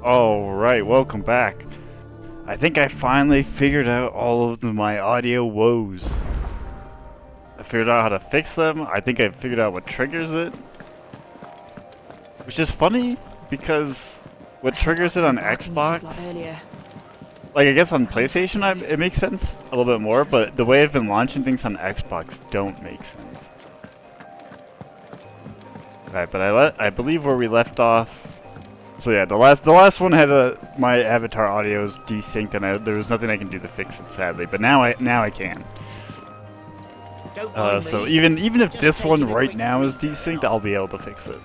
Alright, welcome back. I think I finally figured out all of my audio woes. I figured out how to fix them. I think I figured out what triggers it. Which is funny, because what triggers it on Xbox... Like, I guess on PlayStation it makes sense a little bit more, but the way I've been launching things on Xbox don't make sense. Alright, but I believe where we left off... So yeah, the last one had my avatar audio's desynced, and there was nothing I can do to fix it, sadly. But now I can. So even if this one right now is desynced, I'll be able to fix it.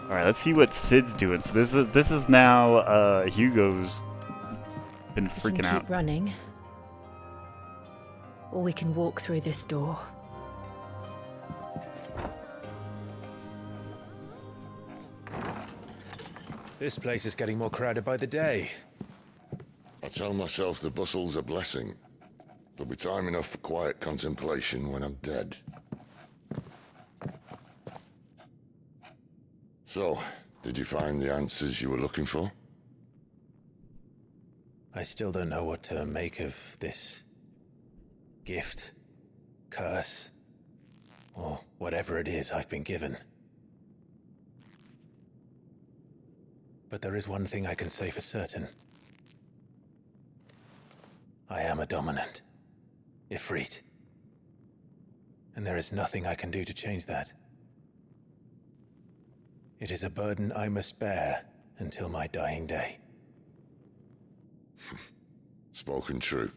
All right, let's see what Sid's doing. So this is now Hugo's been freaking out. Keep running, or we can walk through this door. This place is getting more crowded by the day. I tell myself the bustle's a blessing. There'll be time enough for quiet contemplation when I'm dead. So, did you find the answers you were looking for? I still don't know what to make of this gift, curse, or whatever it is I've been given. But there is one thing I can say for certain. I am a dominant, Ifrit. And there is nothing I can do to change that. It is a burden I must bear until my dying day. Spoken true.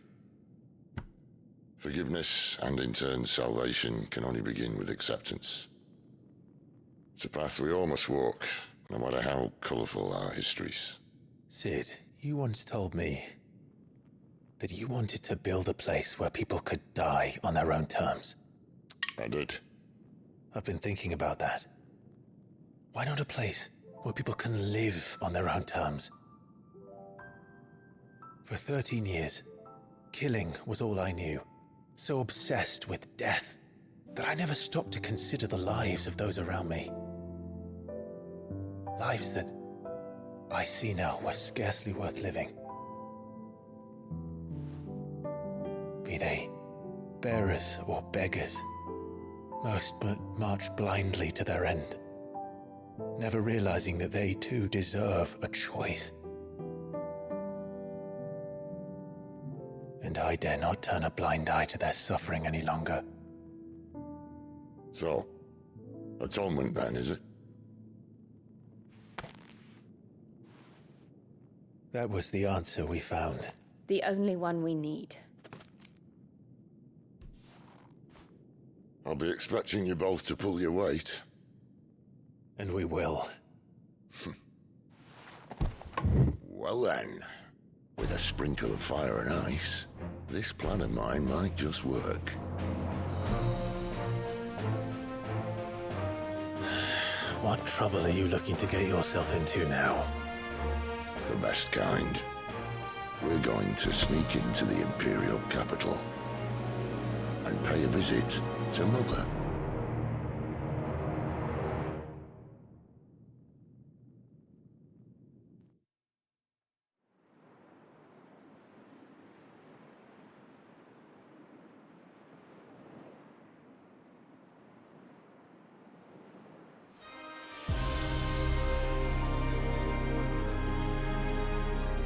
Forgiveness and in turn salvation can only begin with acceptance. It's a path we all must walk, no matter how colourful our histories. Sid, you once told me that you wanted to build a place where people could die on their own terms. I did. I've been thinking about that. Why not a place where people can live on their own terms? For 13 years, killing was all I knew. So obsessed with death that I never stopped to consider the lives of those around me. Lives that I see now were scarcely worth living. Be they bearers or beggars, most but march blindly to their end, never realizing that they too deserve a choice. And I dare not turn a blind eye to their suffering any longer. So, atonement then, is it? That was the answer we found. The only one we need. I'll be expecting you both to pull your weight. And we will. Well then, with a sprinkle of fire and ice, this plan of mine might just work. What trouble are you looking to get yourself into now? The best kind. We're going to sneak into the Imperial capital and pay a visit to Mother.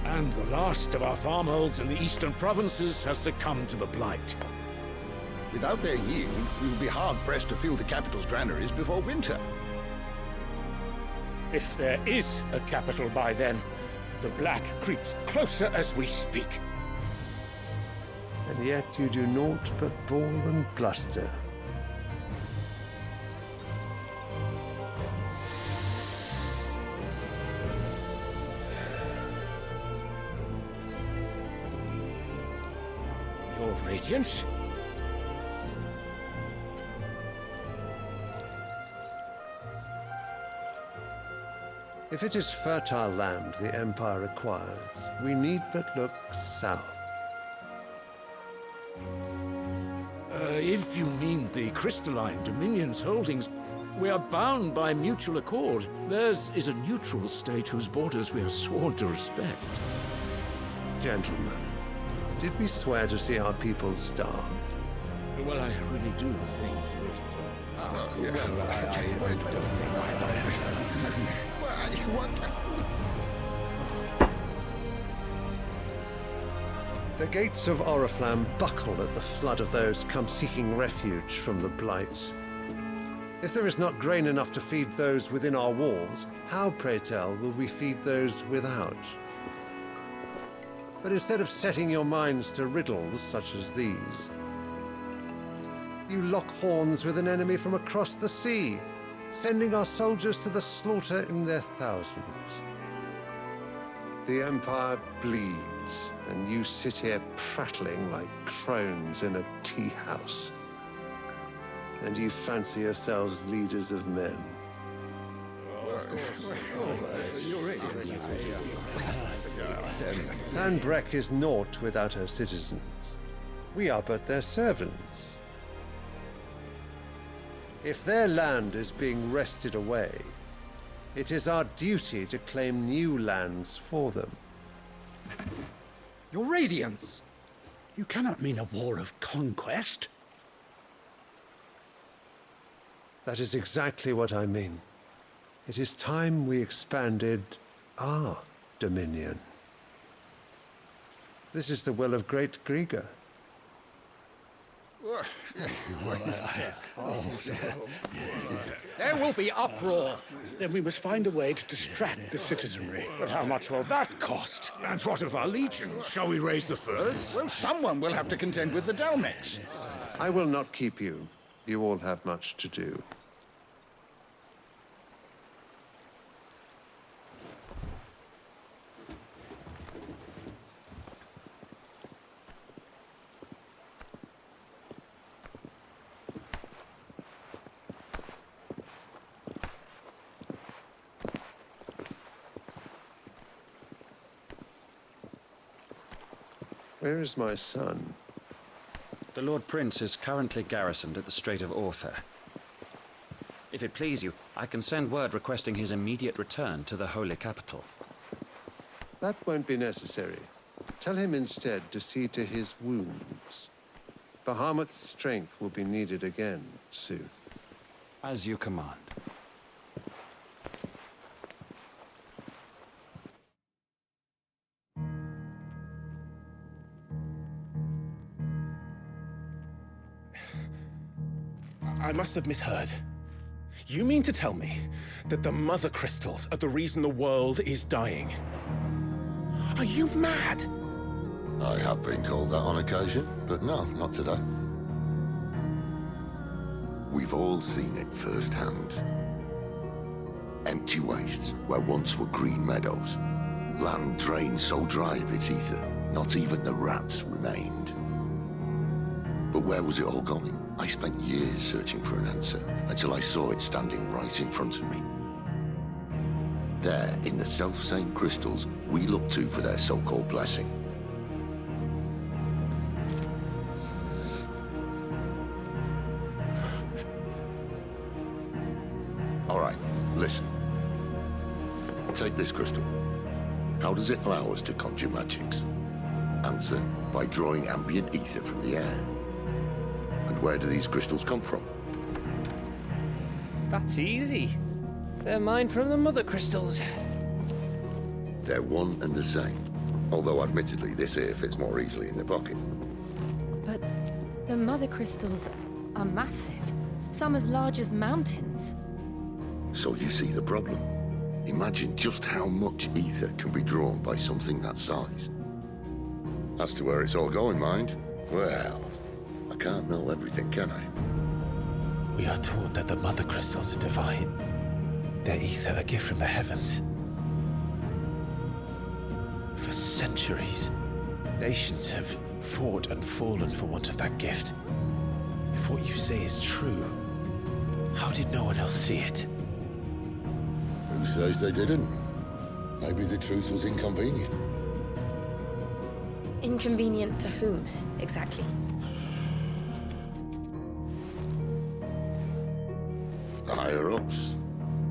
And the last of our farmholds in the eastern provinces has succumbed to the blight. Without their yield, we will be hard-pressed to fill the capital's granaries before winter. If there is a capital by then, the black creeps closer as we speak. And yet you do naught but bawl and bluster. Your Radiance? If it is fertile land the Empire requires, we need but look south. If you mean the crystalline Dominion's holdings, We are bound by mutual accord. Theirs is a neutral state whose borders we are sworn to respect. Gentlemen, did we swear to see our people starve? Well, I really do think The gates of Oriflamme buckle at the flood of those come seeking refuge from the Blight. If there is not grain enough to feed those within our walls, how, pray tell, will we feed those without? But instead of setting your minds to riddles such as these, you lock horns with an enemy from across the sea, sending our soldiers to the slaughter in their thousands. The Empire bleeds, and you sit here prattling like crones in a tea house. And you fancy yourselves leaders of men. Sandbreck is naught without her citizens. We are but their servants. If their land is being wrested away, it is our duty to claim new lands for them. Your Radiance! You cannot mean a war of conquest. That is exactly what I mean. It is time we expanded our dominion. This is the will of great Grieger. There will be uproar. Then we must find a way to distract the citizenry. But how much will that cost? And what of our legions? Shall we raise the furs? Well, someone will have to contend with the Dalmex. I will not keep you. You all have much to do. Where is my son? The Lord Prince is currently garrisoned at the Strait of Author. If it please you, I can send word requesting his immediate return to the Holy Capital. That won't be necessary. Tell him instead to see to his wounds. Bahamut's strength will be needed again soon. As you command. I must have misheard. You mean to tell me that the mother crystals are the reason the world is dying? Are you mad? I have been called that on occasion, but no, not today. We've all seen it firsthand. Empty wastes where once were green meadows. Land drained so dry of its ether, not even the rats remained. But where was it all going? I spent years searching for an answer, until I saw it standing right in front of me. There, in the self-same crystals we look to for their so-called blessing. All right, listen. Take this crystal. How does it allow us to conjure magics? Answer, by drawing ambient ether from the air. And where do these crystals come from? That's easy. They're mined from the mother crystals. They're one and the same. Although admittedly this here fits more easily in the pocket. But the mother crystals are massive. Some as large as mountains. So you see the problem. Imagine just how much ether can be drawn by something that size. As to where it's all going, mind, well, I can't know everything, can I? We are taught that the mother crystals are divine. Their ether a gift from the heavens. For centuries, nations have fought and fallen for want of that gift. If what you say is true, how did no one else see it? Who says they didn't? Maybe the truth was inconvenient. Inconvenient to whom, exactly? The higher-ups?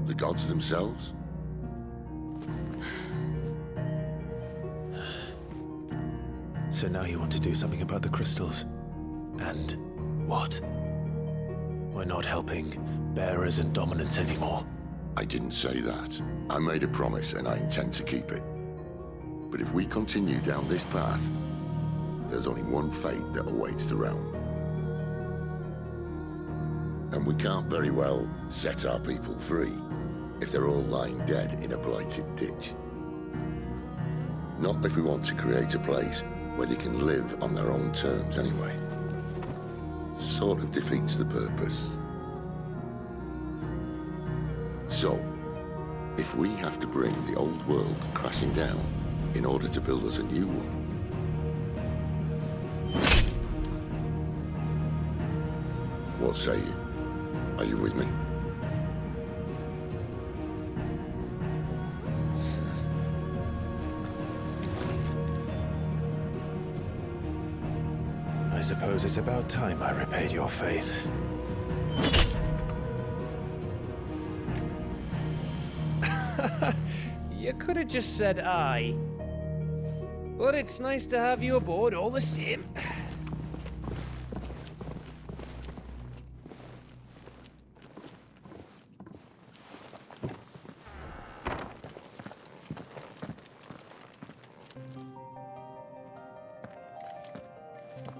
The gods themselves? So now you want to do something about the crystals? And what? We're not helping bearers and dominants anymore. I didn't say that. I made a promise and I intend to keep it. But if we continue down this path, there's only one fate that awaits the realm. And we can't very well set our people free if they're all lying dead in a blighted ditch. Not if we want to create a place where they can live on their own terms anyway. Sort of defeats the purpose. So, if we have to bring the old world crashing down in order to build us a new one, what say you? Are you with me? I suppose it's about time I repaid your faith. You could have just said aye. But it's nice to have you aboard all the same.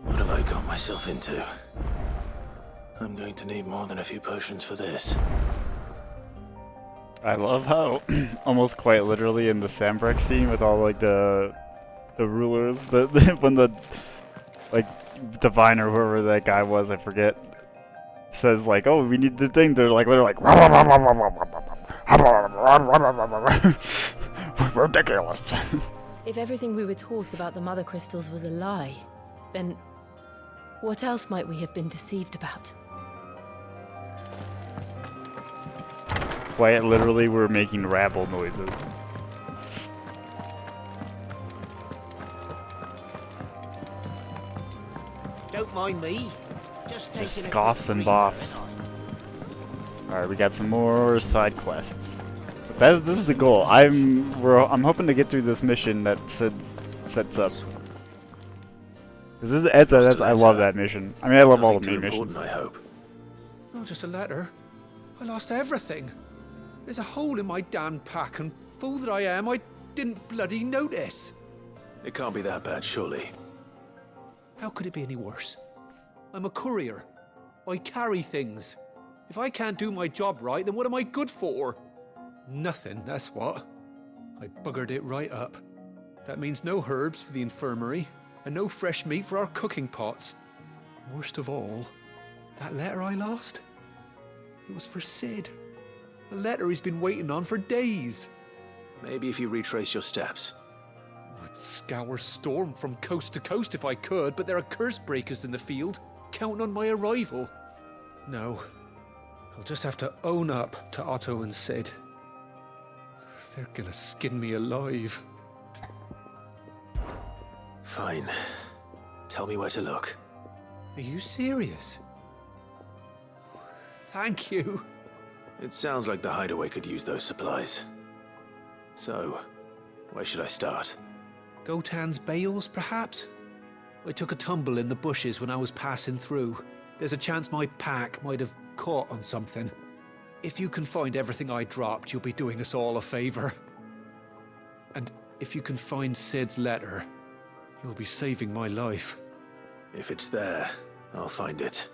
What have I got myself into? I'm going to need more than a few potions for this. I love how, almost quite literally in the Sambrex scene with all like the rulers, when the like divine or whoever that guy was, I forget, says like, oh, we need the thing, they're like literally like ridiculous. If everything we were taught about the mother crystals was a lie, then what else might we have been deceived about? Quite literally, we're making rabble noises. Don't mind me. Just taking Just scoffs and boffs. Alright, we got some more side quests. This is the goal. I'm hoping to get through this mission that sets up. Cause I love that mission. I mean, I love all the main missions. I hope. Not just a letter. I lost everything. There's a hole in my damn pack, and fool that I am, I didn't bloody notice. It can't be that bad, surely. How could it be any worse? I'm a courier. I carry things. If I can't do my job right, then what am I good for? Nothing, that's what. I buggered it right up. That means no herbs for the infirmary, and no fresh meat for our cooking pots. Worst of all, that letter I lost? It was for Sid. A letter he's been waiting on for days. Maybe if you retrace your steps. I'd scour Storm from coast to coast if I could, but there are curse breakers in the field, counting on my arrival. No, I'll just have to own up to Otto and Sid. They're gonna skin me alive. Fine. Tell me where to look. Are you serious? Thank you. It sounds like the hideaway could use those supplies. So, where should I start? Gotan's bales, perhaps? I took a tumble in the bushes when I was passing through. There's a chance my pack might have caught on something. If you can find everything I dropped, you'll be doing us all a favor. And if you can find Sid's letter, you'll be saving my life. If it's there, I'll find it.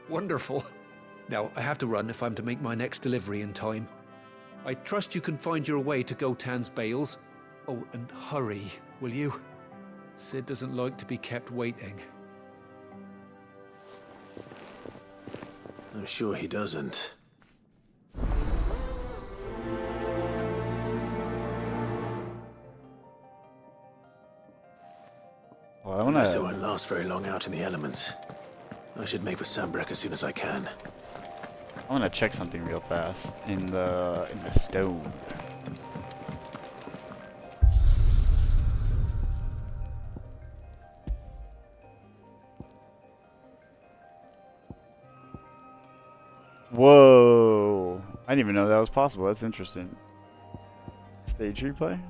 Wonderful. Now, I have to run if I'm to make my next delivery in time. I trust you can find your way to Gotan's bales. Oh, and hurry, will you? Sid doesn't like to be kept waiting. I'm sure he doesn't. Well, I wanna... So it won't last very long out in the elements. I should make for Sambrex as soon as I can. I want to check something real fast in the stone. Whoa. didn't even know that was possible. That's interesting. Stage replay?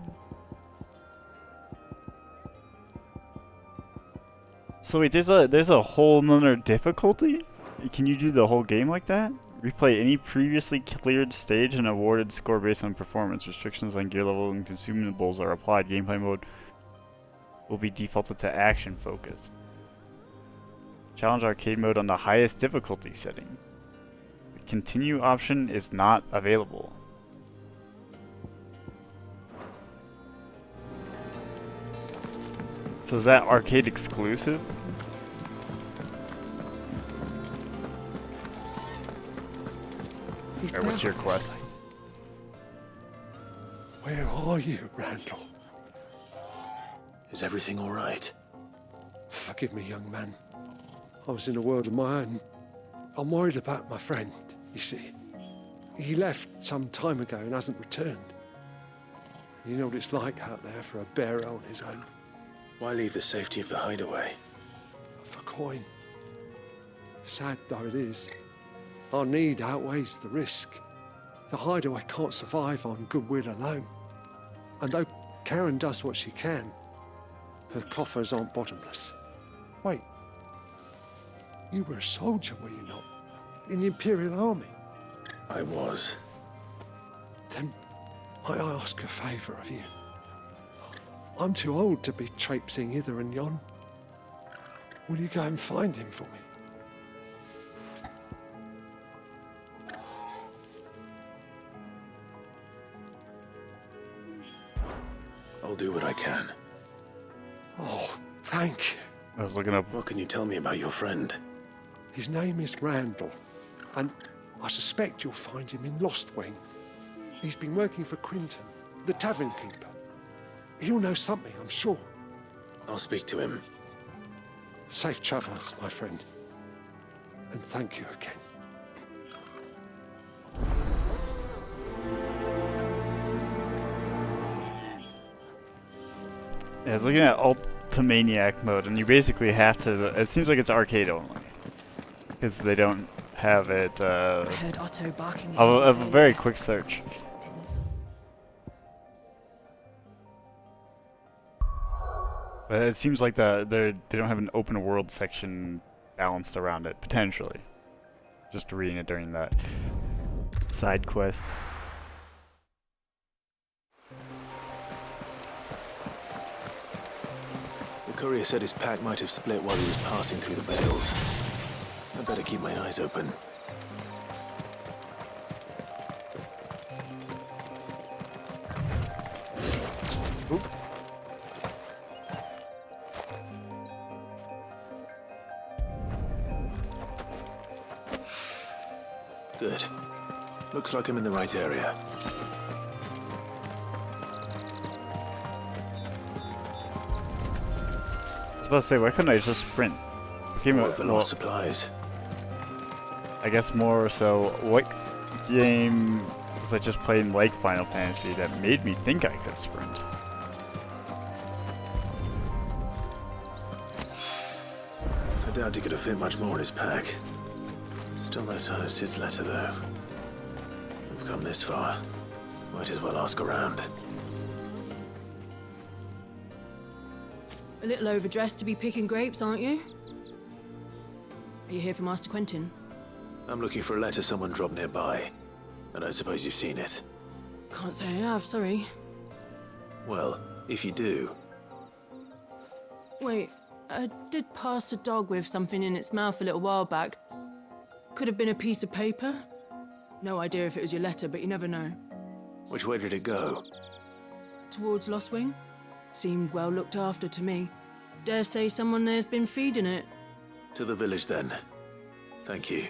So wait, there's a whole nother difficulty? Can you do the whole game like that? Replay any previously cleared stage and awarded score based on performance. Restrictions on gear level and consumables are applied. Gameplay mode will be defaulted to action focused. Challenge arcade mode on the highest difficulty setting. The continue option is not available. So is that arcade exclusive? Or what's your quest? Where are you, Randall? Is everything all right? Forgive me, young man. I was in a world of my own. I'm worried about my friend, you see. He left some time ago and hasn't returned. You know what it's like out there for a bearer on his own. Why leave the safety of the hideaway? For coin. Sad though it is, our need outweighs the risk. The hideaway can't survive on goodwill alone. And though Karen does what she can, her coffers aren't bottomless. Wait. You were a soldier, were you not? In the Imperial Army? I was. Then might I ask a favour of you? I'm too old to be traipsing hither and yon. Will you go and find him for me? I'll do what I can. Oh, thank you. I was looking up. What can you tell me about your friend? His name is Randall, and I suspect you'll find him in Lost Wing. He's been working for Quinton, the tavern keeper. He'll know something, I'm sure. I'll speak to him. Safe travels, my friend. And thank you again. Yeah, I was looking at Ultimaniac mode, and you basically have to. It seems like it's arcade only, because they don't have it. I heard Otto barking. Of a very quick search. But it seems like they don't have an open world section balanced around it potentially. Just reading it during that side quest. The courier said his pack might have split while he was passing through the bales. I'd better keep my eyes open. Oop. Good. Looks like I'm in the right area. I was about to say, why couldn't I just sprint? More of the lost supplies. I guess more so, what game was I just playing like Final Fantasy that made me think I could sprint? I doubt he could have fit much more in his pack. Still no sign of Sid's letter, though. We've come this far. Might as well ask around. A little overdressed to be picking grapes, aren't you? Are you here for Master Quentin? I'm looking for a letter someone dropped nearby. And I suppose you've seen it. Can't say I have, sorry. Well, if you do... Wait, I did pass a dog with something in its mouth a little while back. Could have been a piece of paper. No idea if it was your letter, but you never know. Which way did it go? Towards Lost Wing? Seemed well looked after to me. Dare say someone there's been feeding it. To the village, then. Thank you.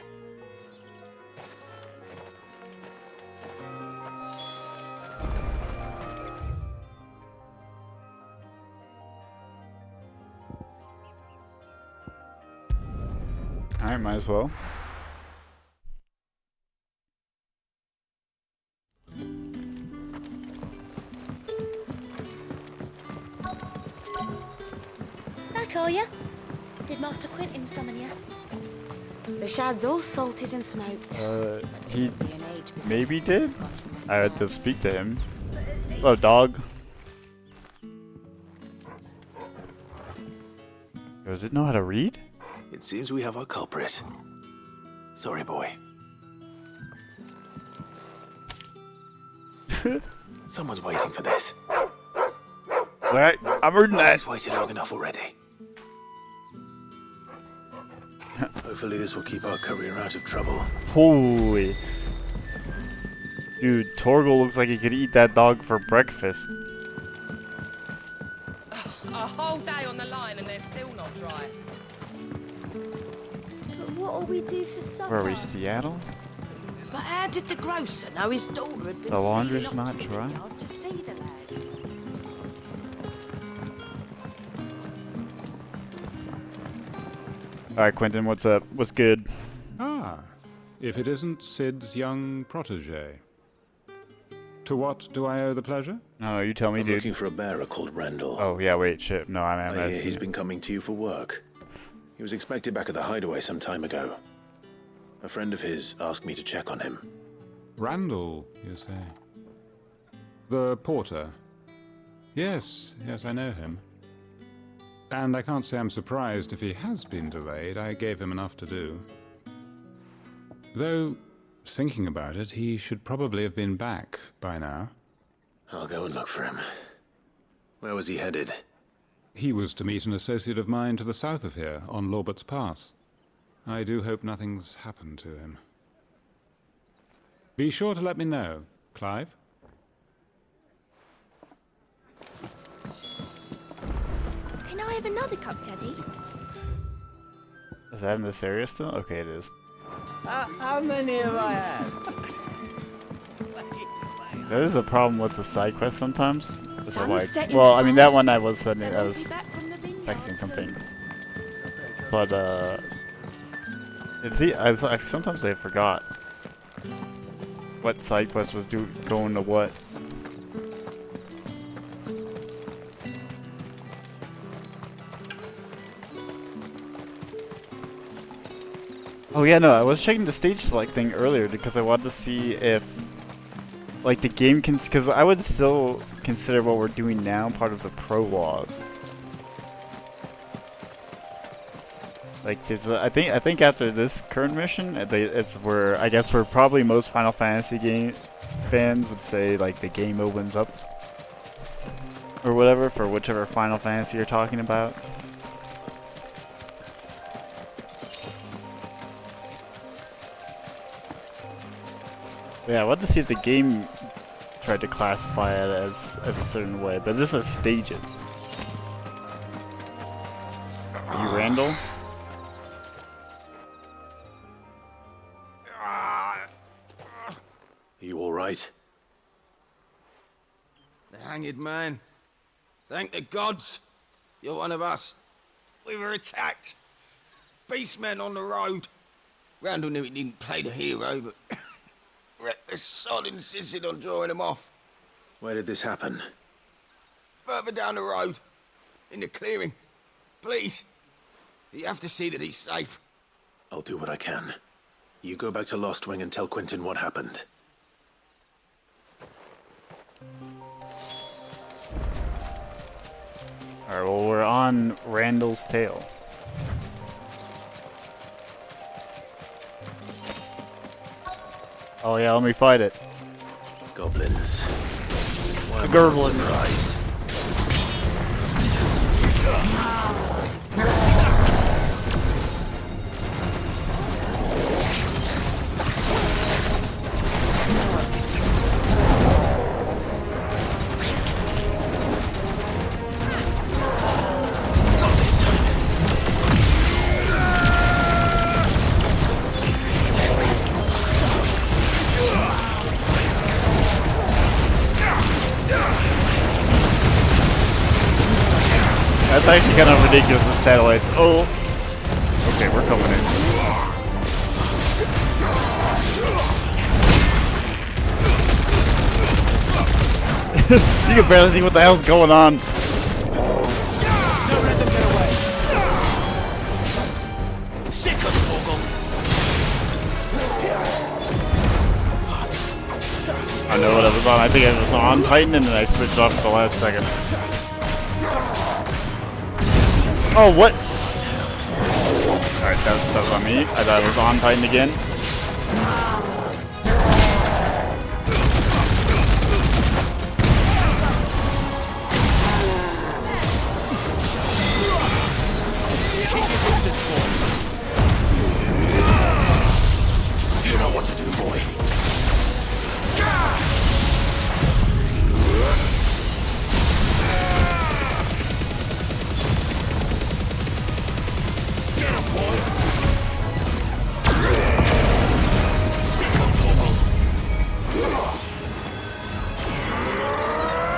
Alright, might as well. Back, are ya? Did Master Quentin summon ya? The shad's all salted and smoked. He... Be an age maybe did? I had to speak to him. Hello, dog. Does it know how to read? It seems we have our culprit. Sorry, boy. Someone's waiting for this. Alright, I'm reading that. He's waited long enough already. Hopefully this will keep our courier out of trouble. Holy. Dude, Torgal looks like he could eat that dog for breakfast. A whole day on the line and they're still not dry. But what'll we do for supper? Where are we, Seattle? But how did the grocer know his daughter had been The laundry's sneaking off not to the dry. vineyard to see the lad? Alright, Quentin, what's up? What's good? Ah, if it isn't Sid's young protege. To what do I owe the pleasure? No, you tell me, I'm dude. looking for a bearer called Randall. Oh, yeah, wait, shit. No, I hear he's been coming to you for work. He was expected back at the hideaway some time ago. A friend of his asked me to check on him. Randall, you say? The porter? Yes, I know him. And I can't say I'm surprised if he has been delayed. I gave him enough to do. Though, thinking about it, he should probably have been back by now. I'll go and look for him. Where was he headed? He was to meet an associate of mine to the south of here, on Lorbert's Pass. I do hope nothing's happened to him. Be sure to let me know, Clive. Can I have another cup, Daddy? Is that in this area still? Okay, it is. How many have I had? There is a problem with the side quest sometimes. It's Sun's like, setting well, I mean that fast. one I was sending, I They'll was be back from the vineyard texting something, soon. but sometimes I forgot what side quest was going to what. Oh yeah, no, I was checking the stage select thing earlier because I wanted to see if, like, the game can, because I would still consider what we're doing now part of the prologue. Like, there's, I think after this current mission, it's where I guess where probably most Final Fantasy game fans would say like the game opens up or whatever for whichever Final Fantasy you're talking about. Yeah, I wanted to see if the game tried to classify it as a certain way, but this is stages. Are you Randall? Are you all right? The hanged man. Thank the gods. You're one of us. We were attacked. Beastmen on the road. Randall knew he didn't play the hero, but reckless sod insisted on drawing him off. Where did this happen? Further down the road. In the clearing. Please. You have to see that he's safe. I'll do what I can. You go back to Lost Wing and tell Quentin what happened. Alright, well, we're on Randall's Tale. Oh yeah, let me fight it. Goblins. The Gerblins. Surprise. That's actually kind of ridiculous with satellites. Oh! Okay, we're coming in. You can barely see what the hell's going on. Don't let them get away. Sick of Torgal. know what I was on. I think I was on Titan and then I switched off at the last second. Oh, what? Alright, that was on me. I thought I was on Titan again. Keep your distance, boy. You know what to do, boy. Get him, boy.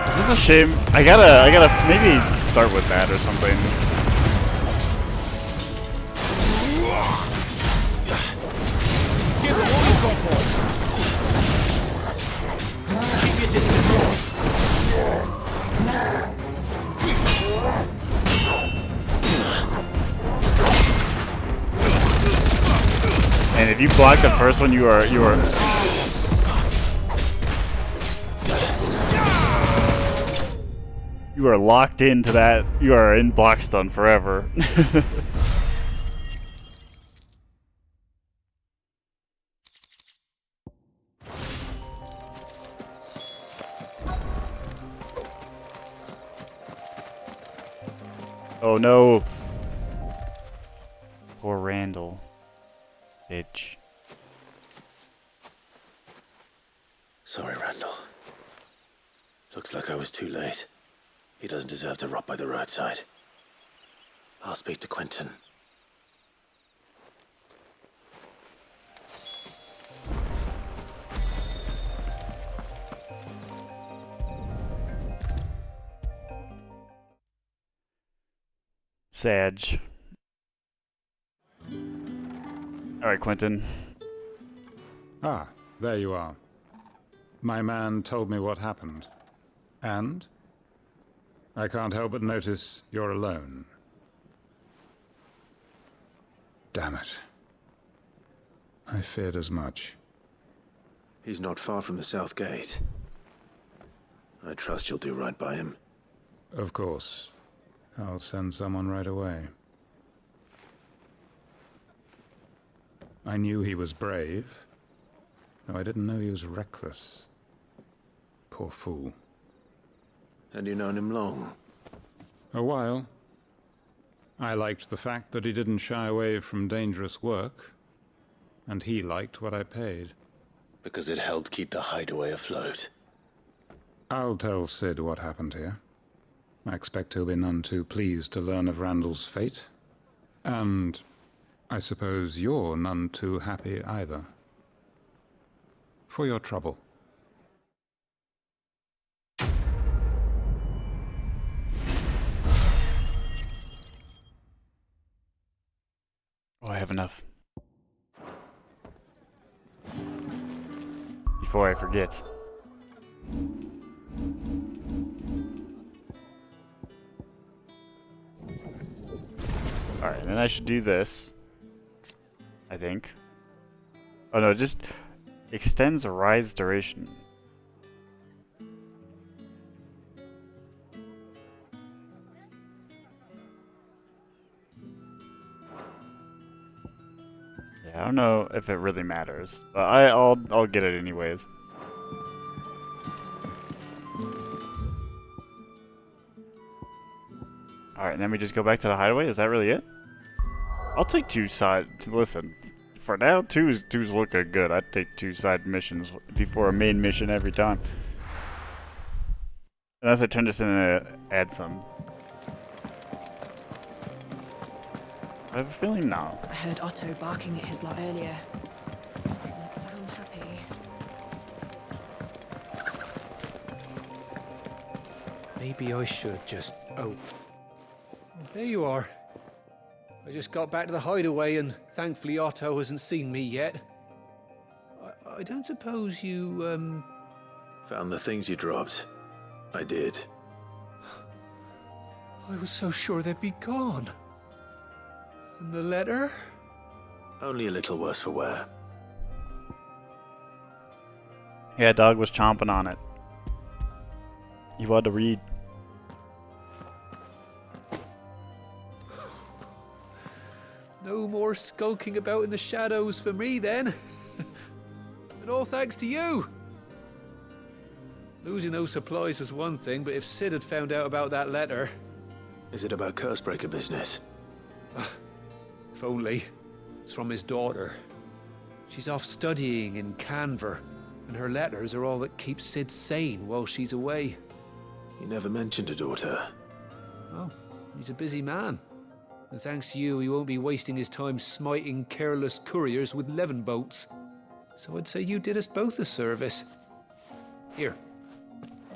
This is a shame. I gotta maybe start with that or something. Keep your distance, boy. And if you block the first one, you are locked into that. You are in block stun forever. Oh no. Poor Randall. Bitch. Sorry, Randall. Looks like I was too late. He doesn't deserve to rot by the roadside. I'll speak to Quentin. Sag. Alright, Quentin. Ah, there you are. My man told me what happened. And? I can't help but notice you're alone. Damn it. I feared as much. He's not far from the South Gate. I trust you'll do right by him. Of course. I'll send someone right away. I knew he was brave, though I didn't know he was reckless. Poor fool. And you've known him long? A while. I liked the fact that he didn't shy away from dangerous work, and he liked what I paid. Because it helped keep the hideaway afloat. I'll tell Sid what happened here. I expect he'll be none too pleased to learn of Randall's fate. And I suppose you're none too happy either. For your trouble. Oh, I have enough. Before I forget. Alright, then I should do this. I think. Oh no, it just extends a rise duration. Yeah, I don't know if it really matters, but I'll get it anyways. Alright, and then we just go back to the hideaway? Is that really it? I'll take two side... Listen, for now, two's looking good. I'd take two side missions before a main mission every time. Unless I turn this into add some. I have a feeling no. I heard Otto barking at his lot earlier. Didn't sound happy. Maybe I should just... Oh. There you are. I just got back to the hideaway and thankfully Otto hasn't seen me yet. I don't suppose you, Found the things you dropped. I did. I was so sure they'd be gone. And the letter? Only a little worse for wear. Yeah, dog was chomping on it. He wanted to read. No more skulking about in the shadows for me, then. And all thanks to you. Losing those supplies was one thing, but if Sid had found out about that letter... Is it about Cursebreaker business? If only. It's from his daughter. She's off studying in Canver, and her letters are all that keeps Sid sane while she's away. You never mentioned a daughter. Oh, he's a busy man. And thanks to you, he won't be wasting his time smiting careless couriers with levin boats. So I'd say you did us both a service. Here,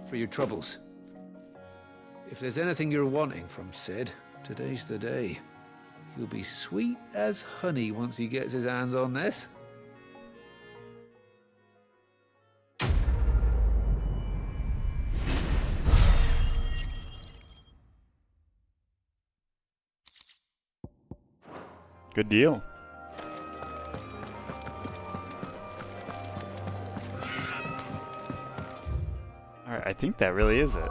for your troubles. If there's anything you're wanting from Sid, today's the day. He'll be sweet as honey once he gets his hands on this. Good deal. Alright, I think that really is it.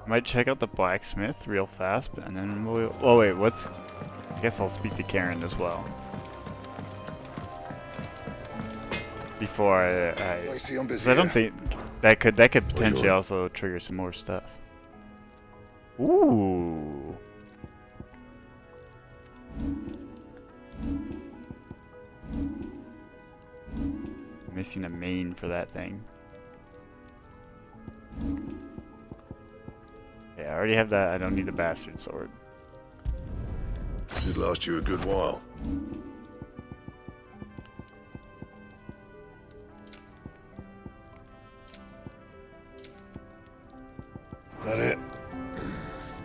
Might check out the blacksmith real fast, and then we'll... Oh wait, what's... I guess I'll speak to Karen as well. Before I see I'm busy. 'cause I don't think... That could potentially also trigger some more stuff. Ooh. Missing a main for that thing. Yeah, I already have that. I don't need the bastard sword. Should last you a good while. That it?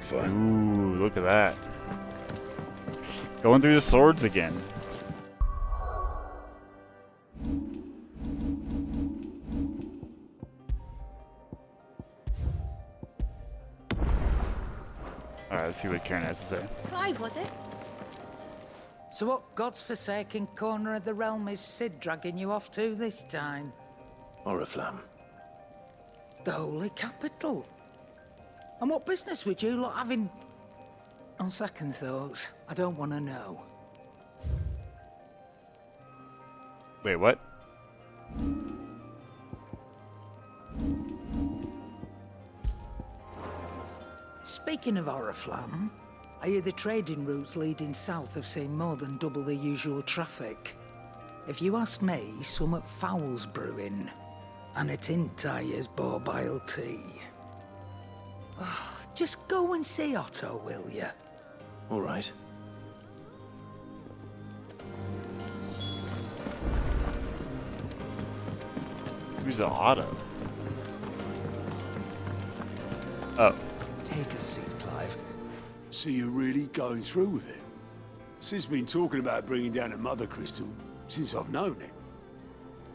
Fine. Ooh, look at that. Going through the swords again. Alright, let's see what Karen has to say. Clive, was it? So what God's forsaken corner of the realm is Sid dragging you off to this time? Oriflamme. The Holy Capital. And what business would you lot having... On second thoughts, I don't want to know. Wait, what? Speaking of Oriflamme, I hear the trading routes leading south have seen more than double the usual traffic. If you ask me, summat foul's brewing, and it ain't Tyre's borbile tea. Just go and see Otto, will you? All right. Who's the Otto? Oh. Take a seat, Clive. So you're really going through with it? Sid's been talking about bringing down a mother crystal since I've known it.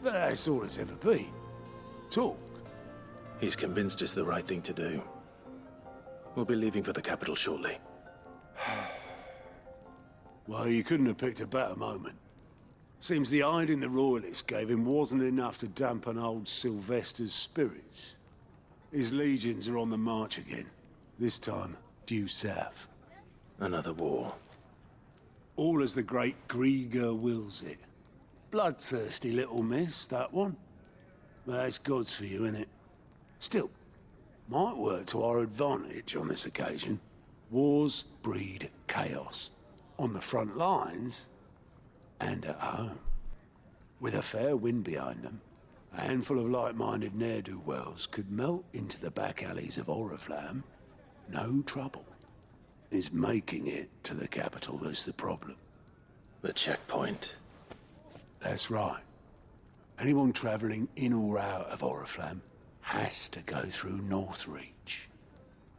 But that's all it's ever been. Talk. He's convinced it's the right thing to do. We'll be leaving for the capital shortly. Well, you couldn't have picked a better moment. Seems the hiding the Royalists gave him wasn't enough to dampen old Sylvester's spirits. His legions are on the march again. This time, due south. Another war. All as the great Grieger wills it. Bloodthirsty little miss, that one. But that's God's for you, innit? Still, might work to our advantage on this occasion. Wars breed chaos. On the front lines, and at home. With a fair wind behind them, a handful of like-minded ne'er-do-wells could melt into the back alleys of Oriflamme. No trouble. It's making it to the capital that's the problem. The checkpoint. That's right. Anyone travelling in or out of Oriflamme has to go through Northreach.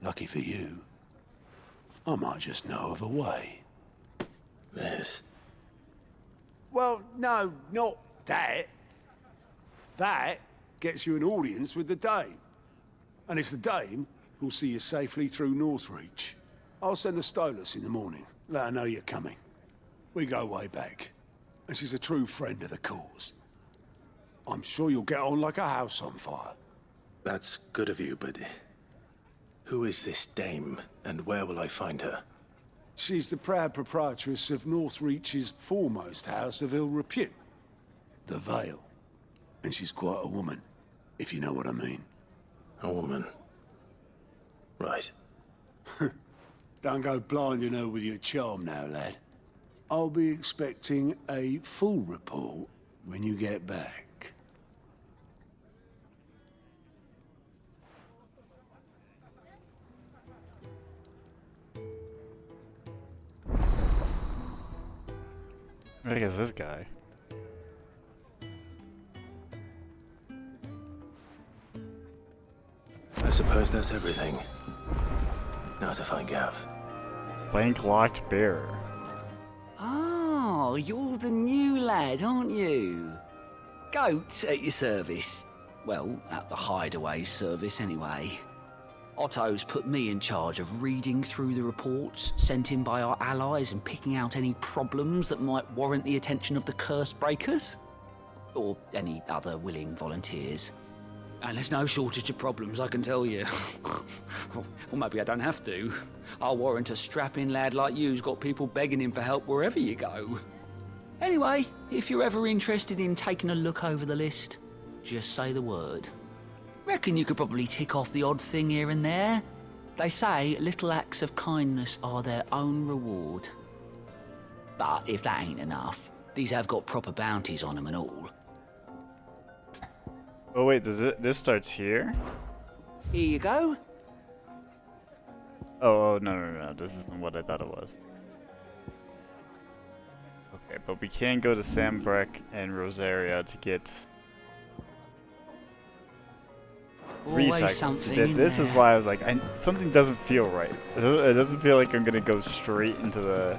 Lucky for you, I might just know of a way. This? Well, no, not that. That gets you an audience with the Dame. And it's the Dame who'll see you safely through Northreach. I'll send a Stolas in the morning. Let her know you're coming. We go way back. And she's a true friend of the cause. I'm sure you'll get on like a house on fire. That's good of you, but who is this dame, and where will I find her? She's the proud proprietress of Northreach's foremost house of ill repute, the Vale. And she's quite a woman, if you know what I mean. A woman. Right. Don't go blinding her with your charm now, lad. I'll be expecting a full report when you get back. I guess this guy. I suppose that's everything. Now to find Gav. Blank locked bearer. Oh, you're the new lad, aren't you? Goat at your service. Well, at the hideaway service anyway. Otto's put me in charge of reading through the reports sent in by our allies and picking out any problems that might warrant the attention of the curse breakers. Or any other willing volunteers. And there's no shortage of problems, I can tell you. Or maybe I don't have to. I'll warrant a strapping lad like you's got people begging him for help wherever you go. Anyway, if you're ever interested in taking a look over the list, just say the word. Reckon you could probably tick off the odd thing here and there. They say little acts of kindness are their own reward. But if that ain't enough, these have got proper bounties on them and all. Oh wait, this starts here? Here you go. Oh, no, this isn't what I thought it was. Okay, but we can go to Sambrek and Rosaria to get recycles. Something This is why I was like, something doesn't feel right. It doesn't feel like I'm gonna go straight into the...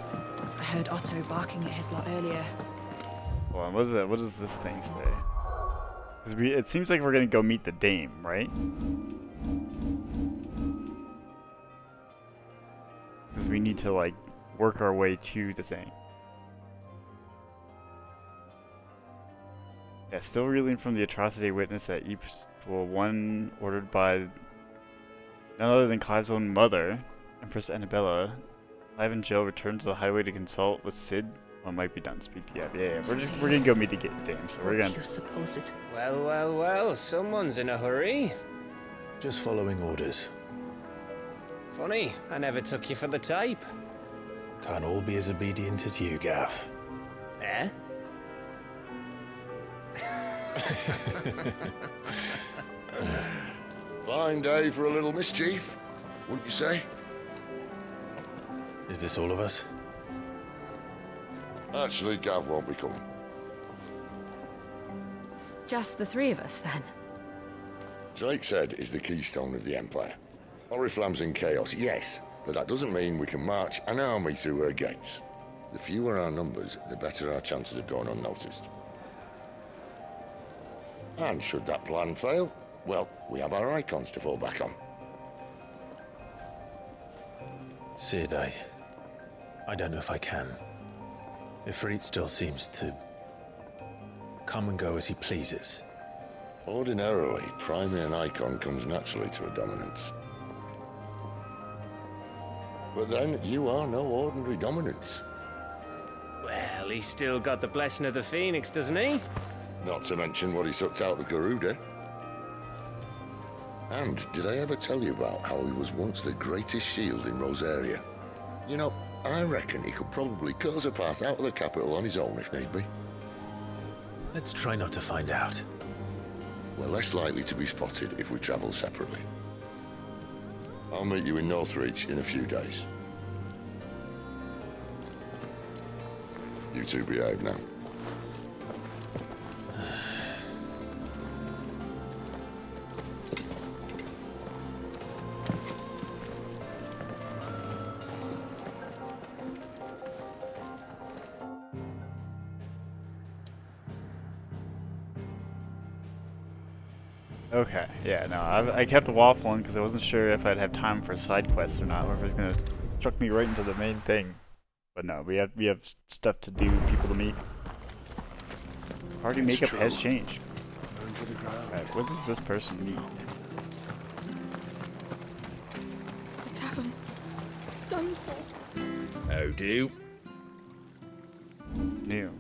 I heard Otto barking at his lot earlier. Hold on, what is that? What does this thing say? It seems like we're gonna go meet the dame, right? Because we need to like work our way to the thing. Yeah, still reeling from the atrocity witnessed at Epistle 1, ordered by none other than Clive's own mother, Empress Annabella. Clive and Jill returned to the hideaway to consult with Sid. What might be done. Speak to yeah. We're gonna go meet the dame, so we're gonna. You suppose it? Well. Someone's in a hurry. Just following orders. Funny, I never took you for the type. Can't all be as obedient as you, Gav. Eh? Fine day for a little mischief, wouldn't you say? Is this all of us? Actually, Gav won't be coming. Just the three of us, then? Drake's Head is the keystone of the Empire. Oriflamme's in chaos, yes, but that doesn't mean we can march an army through her gates. The fewer our numbers, the better our chances of going unnoticed. And should that plan fail, well, we have our icons to fall back on. Sid, I don't know if I can. Ifrit still seems to come and go as he pleases. Ordinarily, priming an icon comes naturally to a dominance. But then, you are no ordinary dominance. Well, he's still got the blessing of the Phoenix, doesn't he? Not to mention what he sucked out of Garuda. And did I ever tell you about how he was once the greatest shield in Rosaria? You know, I reckon he could probably cut us a path out of the capital on his own if need be. Let's try not to find out. We're less likely to be spotted if we travel separately. I'll meet you in Northreach in a few days. You two behave now. Okay, yeah, no, I kept waffling because I wasn't sure if I'd have time for side quests or not, or if it was gonna chuck me right into the main thing. But no, we have stuff to do, people to meet. Party makeup has changed. to the ground. Alright, what does this person need? The tavern. It's done for. How do? It's new.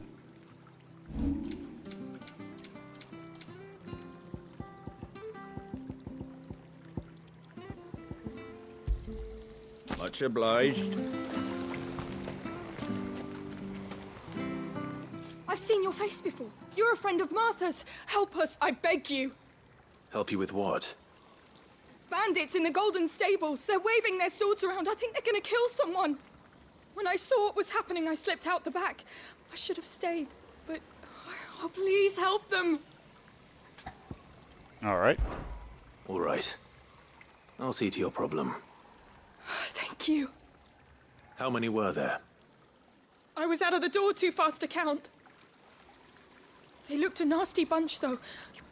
Much obliged. I've seen your face before. You're a friend of Martha's. Help us, I beg you. Help you with what? Bandits in the Golden Stables. They're waving their swords around. I think they're gonna kill someone. When I saw what was happening, I slipped out the back. I should have stayed, but... Oh, please help them. Alright. All right. I'll see to your problem. Thank you. How many were there? I was out of the door too fast to count. They looked a nasty bunch, though.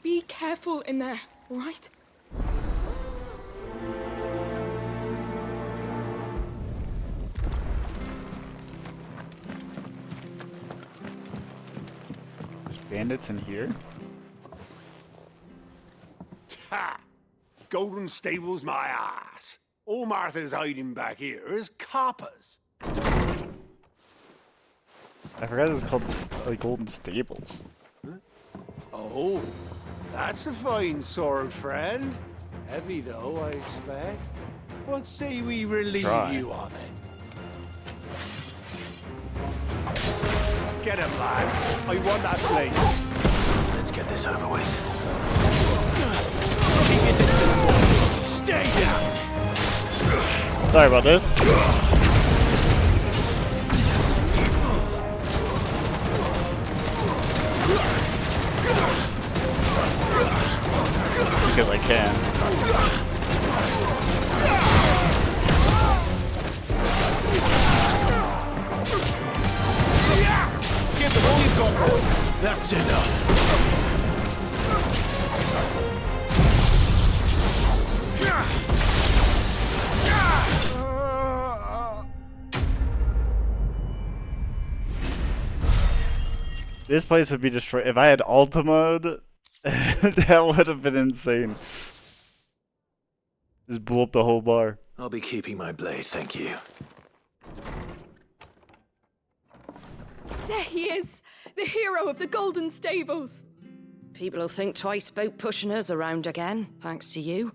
Be careful in there, all right? There's bandits in here? Ha! Golden Stables my ass. All Martha's hiding back here is coppers. I forgot it's called like Golden Stables. Huh? Oh, that's a fine sword, friend. Heavy though, I expect. What say we relieve you of it? Get him, lads. I want that blade. Let's get this over with. Keep your distance, boy. Stay down. Sorry about this. Because I can. Give them all you've got, boy. That's enough. This place would be destroyed. If I had Ultra mode, that would have been insane. Just blew up the whole bar. I'll be keeping my blade, thank you. There he is, the hero of the Golden Stables. People will think twice about pushing us around again, thanks to you.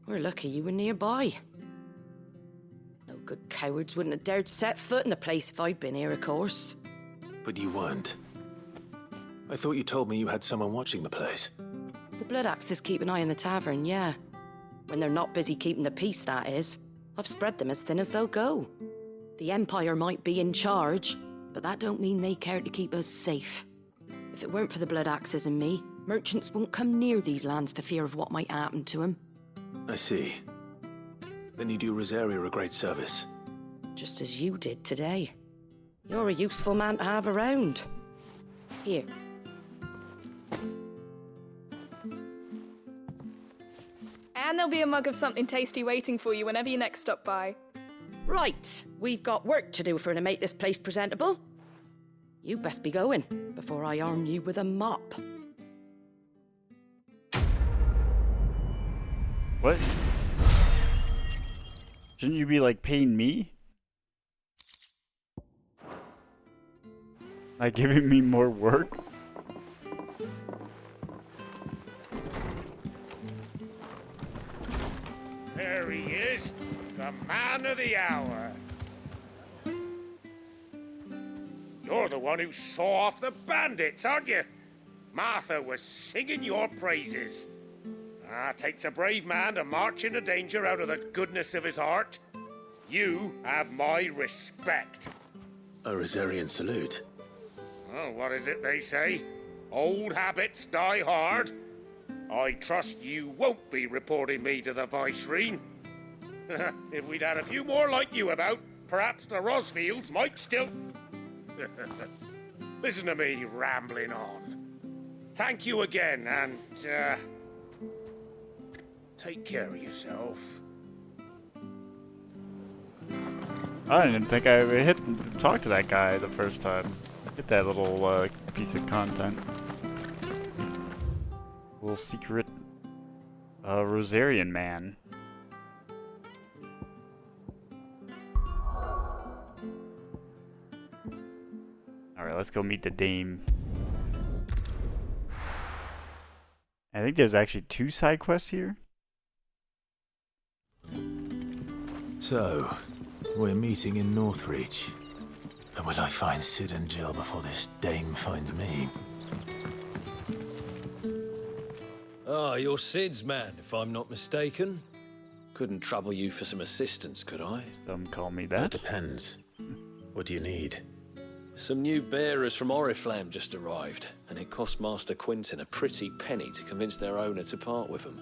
We're lucky you were nearby. No good cowards wouldn't have dared set foot in the place if I'd been here, of course. But you weren't. I thought you told me you had someone watching the place. The Blood Axes keep an eye on the tavern, yeah. When they're not busy keeping the peace, that is. I've spread them as thin as they'll go. The Empire might be in charge, but that don't mean they care to keep us safe. If it weren't for the Blood Axes and me, merchants won't come near these lands for fear of what might happen to them. I see. Then you do Rosaria a great service. Just as you did today. You're a useful man to have around. Here. And there'll be a mug of something tasty waiting for you whenever you next stop by. Right, we've got work to do for to make this place presentable. You best be going, before I arm you with a mop. What? Shouldn't you be, like, paying me? Like, giving me more work? There he is, the man of the hour. You're the one who saw off the bandits, aren't you? Martha was singing your praises. Takes a brave man to march into danger out of the goodness of his heart. You have my respect. A Rosarian salute. Oh, what is it they say? Old habits die hard. I trust you won't be reporting me to the Viceroy. If we'd had a few more like you about, perhaps the Rosfields might still... Listen to me rambling on. Thank you again, and, take care of yourself. I didn't think I would talk to that guy the first time. Hit that little piece of content. Little secret Rosarian man. Alright, let's go meet the dame. I think there's actually 2 side quests here. So, we're meeting in Northreach. But will I find Sid and Jill before this dame finds me? Ah, you're Sid's man, if I'm not mistaken. Couldn't trouble you for some assistance, could I? Some call me that. That depends. What do you need? Some new bearers from Oriflamme just arrived, and it cost Master Quinton a pretty penny to convince their owner to part with them.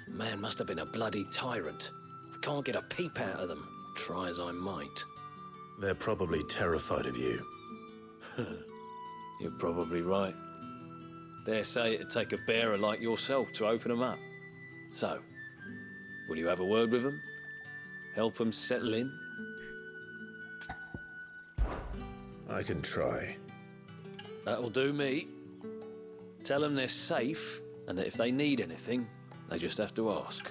The man must have been a bloody tyrant. I can't get a peep out of them, try as I might. They're probably terrified of you. You're probably right. Dare say it'd take a bearer like yourself to open them up. So, will you have a word with them? Help them settle in? I can try. That'll do me. Tell them they're safe, and that if they need anything, they just have to ask.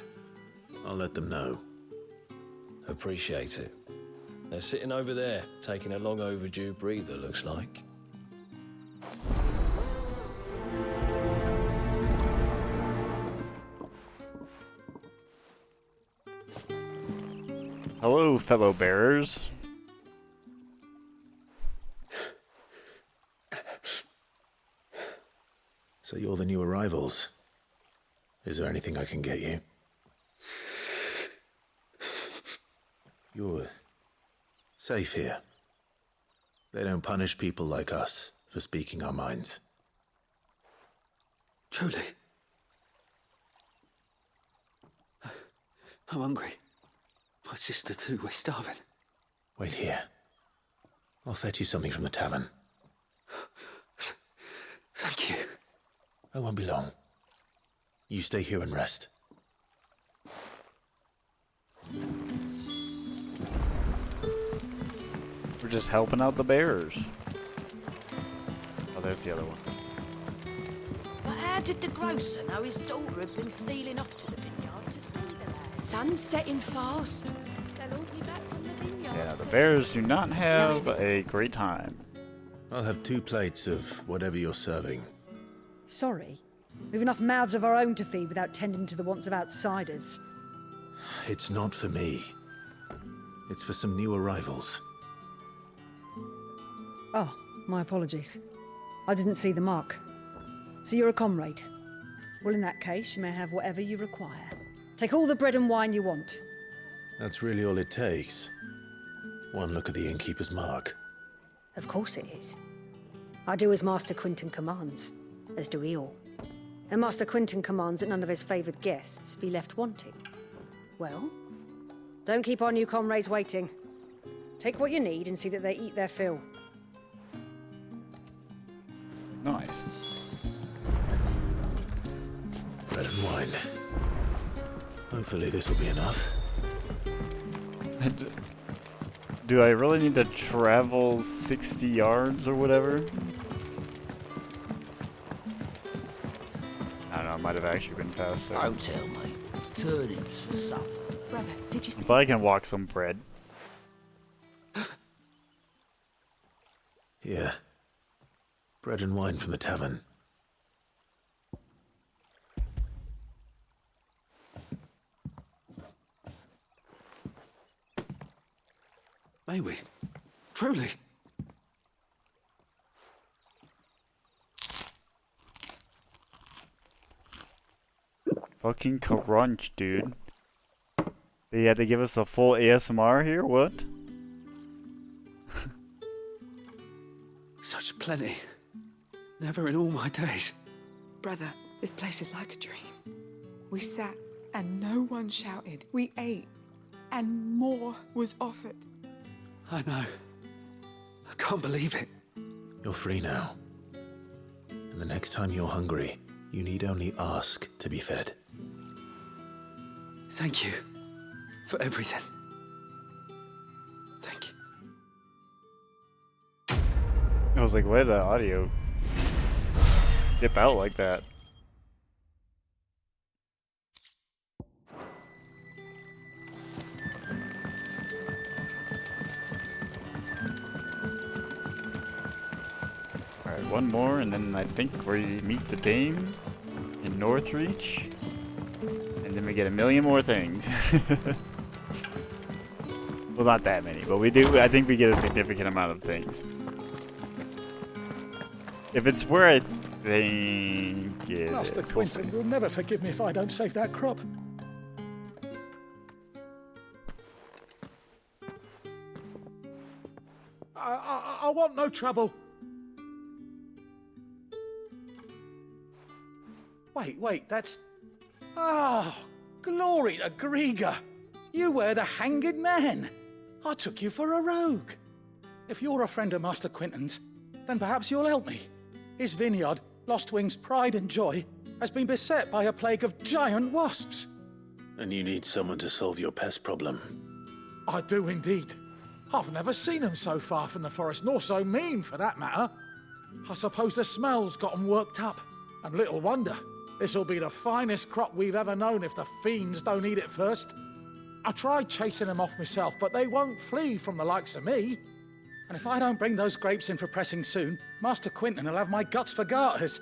I'll let them know. Appreciate it. They're sitting over there, taking a long overdue breather, looks like. Hello, fellow bearers. So you're the new arrivals. Is there anything I can get you? You're safe here. They don't punish people like us for speaking our minds. Truly. I'm hungry. My sister too, we're starving. Wait here. I'll fetch you something from the tavern. Thank you. I won't be long. You stay here and rest. We're just helping out the bearers. Oh, there's the other one. But how did the grocer know his daughter had been stealing off to the vineyard to see the lad? Sun's setting fast. They'll all be back from the vineyard. Yeah, the bears do not have a great time. I'll have 2 plates of whatever you're serving. Sorry. We've enough mouths of our own to feed without tending to the wants of outsiders. It's not for me. It's for some new arrivals. Oh, my apologies. I didn't see the mark. So you're a comrade. Well, in that case, you may have whatever you require. Take all the bread and wine you want. That's really all it takes. One look at the innkeeper's mark. Of course it is. I do as Master Quinton commands, as do we all. And Master Quinton commands that none of his favoured guests be left wanting. Well, don't keep our new comrades waiting. Take what you need and see that they eat their fill. Nice. Bread and wine. Hopefully this will be enough. Do I really need to travel 60 yards or whatever? I don't know, it might have actually been faster. Don't tell me. Turnips for supper. Brother, did you see? But I can walk some bread. Here. Bread and wine from the tavern. May we? Truly? Fucking crunch, dude. They had to give us a full ASMR here? What? Such plenty. Never in all my days. Brother, this place is like a dream. We sat and no one shouted. We ate and more was offered. I know. I can't believe it. You're free now. And the next time you're hungry, you need only ask to be fed. Thank you for everything. Thank you. I was like, why did the audio dip out like that? one more, and then I think we meet the Dame in Northreach. And then we get a million more things. Well, not that many, but we do. I think we get a significant amount of things. If it's where I think it Master is, Quinton will never forgive me if I don't save that crop. I want no trouble. Wait, that's... Oh, glory to Grieger. You were the hanged man. I took you for a rogue. If you're a friend of Master Quinton's, then perhaps you'll help me. His vineyard, Lostwing's pride and joy, has been beset by a plague of giant wasps. And you need someone to solve your pest problem. I do indeed. I've never seen them so far from the forest, nor so mean, for that matter. I suppose the smell's got them worked up. And little wonder. This'll be the finest crop we've ever known if the fiends don't eat it first. I tried chasing them off myself, but they won't flee from the likes of me. And if I don't bring those grapes in for pressing soon, Master Quinton will have my guts for garters.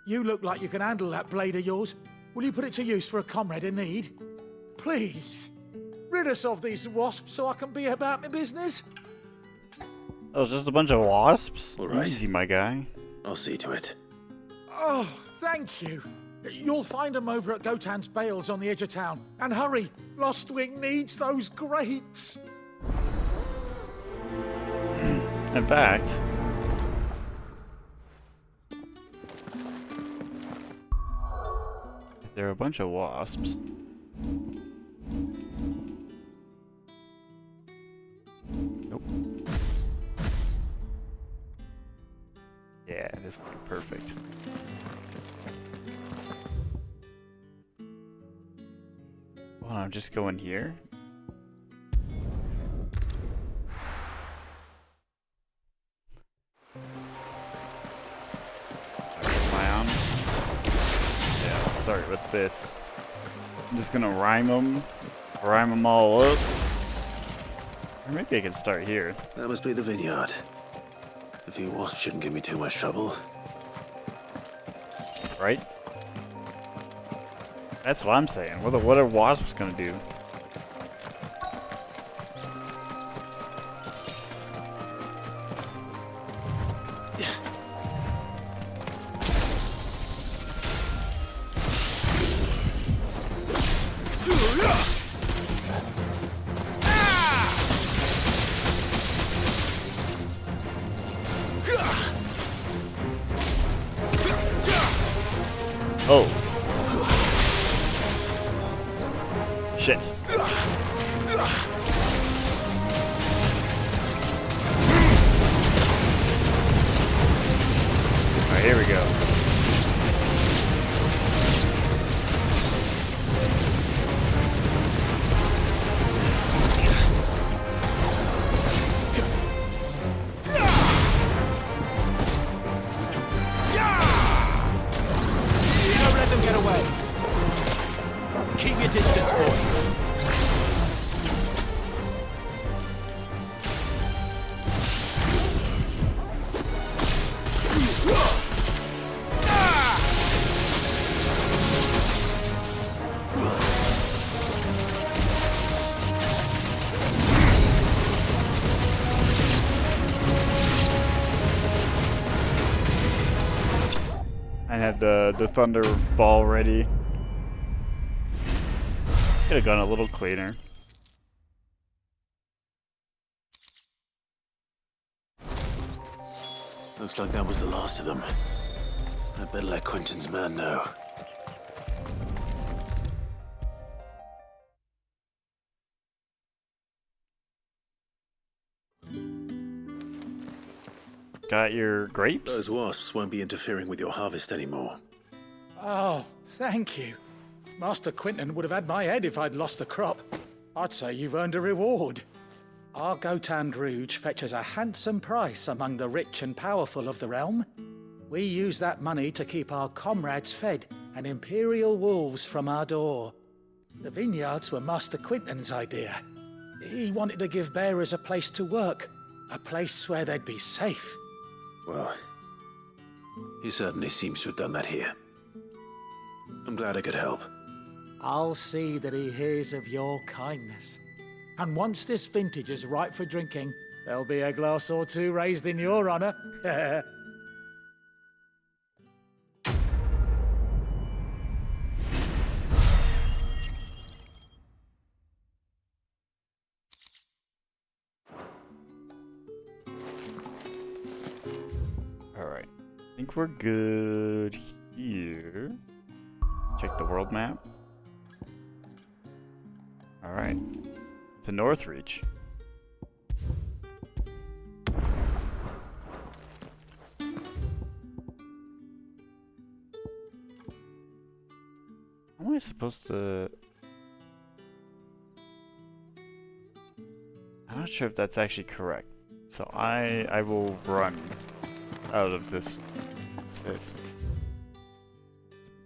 You look like you can handle that blade of yours. Will you put it to use for a comrade in need? Please. Rid us of these wasps so I can be about my business. Oh, it's just a bunch of wasps? All right. Easy, my guy. I'll see to it. Oh, thank you. You'll find them over at Gotan's Bales on the edge of town. And hurry, Lostwing needs those grapes. In fact... there are a bunch of wasps. Nope. Yeah, this will be perfect. Hold on, I'm just going here. Yeah, I'll start with this. I'm just gonna rhyme them all up. Or maybe I can start here. That must be the vineyard. A few wasps shouldn't give me too much trouble. Right? That's what I'm saying. What are wasps gonna do? Oh. Shit. Alright, here we go. Don't let them get away. Keep your distance, boy. I had the thunder ball ready. Could have gone a little cleaner. Looks like that was the last of them. I'd better let Quinton's man know. Got your grapes? Those wasps won't be interfering with your harvest anymore. Oh, thank you. Master Quinton would have had my head if I'd lost the crop. I'd say you've earned a reward. Our Gotan Rouge fetches a handsome price among the rich and powerful of the realm. We use that money to keep our comrades fed and imperial wolves from our door. The vineyards were Master Quinton's idea. He wanted to give bearers a place to work, a place where they'd be safe. Well, he certainly seems to have done that here. I'm glad I could help. I'll see that he hears of your kindness. And once this vintage is ripe for drinking, there'll be a glass or two raised in your honour. Alright. I think we're good here. Check the world map. Alright. To Northreach. How am I supposed to... I'm not sure if that's actually correct. So I will run out of this. What's this?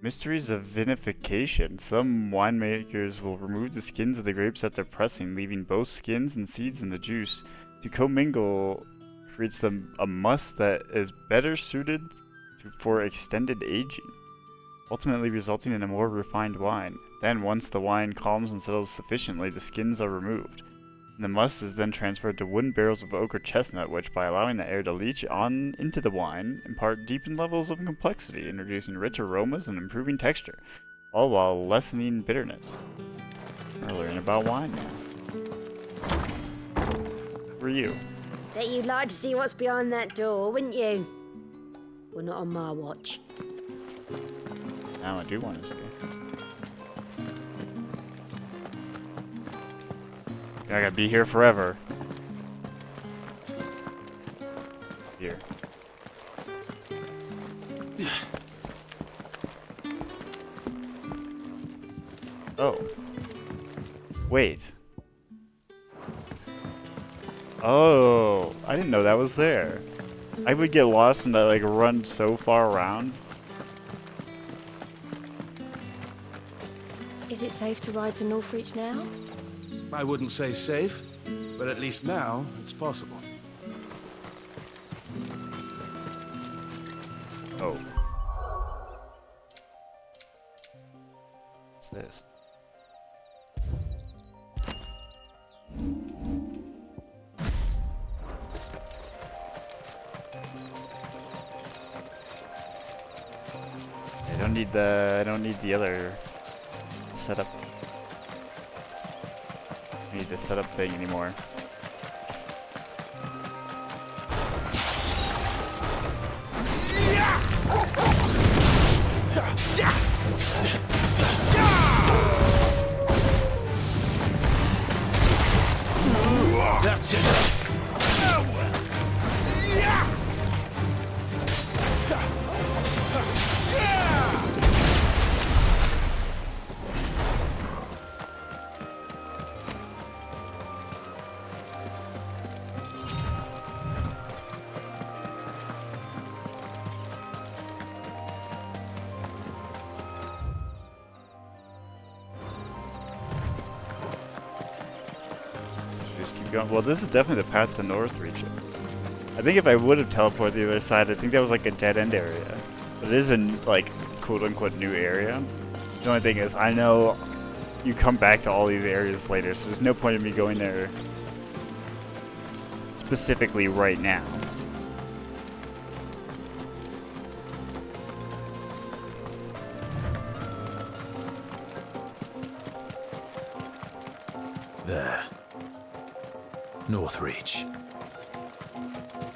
Mysteries of vinification. Some winemakers will remove the skins of the grapes after pressing, leaving both skins and seeds in the juice. To commingle creates a must that is better suited for extended aging, ultimately resulting in a more refined wine. Then, once the wine calms and settles sufficiently, the skins are removed. The must is then transferred to wooden barrels of oak or chestnut, which, by allowing the air to leach on into the wine, impart deepened levels of complexity, introducing rich aromas and improving texture, all while lessening bitterness. We're learning about wine now. Who are you? Bet you'd like to see what's behind that door, wouldn't you? Well, not on my watch. Now I do want to see. I gotta be here forever. Here. Oh. Wait. Oh, I didn't know that was there. I would get lost and I like run so far around. Is it safe to ride to Northreach now? I wouldn't say safe, but at least now it's possible. Oh. What's this? I don't need the other setup. I need the setup thing anymore. That's it. Just keep going. Well, this is definitely the path to Northreach. I think if I would have teleported the other side, I think that was like a dead end area. But it is a like quote unquote new area. The only thing is, I know you come back to all these areas later, so there's no point in me going there specifically right now. There. Northreach.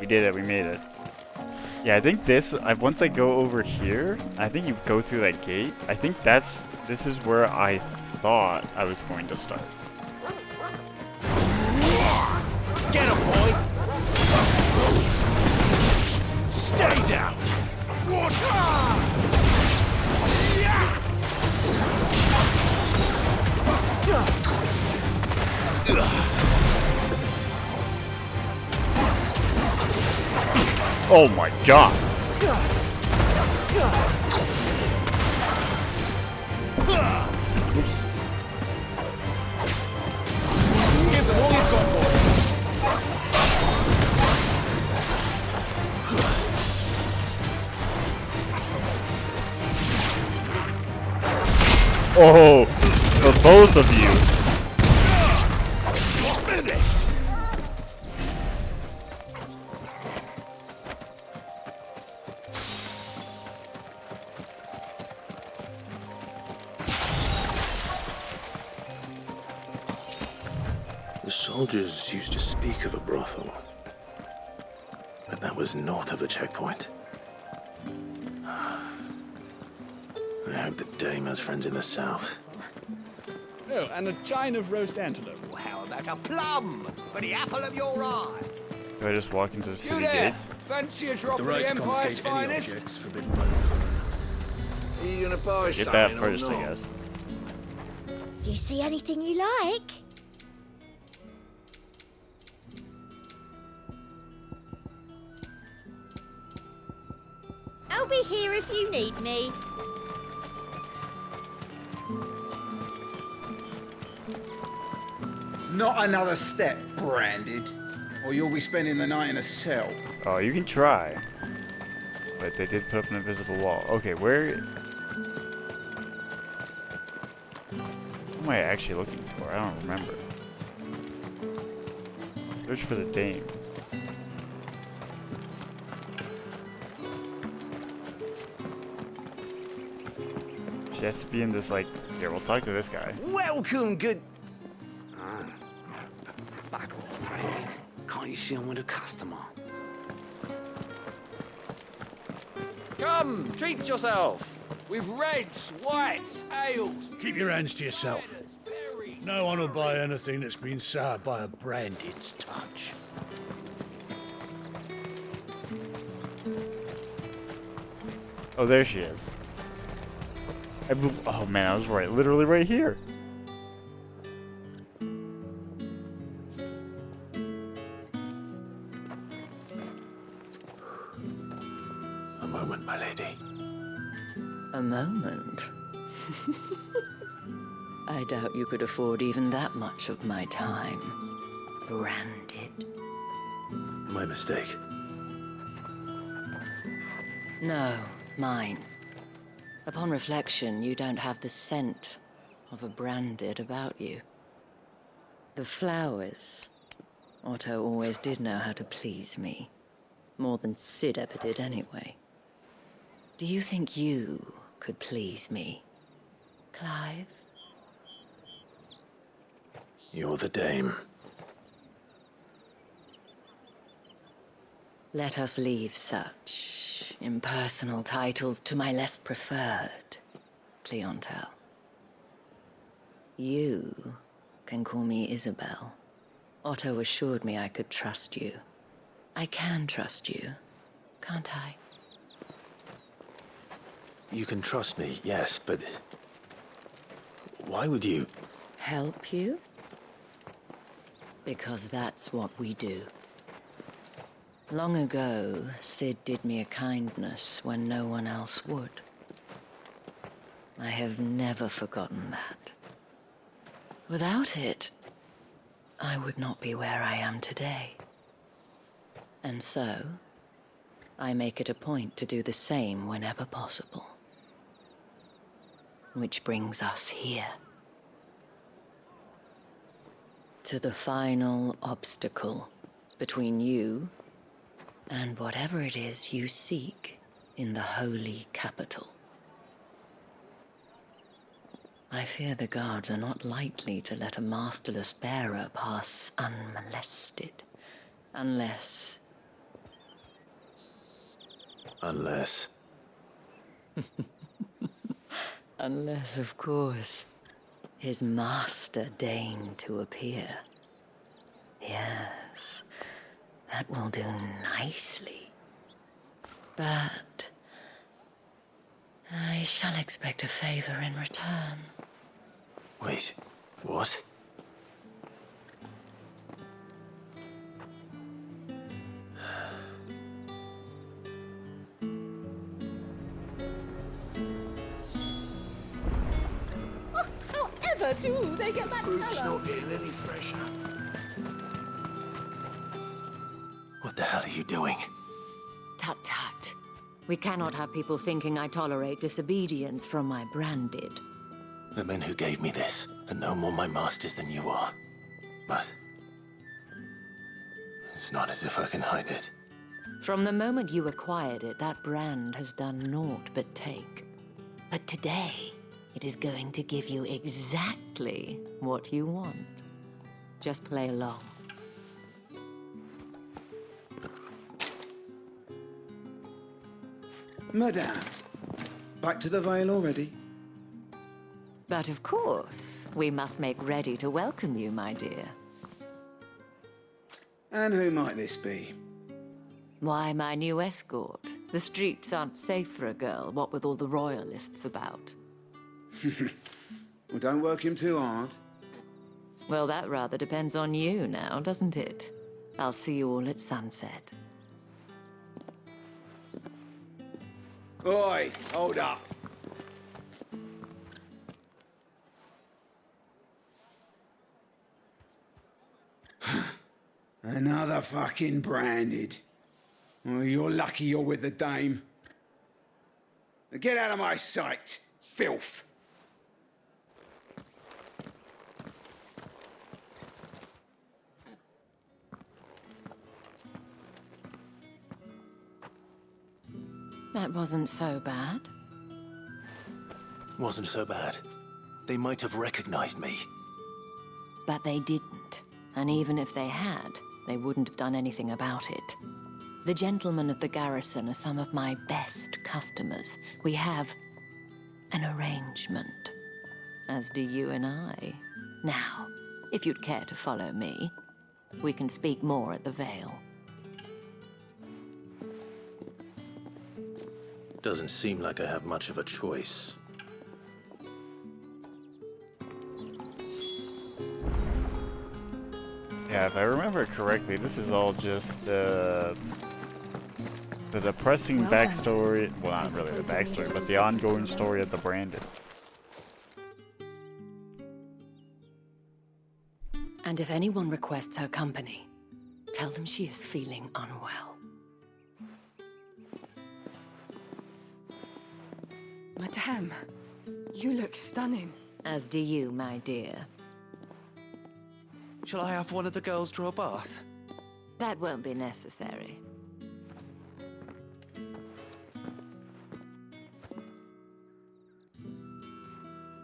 We did it, we made it. Yeah, I think this, once I go over here, I think you go through that gate. I think this is where I thought I was going to start. Get him, boy! Stay down! Oh my god! Oops. Give them all you've got, boy! Oh, for both of you. Finished. The soldiers used to speak of a brothel, but that was north of the checkpoint. I hope the dame has friends in the south. Oh, and a chine of roast antelope. Well, how about a plum for the apple of your eye? Do I just walk into the You city there? gates? Fancy a drop The of right the to Empire's confiscate any finest? objects forbidden by the throne. Are you gonna buy Get something that or first, I not? guess. Do you see anything you like? I'll be here if you need me. Not another step, Branded, or you'll be spending the night in a cell. Oh, you can try. But they did put up an invisible wall. Okay, where... What am I actually looking for? I don't remember. Search for the dame. She has to be in this, like... Here, we'll talk to this guy. Welcome, good... Back off, Branded. Can't you see I'm with a customer? Come, treat yourself. With reds, whites, ales. Keep your hands to yourself. No one will buy anything that's been soured by a Branded's touch. Oh, there she is. Oh man, I was right, literally right here. A moment, my lady. A moment? I doubt you could afford even that much of my time. Branded. My mistake. No, mine. Upon reflection, you don't have the scent of a Branded about you. The flowers. Otto always did know how to please me. More than Sid ever did anyway. Do you think you could please me, Clive? You're the dame. Let us leave such impersonal titles to my less preferred clientele. You can call me Isabel. Otto assured me I could trust you. I can trust you, can't I? You can trust me, yes, but... why would you... Help you? Because that's what we do. Long ago, Sid did me a kindness when no one else would. I have never forgotten that. Without it, I would not be where I am today. And so, I make it a point to do the same whenever possible. Which brings us here. To the final obstacle between you and whatever it is you seek in the holy capital. I fear the guards are not likely to let a masterless bearer pass unmolested, unless... Unless... Unless, of course, his master deigned to appear. Yes, that will do nicely. But I shall expect a favor in return. Wait, what? However do they get that Fruit's colour? not getting any fresher. What the hell are you doing? Tut tut. We cannot have people thinking I tolerate disobedience from my Branded. The men who gave me this are no more my masters than you are. But it's not as if I can hide it. From the moment you acquired it, that brand has done naught but take. But today, it is going to give you exactly what you want. Just play along. Madame, back to the Vale already? But of course, we must make ready to welcome you, my dear. And who might this be? Why, my new escort. The streets aren't safe for a girl, what with all the royalists about. Well, don't work him too hard. Well, that rather depends on you now, doesn't it? I'll see you all at sunset. Oi, hold up. Another fucking branded. Well, you're lucky you're with the dame. Now get out of my sight, filth. That wasn't so bad. Wasn't so bad. They might have recognized me. But they didn't. And even if they had, they wouldn't have done anything about it. The gentlemen of the garrison are some of my best customers. We have an arrangement, as do you and I. Now, if you'd care to follow me, we can speak more at the Vale. Doesn't seem like I have much of a choice. Yeah, if I remember correctly, this is all just the depressing backstory. Well, not really the backstory, but the ongoing story of the Branded. And if anyone requests her company, tell them she is feeling unwell. Madame, you look stunning. As do you, my dear. Shall I have one of the girls draw a bath? That won't be necessary.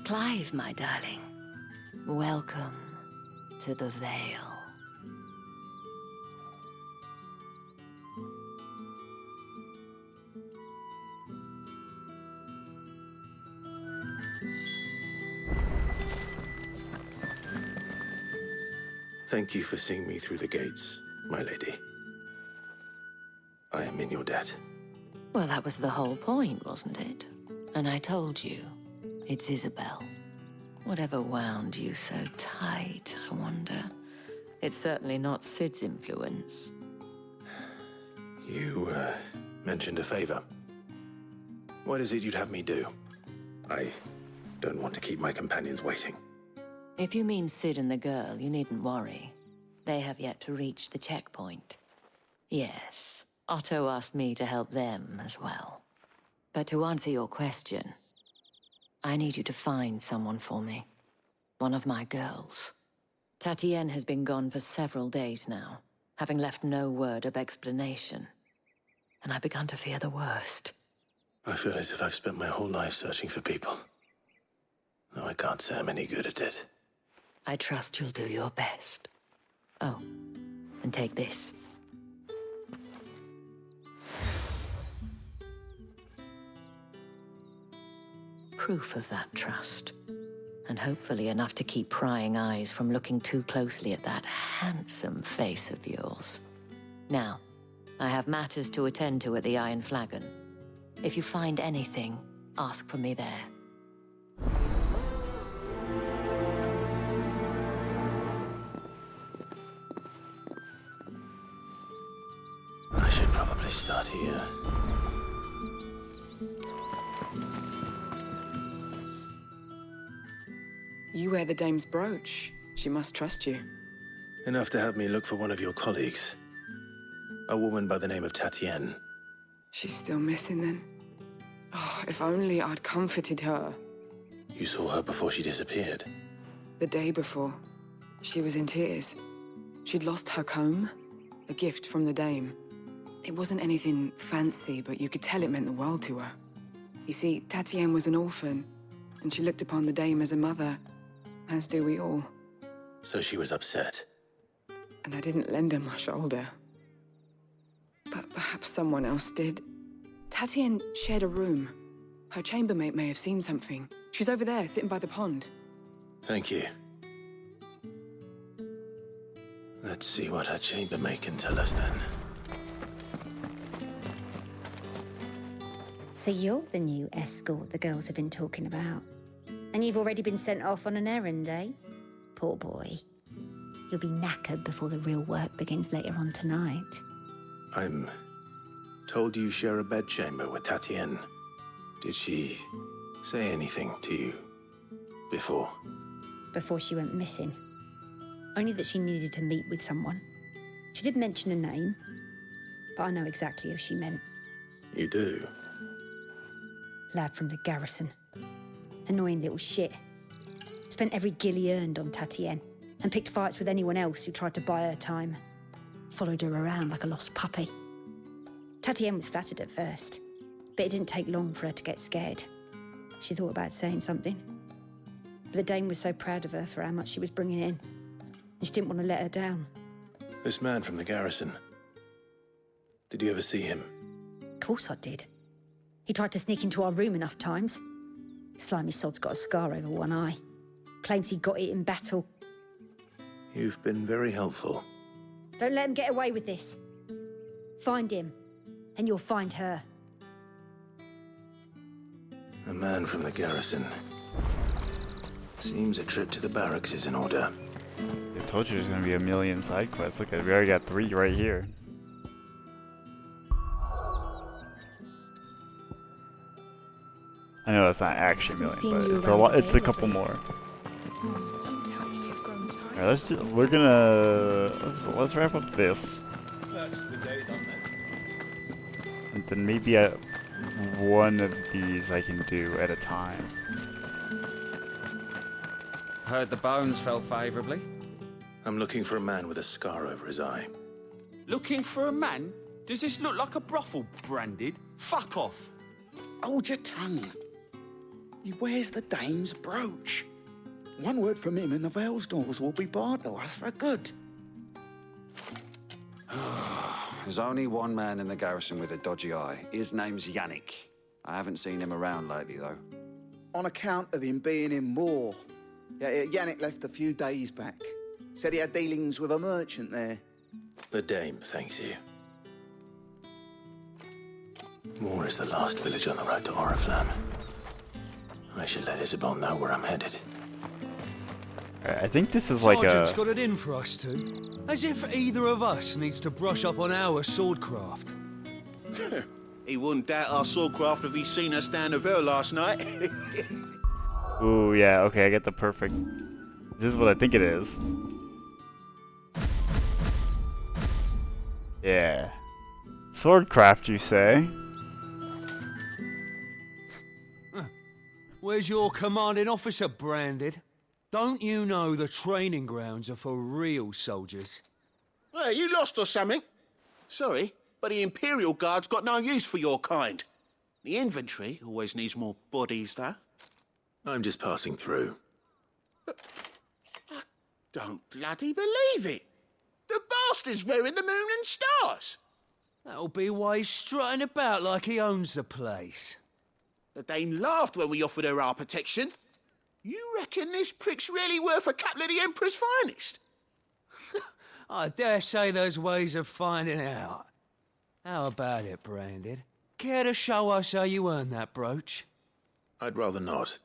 Clive, my darling. Welcome to the Vale. Thank you for seeing me through the gates, my lady. I am in your debt. Well, that was the whole point, wasn't it? And I told you, it's Isabel. Whatever wound you so tight, I wonder. It's certainly not Sid's influence. You, mentioned a favor. What is it you'd have me do? I don't want to keep my companions waiting. If you mean Sid and the girl, you needn't worry. They have yet to reach the checkpoint. Yes, Otto asked me to help them as well. But to answer your question, I need you to find someone for me. One of my girls. Tatienne has been gone for several days now, having left no word of explanation. And I've begun to fear the worst. I feel as if I've spent my whole life searching for people. Though I can't say I'm any good at it. I trust you'll do your best. Oh, and take this. Proof of that trust. And hopefully enough to keep prying eyes from looking too closely at that handsome face of yours. Now, I have matters to attend to at the Iron Flagon. If you find anything, ask for me there. I should probably start here. You wear the dame's brooch. She must trust you. Enough to have me look for one of your colleagues. A woman by the name of Tatienne. She's still missing then? Oh, if only I'd comforted her. You saw her before she disappeared? The day before, she was in tears. She'd lost her comb, a gift from the dame. It wasn't anything fancy, but you could tell it meant the world to her. You see, Tatienne was an orphan, and she looked upon the dame as a mother, as do we all. So she was upset. And I didn't lend her my shoulder. But perhaps someone else did. Tatienne shared a room. Her chambermaid may have seen something. She's over there, sitting by the pond. Thank you. Let's see what her chambermaid can tell us then. So you're the new escort the girls have been talking about. And you've already been sent off on an errand, eh? Poor boy. You'll be knackered before the real work begins later on tonight. I'm told you share a bedchamber with Tatienne. Did she say anything to you before? Before she went missing. Only that she needed to meet with someone. She did mention a name, but I know exactly who she meant. You do? Lad from the garrison. Annoying little shit. Spent every guil he earned on Tatienne, and picked fights with anyone else who tried to buy her time. Followed her around like a lost puppy. Tatienne was flattered at first, but it didn't take long for her to get scared. She thought about saying something. But the dame was so proud of her for how much she was bringing in, and she didn't want to let her down. This man from the garrison. Did you ever see him? Of course I did. He tried to sneak into our room enough times. Slimy sod's got a scar over one eye. Claims he got it in battle. You've been very helpful. Don't let him get away with this. Find him, and you'll find her. A man from the garrison. Seems a trip to the barracks is in order. I told you there's gonna be a million side quests. Look at it, we already got 3 right here. I know it's not actually a million, but it's a lot. It's a couple more. Alright, let's wrap up this. That's the day done then. And then maybe one of these I can do at a time. Heard the bones fell favourably. I'm looking for a man with a scar over his eye. Looking for a man? Does this look like a brothel, Branded? Fuck off. Hold your tongue. He wears the dame's brooch. One word from him and the Vale's doors will be barred to us for good. There's only one man in the garrison with a dodgy eye. His name's Yannick. I haven't seen him around lately, though. On account of him being in war. Yeah, Yannick left a few days back. Said he had dealings with a merchant there. The dame thanks you. Moor is the last village on the road to Oriflamme. I should let Isabel know where I'm headed. I think this is like Sergeant's got it in for us two. As if either of us needs to brush up on our swordcraft. He wouldn't doubt our swordcraft if he'd seen us down the Vale last night. Ooh, yeah, okay, I get the perfect... This is what I think it is. Yeah. Swordcraft, you say? Where's your commanding officer, Branded? Don't you know the training grounds are for real soldiers? Hey, you lost or something? Sorry, but the Imperial Guard's got no use for your kind. The infantry always needs more bodies, though. I'm just passing through. I don't bloody believe it. The bastard's wearing the moon and stars. That'll be why he's strutting about like he owns the place. The dame laughed when we offered her our protection. You reckon this prick's really worth a couple of the Emperor's finest? I dare say there's ways of finding out. How about it, Branded? Care to show us how you earned that brooch? I'd rather not.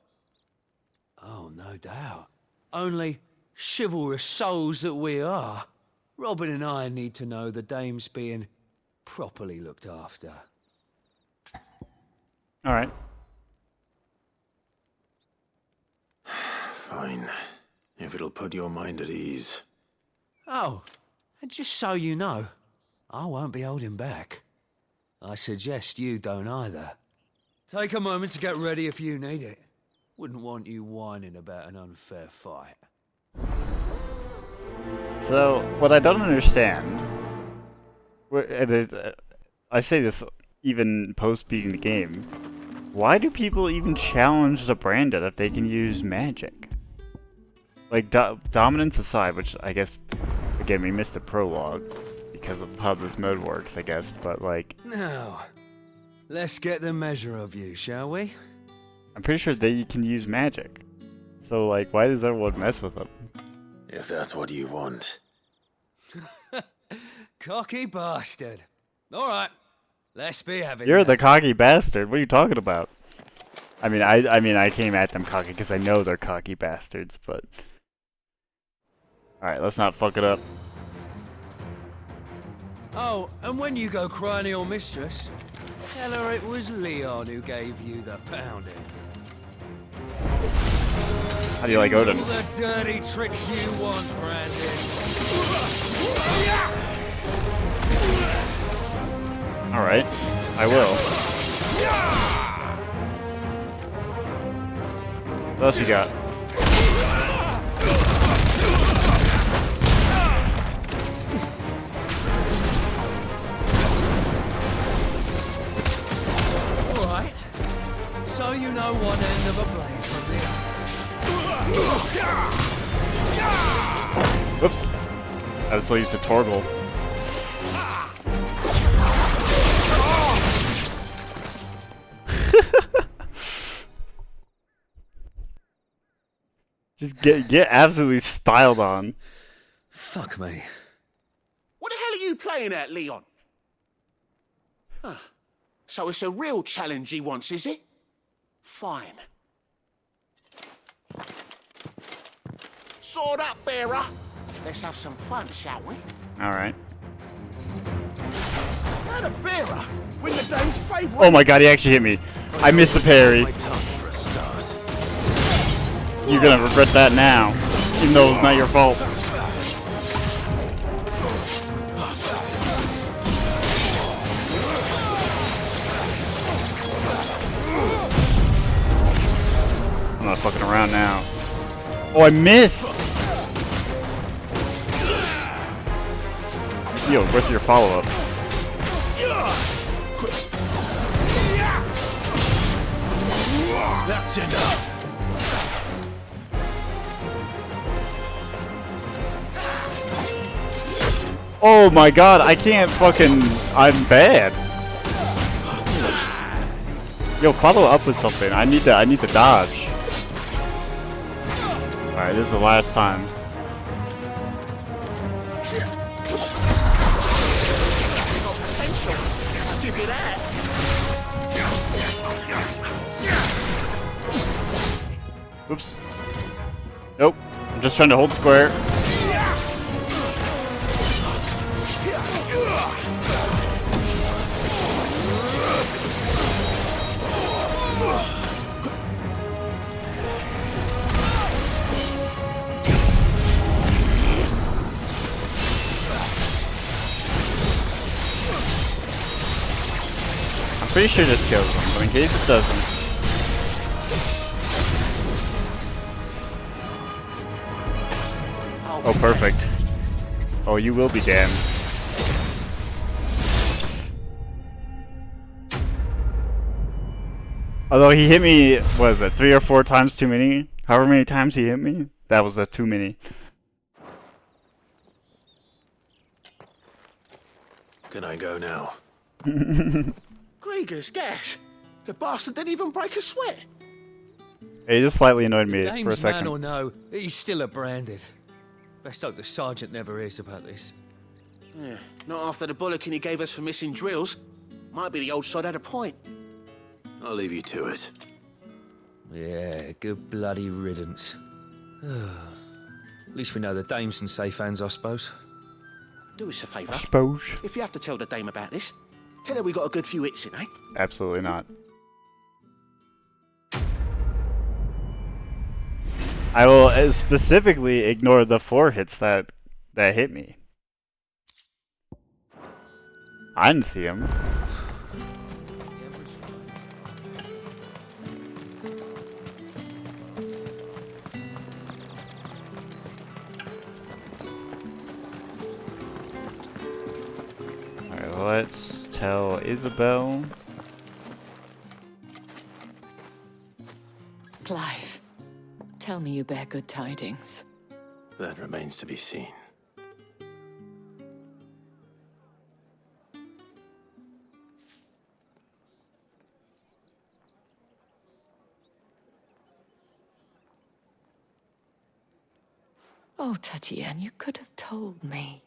Oh, no doubt. Only, chivalrous souls that we are, Robin and I need to know the dame's being properly looked after. Alright. Fine. If it'll put your mind at ease. Oh, and just so you know, I won't be holding back. I suggest you don't either. Take a moment to get ready if you need it. Wouldn't want you whining about an unfair fight. So, what I don't understand, I say this even post beating the game, why do people even challenge the Branded if they can use magic? Like, dominance aside, which I guess, again, we missed the prologue because of how this mode works, I guess, but like... Now, let's get the measure of you, shall we? I'm pretty sure they can use magic. So, like, why does everyone mess with them? If that's what you want. Cocky bastard. Alright, let's be having You're that. the cocky bastard. What are you talking about? I mean, I came at them cocky because I know they're cocky bastards, but... Alright, let's not fuck it up. Oh, and when you go crying to your mistress, tell her it was Leon who gave you the pounding. How do you like Odin? All the dirty tricks you want, Brandon. Alright, I will. What else you got? Alright, so you know one end of a blade from the other. Whoops. I was so used to Torgal. Just get absolutely styled on. Fuck me. What the hell are you playing at, Leon? Huh. So it's a real challenge he wants, is it? Fine. Sword up, bearer. Let's have some fun, shall we? Alright. And a bearer. Win the dame's favourite. Oh my god, he actually hit me. I missed the parry. For a start. You're gonna regret that now, even though it's not your fault. I'm not fucking around now. Oh, I missed! Yo, where's your follow-up? That's enough. Oh my god, I can't fucking... I'm bad. Yo, follow up with something. I need to dodge. Alright, this is the last time. Give you that. Oops. Nope. I'm just trying to hold square. I'm pretty sure this kills him, but in case it doesn't. Oh, perfect. Oh, you will be damned. Although he hit me, what is it, 3 or 4 times too many? However many times he hit me, that was too many. Can I go now? Grieger's gas. The bastard didn't even break a sweat. He just slightly annoyed me for a Dame's man second. or no, he's still a Branded. Best hope the sergeant never hears about this. Yeah, not after the bollocking he gave us for missing drills. Might be the old sod had a point. I'll leave you to it. Yeah, good bloody riddance. At least we know the dame's in safe hands, I suppose. Do us a favour. Suppose. If you have to tell the dame about this, tell her we got a good few hits in, eh? Absolutely not. I will specifically ignore the 4 hits that hit me. I didn't see him. Let's tell Isabel. Clive, tell me you bear good tidings. That remains to be seen. Oh, Tatiana, you could have told me.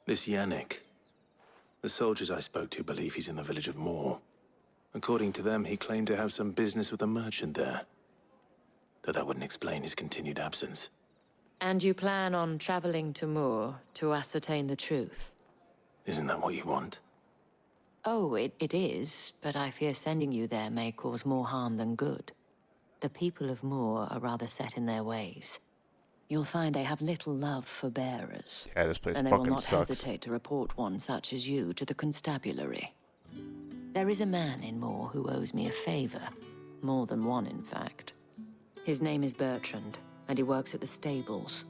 This Yannick. The soldiers I spoke to believe he's in the village of Moor. According to them, he claimed to have some business with a merchant there. Though that wouldn't explain his continued absence. And you plan on traveling to Moor to ascertain the truth? Isn't that what you want? Oh, it is, but I fear sending you there may cause more harm than good. The people of Moor are rather set in their ways. You'll find they have little love for bearers. Yeah, this place and they will fucking not sucks. hesitate to report one such as you to the constabulary. There is a man in Moor who owes me a favor. More than one, in fact. His name is Bertrand, and he works at the stables.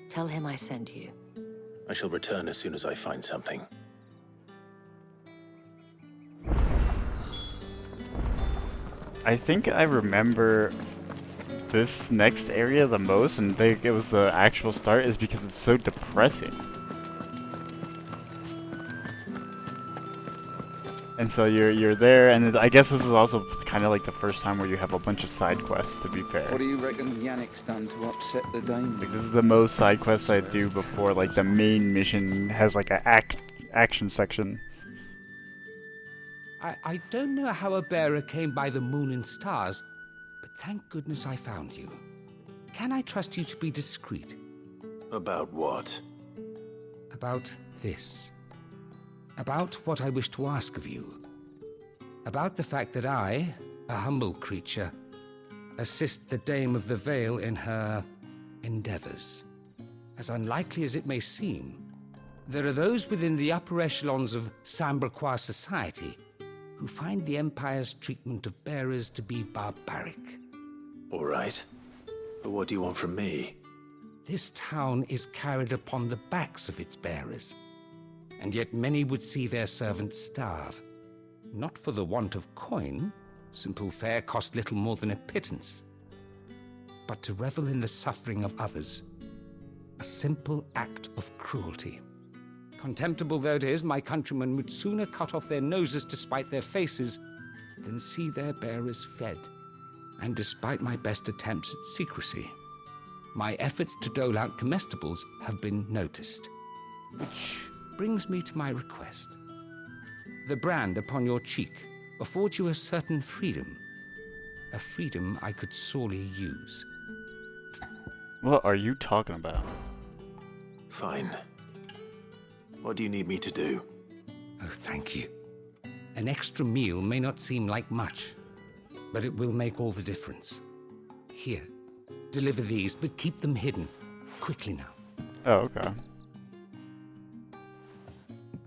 Tell him I sent you. I shall return as soon as I find something. I think I remember this next area the most, and I think it was the actual start, is because it's so depressing. And so you're there, and I guess this is also kind of like the first time where you have a bunch of side quests, to be fair. What do you reckon Yannick's done to upset the dame? Like, this is the most side quests I do before like the main mission has like a action section. I don't know how a bearer came by the moon and stars, but thank goodness I found you. Can I trust you to be discreet? About what? About this. About what I wish to ask of you. About the fact that I, a humble creature, assist the Dame of the Vale in her endeavors. As unlikely as it may seem, there are those within the upper echelons of Samberquois society who find the Empire's treatment of bearers to be barbaric. All right. But what do you want from me? This town is carried upon the backs of its bearers, and yet many would see their servants starve. Not for the want of coin, simple fare cost little more than a pittance, but to revel in the suffering of others, a simple act of cruelty. Contemptible though it is, my countrymen would sooner cut off their noses to spite their faces than see their bearers fed. And despite my best attempts at secrecy, my efforts to dole out comestibles have been noticed. Which brings me to my request. The brand upon your cheek affords you a certain freedom. A freedom I could sorely use. What are you talking about? Fine. What do you need me to do? Oh, thank you. An extra meal may not seem like much, but it will make all the difference. Here, deliver these, but keep them hidden. Quickly now. Oh, okay.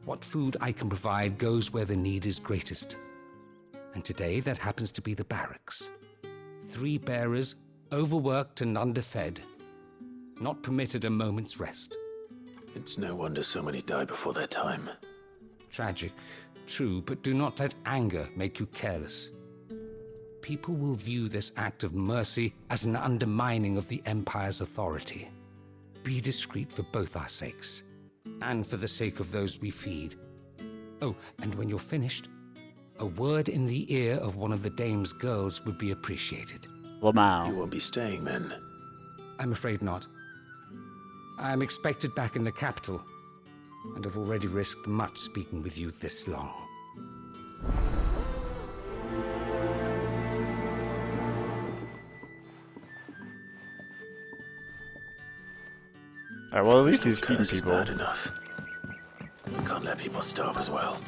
What food I can provide goes where the need is greatest. And today that happens to be the barracks. 3 bearers, overworked and underfed, not permitted a moment's rest. It's no wonder so many die before their time. Tragic, true, but do not let anger make you careless. People will view this act of mercy as an undermining of the Empire's authority. Be discreet for both our sakes, and for the sake of those we feed. Oh, and when you're finished, a word in the ear of one of the Dame's girls would be appreciated. Lamau. You won't be staying then? I'm afraid not. I am expected back in the capital, and have already risked much speaking with you this long. Alright, well at least he's feeding Curse is people. bad enough. We can't let people starve as well.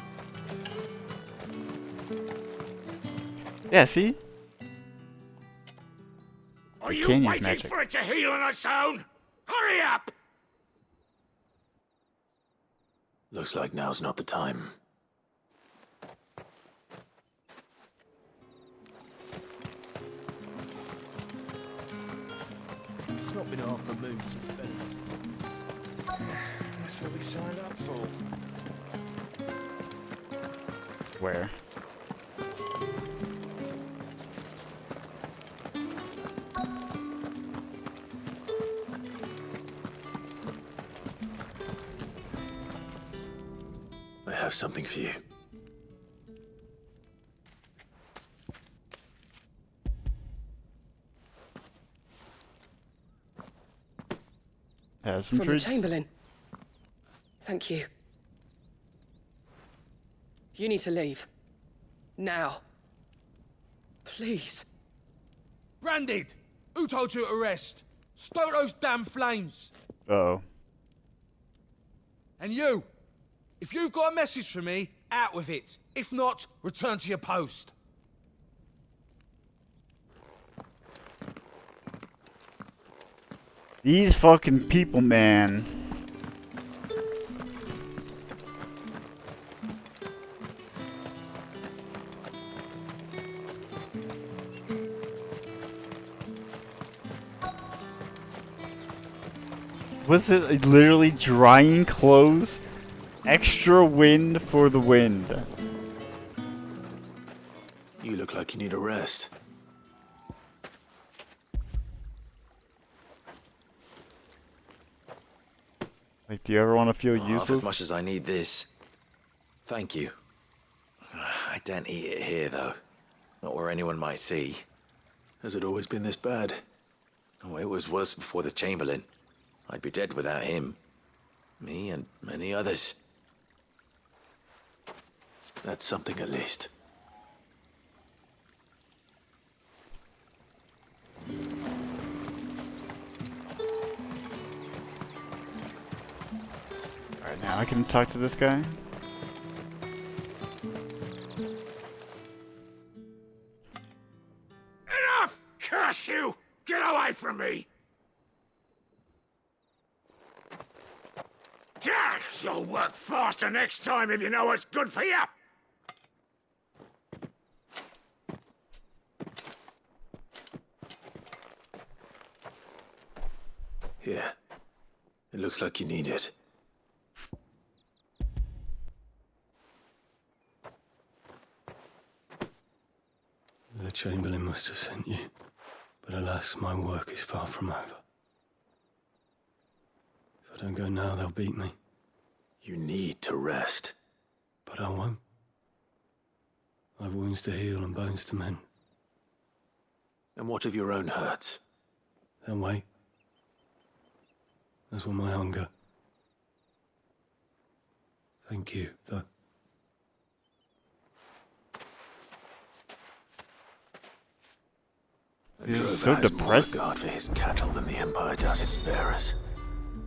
Yeah, see? Are You you can use waiting magic. for it to heal on its own? Hurry up! Looks like now's not the time. It's not been half the moon since Ben. That's what we signed up for. Where? I have something for you. Have some From treats. the Chamberlain. Thank you. You need to leave. Now. Please. Branded! Who told you to rest? Stoke those damn flames! Uh-oh. And you! If you've got a message for me, out with it. If not, return to your post. These fucking people, man. Was it literally drying clothes? Extra wind for the wind. You look like you need a rest. Like, do you ever want to feel Half useless? as much as I need this. Thank you. I daren't eat it here, though. Not where anyone might see. Has it always been this bad? Oh, it was worse before the Chamberlain. I'd be dead without him. Me and many others. That's something at least. Alright, now I can talk to this guy. Enough! Curse you! Get away from me! You'll work faster next time if you know what's good for you! Here. It looks like you need it. The Chamberlain must have sent you, but alas, my work is far from over. If I don't go now, they'll beat me. You need to rest. But I won't. I've wounds to heal and bones to mend. And what of your own hurts? Then wait. As will my hunger. Thank you, though. This is Drover so has more depressing. regard for his cattle than the Empire does its bearers.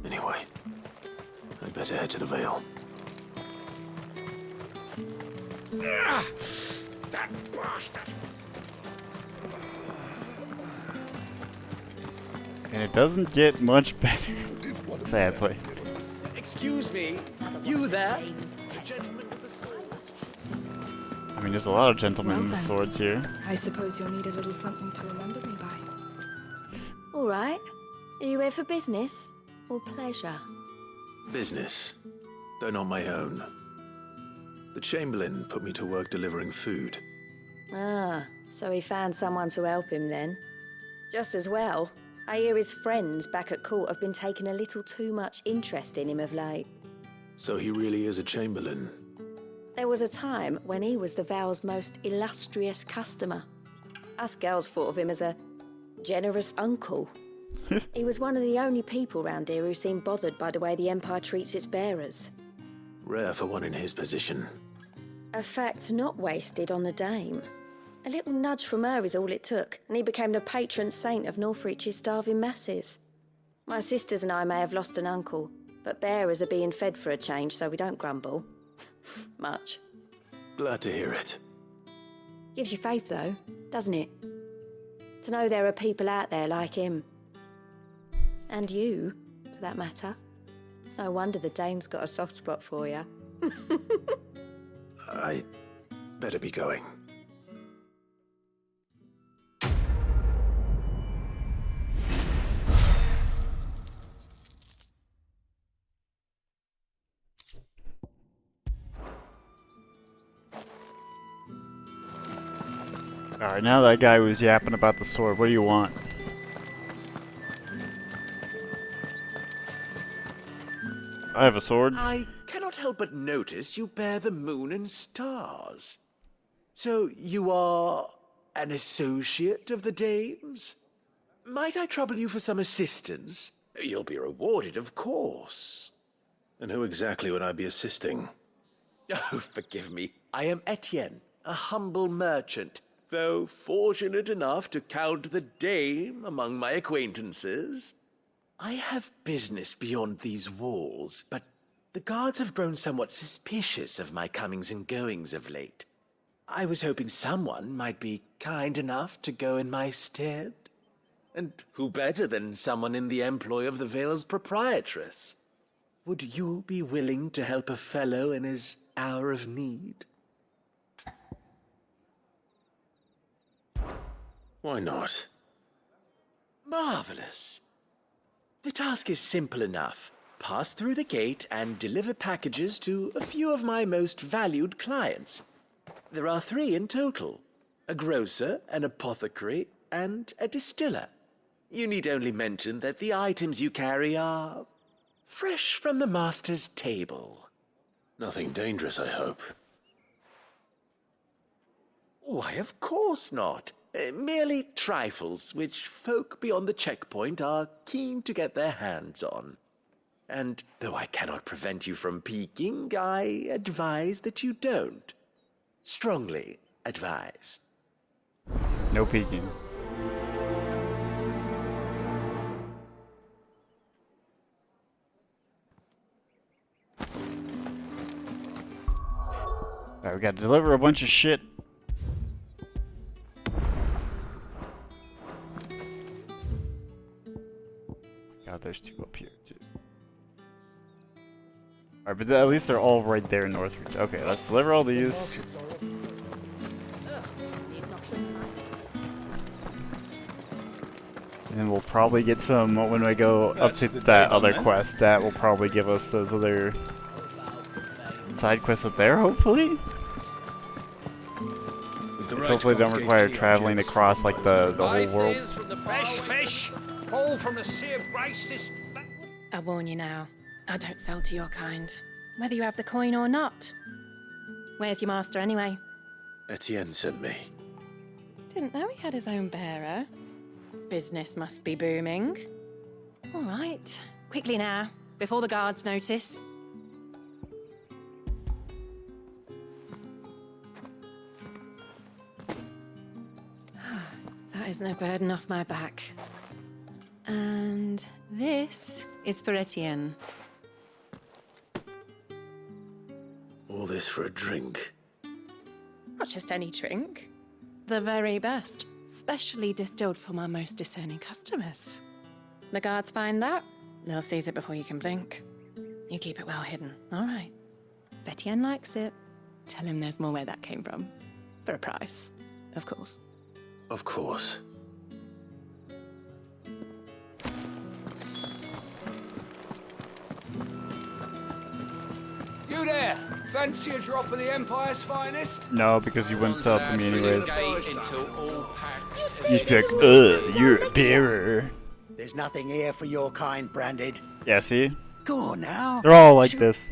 Anyway, I'd better head to the Vale. That bastard! And it doesn't get much better, sadly. Excuse me, you there? I mean, there's a lot of gentlemen with then. swords here. I suppose you'll need a little something to remember me by. All right. Are you here for business or pleasure? Business, though not my own. The Chamberlain put me to work delivering food. Ah, so he found someone to help him then. Just as well. I hear his friends back at court have been taking a little too much interest in him of late. So he really is a Chamberlain. There was a time when he was the Vale's most illustrious customer. Us girls thought of him as a generous uncle. He was one of the only people round here who seemed bothered by the way the Empire treats its bearers. Rare for one in his position. A fact not wasted on the dame. A little nudge from her is all it took, and he became the patron saint of Northreach's starving masses. My sisters and I may have lost an uncle, but bearers are being fed for a change, so we don't grumble. Much. Glad to hear it. Gives you faith, though, doesn't it? To know there are people out there like him. And you, for that matter. It's no wonder the dame's got a soft spot for you. I better be going. Alright, now that guy was yapping about the sword, what do you want? I have a sword. I cannot help but notice you bear the moon and stars. So you are an associate of the dames? Might I trouble you for some assistance? You'll be rewarded, of course. And who exactly would I be assisting? Oh, forgive me. I am Etienne, a humble merchant, though fortunate enough to count the dame among my acquaintances. I have business beyond these walls, but the guards have grown somewhat suspicious of my comings and goings of late. I was hoping someone might be kind enough to go in my stead. And who better than someone in the employ of the Vale's proprietress? Would you be willing to help a fellow in his hour of need? Why not? Marvelous. The task is simple enough. Pass through the gate and deliver packages to a few of my most valued clients. There are 3 in total: a grocer, an apothecary, and a distiller. You need only mention that the items you carry are fresh from the master's table. Nothing dangerous, I hope. Why, of course not. Merely trifles which folk beyond the checkpoint are keen to get their hands on. And though I cannot prevent you from peeking, I advise that you don't. Strongly advise. No peeking. Alright, we gotta deliver a bunch of shit. God, there's 2 up here too. Alright, but at least they're all right there in Northridge. Okay, let's deliver all these. And then we'll probably get some when I go up to that other quest. That will probably give us those other side quests up there, hopefully? Hopefully they don't require traveling across like the whole world. Fish! All from the sea of grace this... I warn you now, I don't sell to your kind, whether you have the coin or not. Where's your master anyway? Etienne sent me. Didn't know he had his own bearer. Business must be booming. All right, quickly now, before the guards notice. That is no burden off my back. And this is for Etienne. All this for a drink? Not just any drink. The very best, specially distilled for my most discerning customers. The guards find that, they'll seize it before you can blink. You keep it well hidden, all right? If Etienne likes it, tell him there's more where that came from. For a price, of course. Of course. You there! Fancy a drop of the Empire's finest? No, because you wouldn't sell it to me anyways. You You'd be like, ugh, you're a bearer. There's nothing here for your kind, Branded. Yeah, see? Go on now. They're all like this.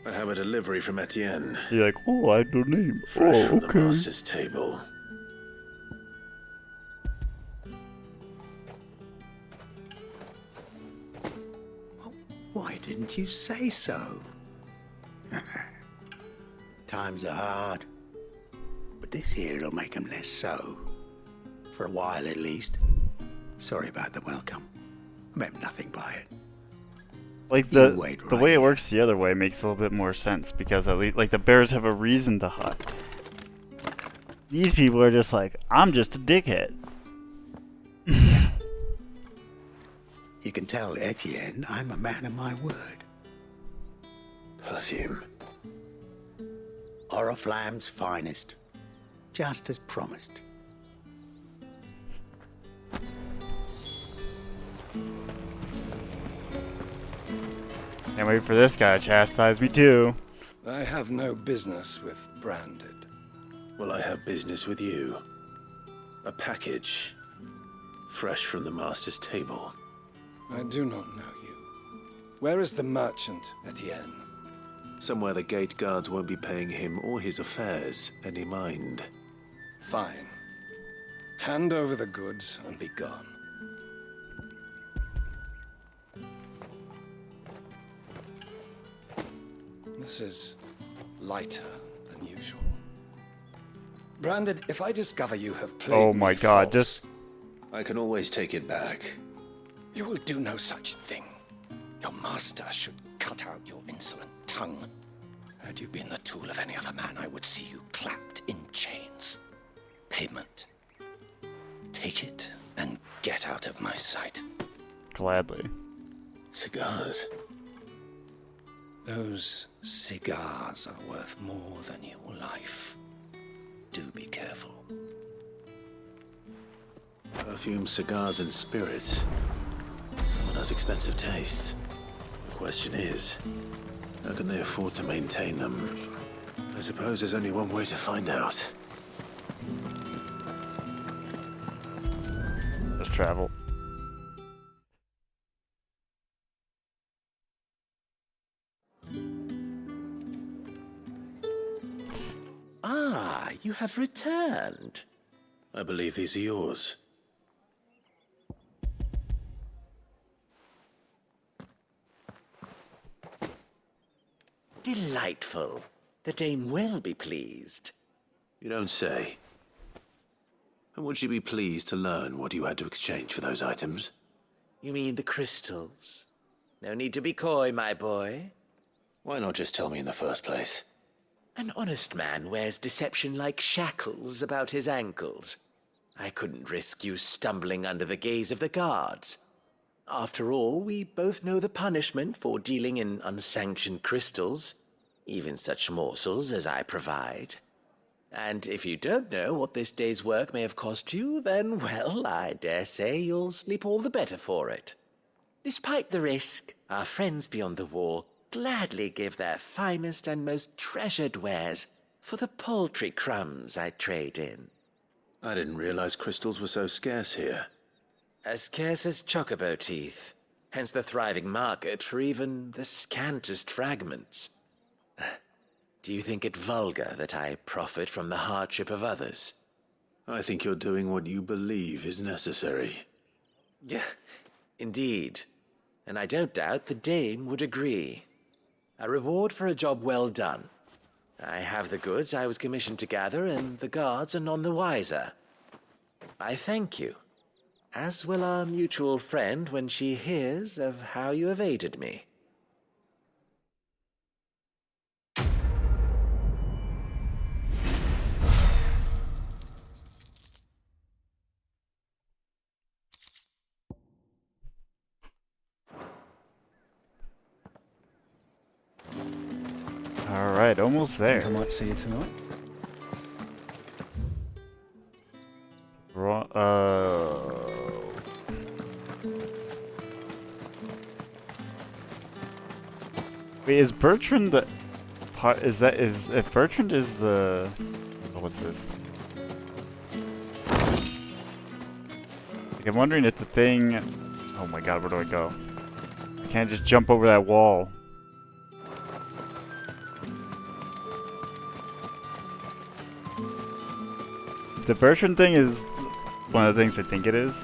I have a delivery from Etienne. You're like, oh, I don't name. Fresh Oh, from the okay. master's table. Why didn't you say so? Times are hard. But this here'll make 'em less so. For a while at least. Sorry about the welcome. I meant nothing by it. Like the way it works the other way makes a little bit more sense because at least like the bears have a reason to hunt. These people are just like, I'm just a dickhead. You can tell Etienne I'm a man of my word. Perfume. Oriflamme's finest. Just as promised. Can't wait for this guy to chastise me too. I have no business with Branded. Well, I have business with you. A package. Fresh from the master's table. I do not know you. Where is the merchant, Etienne? Somewhere the gate guards won't be paying him or his affairs any mind. Fine. Hand over the goods and be gone. This is lighter than usual. Branded, if I discover you have played Oh my god, just... I can always take it back. You will do no such thing. Your master should cut out your insolent tongue. Had you been the tool of any other man, I would see you clapped in chains. Payment. Take it and get out of my sight. Gladly. Cigars. Those cigars are worth more than your life. Do be careful. Perfume, cigars, and spirits. Someone has expensive tastes. The question is, how can they afford to maintain them? I suppose there's only one way to find out. Just travel. Ah, you have returned. I believe these are yours. Delightful. The dame will be pleased. You don't say. And would she be pleased to learn what you had to exchange for those items? You mean the crystals? No need to be coy, my boy. Why not just tell me in the first place? An honest man wears deception like shackles about his ankles. I couldn't risk you stumbling under the gaze of the guards. After all, we both know the punishment for dealing in unsanctioned crystals, even such morsels as I provide. And if you don't know what this day's work may have cost you, then, well, I dare say you'll sleep all the better for it. Despite the risk, our friends beyond the wall gladly give their finest and most treasured wares for the paltry crumbs I trade in. I didn't realize crystals were so scarce here. As scarce as chocobo teeth, hence the thriving market for even the scantest fragments. Do you think it vulgar that I profit from the hardship of others? I think you're doing what you believe is necessary. Yeah, indeed. And I don't doubt the dame would agree. A reward for a job well done. I have the goods I was commissioned to gather, and the guards are none the wiser. I thank you, as will our mutual friend when she hears of how you have aided me. Alright, almost there. I might see you tonight. Wait, is Bertrand the part? If Bertrand is the? Oh, what's this? Like, I'm wondering if the thing. Oh my God, where do I go? I can't just jump over that wall. The Bertrand thing is one of the things I think it is.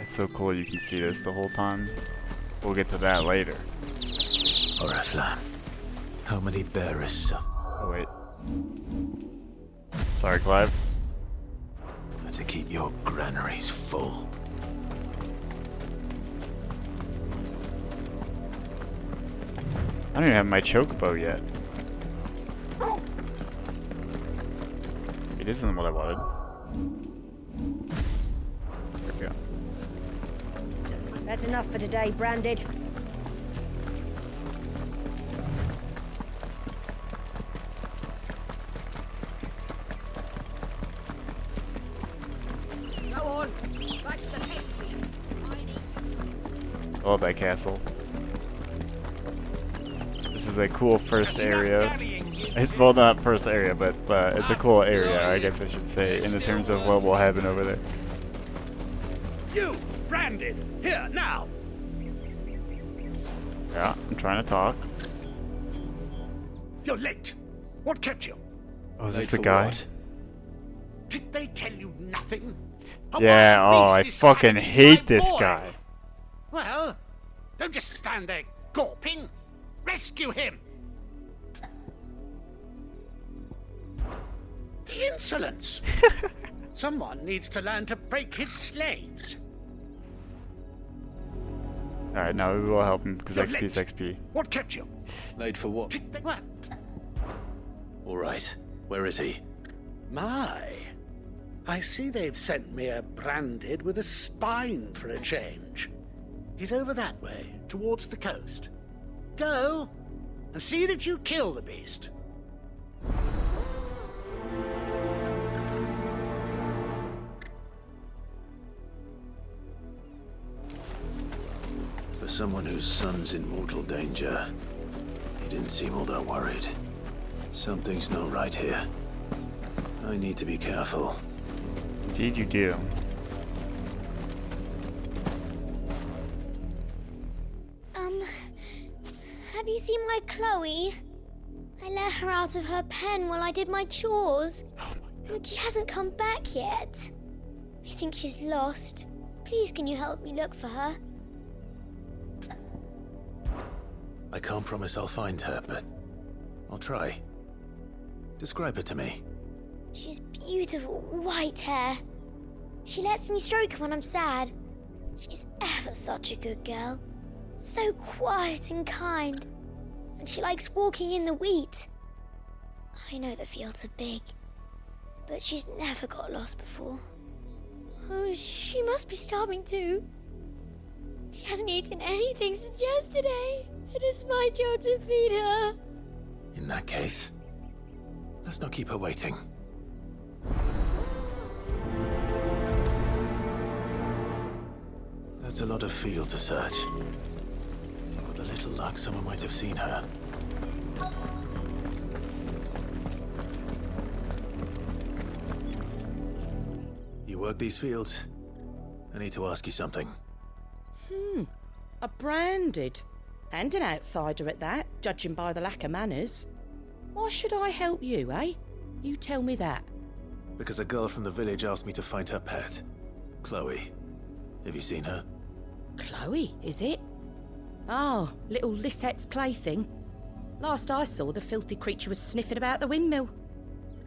It's so cool you can see this the whole time. We'll get to that later. Oriflamme, how many bearers? Oh wait. Sorry, Clive. To keep your granaries full. I don't even have my chocobo yet. It isn't what I wanted. There we go. That's enough for today, Branded. Go on, back to the pit. I love that castle. This is a cool first area. It's, well, not first area, but it's a cool area, I guess I should say, in the terms of what will happen over there. You, Branded, here, now! Yeah, I'm trying to talk. You're late. What kept you? Oh, is this the guy? What? Did they tell you nothing? Yeah, oh, I fucking hate this guy. Well, don't just stand there gawping. Rescue him! The insolence! Someone needs to learn to break his slaves. Alright, now we will help him, because You're XP is late. XP. What kept you? Late for what? What? All right. Where is he? My. I see they've sent me a Branded with a spine for a change. He's over that way, towards the coast. Go, and see that you kill the beast. For someone whose son's in mortal danger, he didn't seem all that worried. Something's not right here. I need to be careful. Indeed you do. Have you seen my Chloe? I let her out of her pen while I did my chores. But she hasn't come back yet. I think she's lost. Please, can you help me look for her? I can't promise I'll find her, but I'll try. Describe her to me. She's beautiful white hair. She lets me stroke her when I'm sad. She's ever such a good girl. So quiet and kind. And she likes walking in the wheat. I know the fields are big, but she's never got lost before. Oh, she must be starving too. She hasn't eaten anything since yesterday. It is my job to feed her. In that case, let's not keep her waiting. That's a lot of field to search. With a little luck, someone might have seen her. You work these fields? I need to ask you something. A Branded. And an outsider at that, judging by the lack of manners. Why should I help you, eh? You tell me that. Because a girl from the village asked me to find her pet, Chloe. Have you seen her? Chloe, is it? Oh, little Lisette's plaything. Last I saw, the filthy creature was sniffing about the windmill.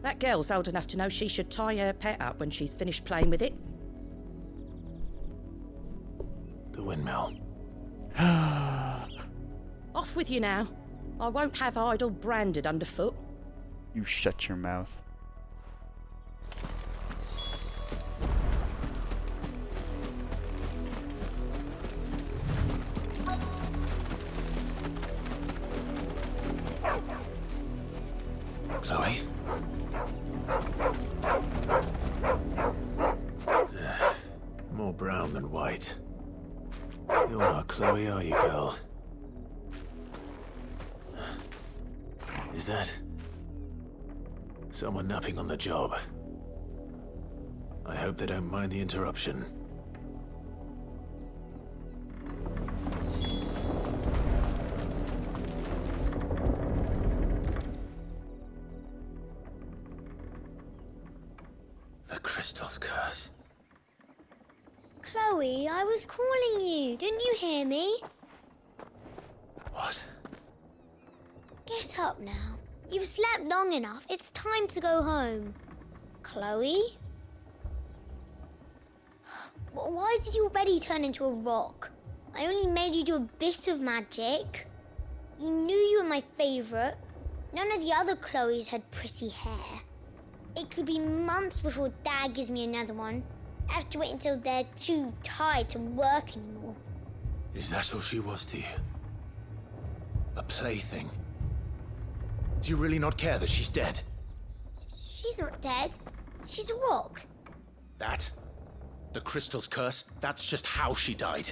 That girl's old enough to know she should tie her pet up when she's finished playing with it. The windmill. Off with you now. I won't have idle Branded underfoot. You shut your mouth. Chloe? More brown than white. You're not Chloe, are you, girl? Is that someone napping on the job? I hope they don't mind the interruption. The crystal's curse. Chloe, I was calling you. Didn't you hear me? What? Get up now. You've slept long enough. It's time to go home. Chloe? Why did you already turn into a rock? I only made you do a bit of magic. You knew you were my favourite. None of the other Chloes had pretty hair. It could be months before Dad gives me another one. I have to wait until they're too tired to work anymore. Is that all she was to you? A plaything? Do you really not care that she's dead? She's not dead. She's a rock. That? The crystal's curse? That's just how she died.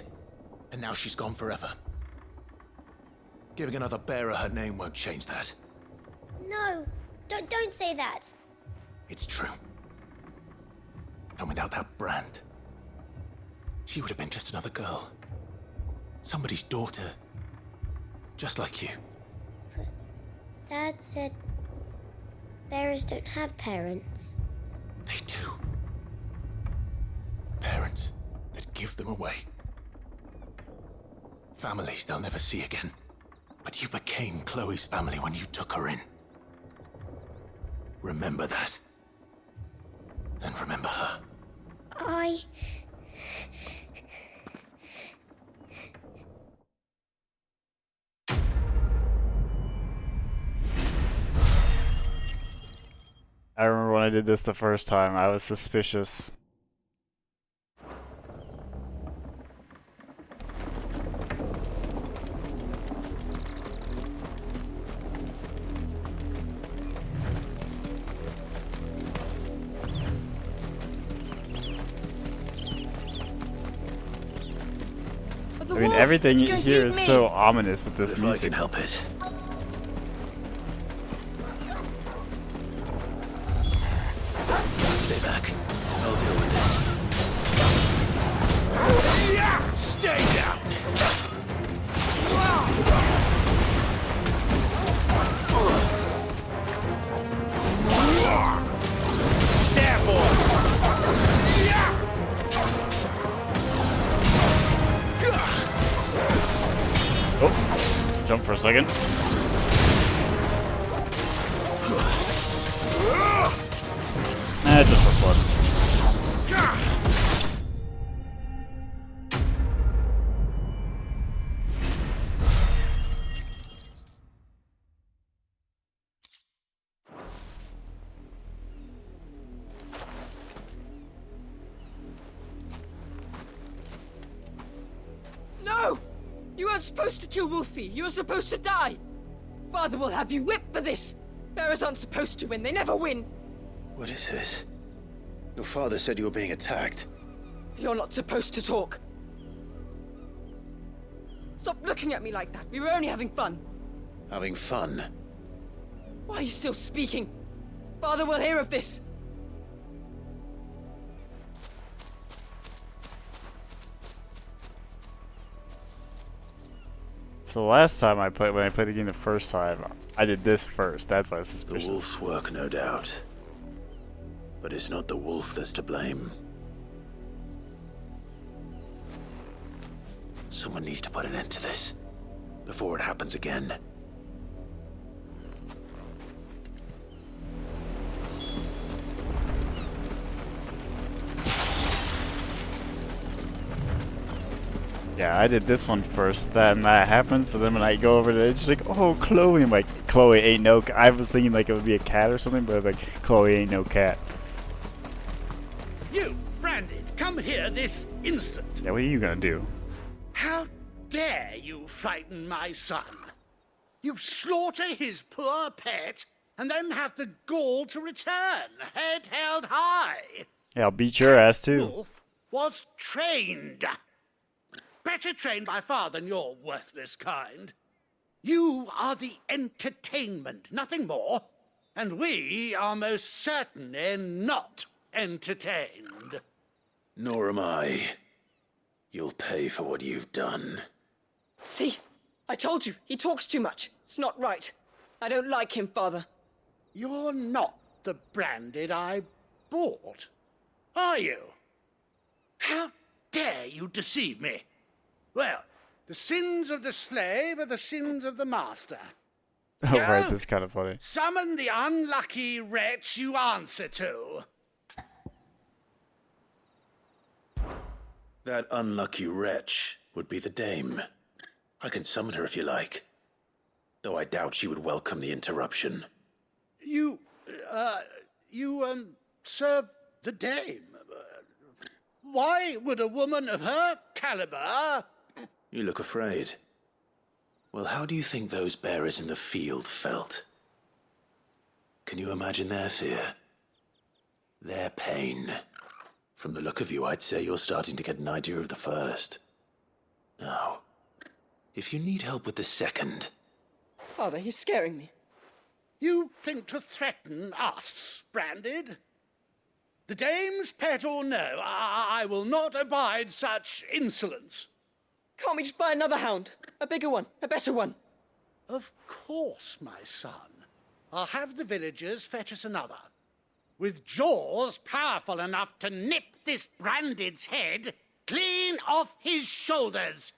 And now she's gone forever. Giving another bearer her name won't change that. No, don't say that. It's true. And without that brand, she would have been just another girl. Somebody's daughter. Just like you. But Dad said bearers don't have parents. They do. Parents that give them away. Families they'll never see again. But you became Chloe's family when you took her in. Remember that. And remember her. I remember when I did this the first time, I was suspicious. I mean, everything here is so ominous with this if music. I can help it. Stay back. I'll deal with this. Yeah! Stay down! There, boy! Oh, jump for a second. Just for fun. No! You weren't supposed to kill Wolfie. You were supposed to die. Father will have you whipped for this. Bearers aren't supposed to win. They never win. What is this? Your father said you were being attacked. You're not supposed to talk. Stop looking at me like that. We were only having fun. Having fun? Why are you still speaking? Father will hear of this. So last time when I played the game the first time, I did this first. That's why I was suspicious. The wolf's work, no doubt. But it's not the wolf that's to blame. Someone needs to put an end to this before it happens again. Yeah, I did this one first, then that happened, so then when I go over there, it's just like, oh, Chloe. I'm like, Chloe ain't no... I was thinking like it would be a cat or something, but like, Chloe ain't no cat. You, Branded, come here this instant. Yeah, what are you gonna do? How dare you frighten my son? You slaughter his poor pet, and then have the gall to return, head held high. Yeah, I'll beat your ass too. Wolf was trained. Better trained by far than your worthless kind. You are the entertainment, nothing more. And we are most certainly not entertained. Nor am I. You'll pay for what you've done. See? I told you, he talks too much. It's not right. I don't like him, Father. You're not the Branded I bought, are you? How dare you deceive me? Well, the sins of the slave are the sins of the master. Oh, right, that's kind of funny. Summon the unlucky wretch you answer to. That unlucky wretch would be the dame. I can summon her if you like. Though I doubt she would welcome the interruption. You serve the dame. Why would a woman of her caliber... You look afraid. Well, how do you think those bearers in the field felt? Can you imagine their fear? Their pain? From the look of you, I'd say you're starting to get an idea of the first. Now, if you need help with the second... Father, he's scaring me. You think to threaten us, Branded? The dame's pet or no, I will not abide such insolence. Can't we just buy another hound? A bigger one, a better one. Of course, my son. I'll have the villagers fetch us another. With jaws powerful enough to nip this Branded's head clean off his shoulders.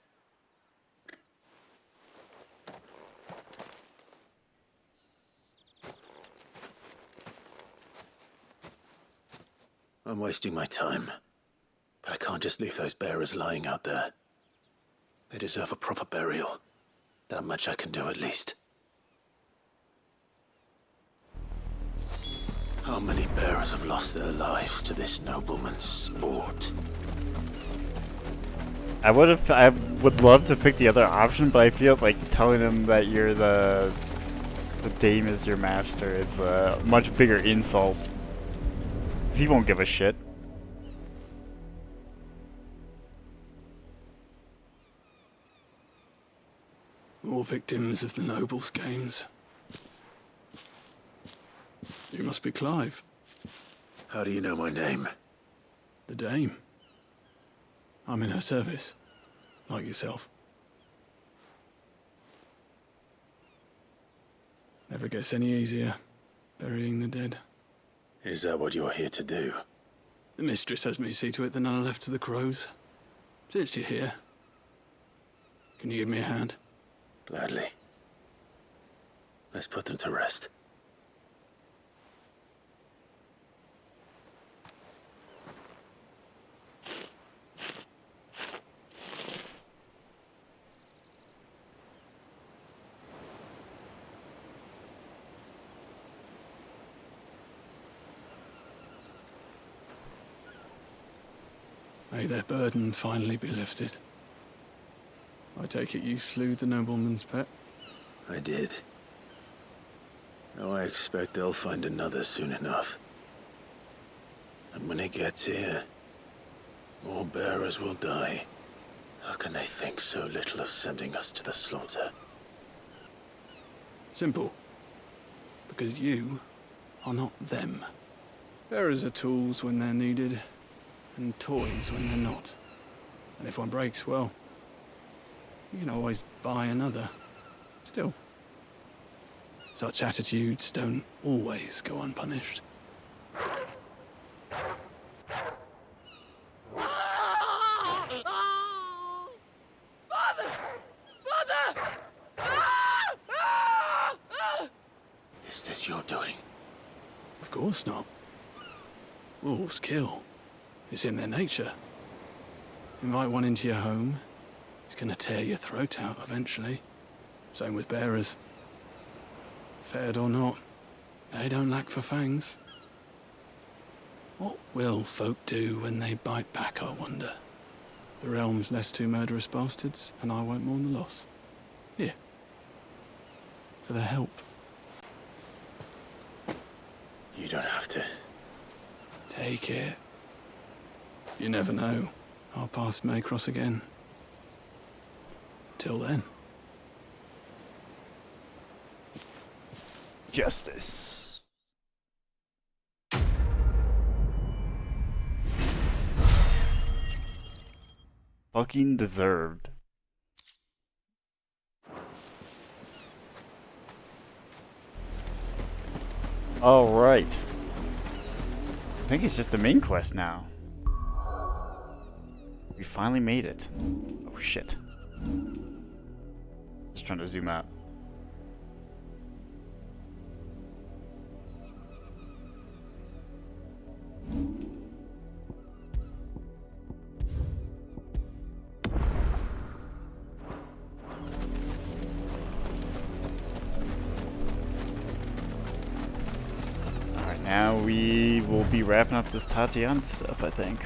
I'm wasting my time. But I can't just leave those bearers lying out there. They deserve a proper burial. That much I can do at least. How many bearers have lost their lives to this nobleman's sport? I would love to pick the other option, but I feel like telling him that you're the dame is your master is a much bigger insult. 'Cause he won't give a shit. All victims of the nobles' games. You must be Clive. How do you know my name? The dame. I'm in her service, like yourself. Never gets any easier, burying the dead. Is that what you're here to do? The mistress has me see to it that none are left to the crows. Since you're here, can you give me a hand? Gladly. Let's put them to rest. May their burden finally be lifted. I take it you slew the nobleman's pet? I did. Now I expect they'll find another soon enough. And when it gets here, more bearers will die. How can they think so little of sending us to the slaughter? Simple. Because you are not them. Bearers are tools when they're needed, and toys when they're not. And if one breaks, well, you can always buy another. Still, such attitudes don't always go unpunished. Is this your doing? Of course not. Wolves kill. It's in their nature. Invite one into your home, he's gonna tear your throat out eventually. Same with bearers. Fed or not, they don't lack for fangs. What will folk do when they bite back, I wonder? The realm's less two murderous bastards, and I won't mourn the loss. Here. For their help. You don't have to. Take it. You never know. Our paths may cross again. Till then. Justice. Fucking deserved. All right. I think it's just the main quest now. We finally made it. Oh shit. Just trying to zoom out. Alright, now we will be wrapping up this Tatiana stuff, I think.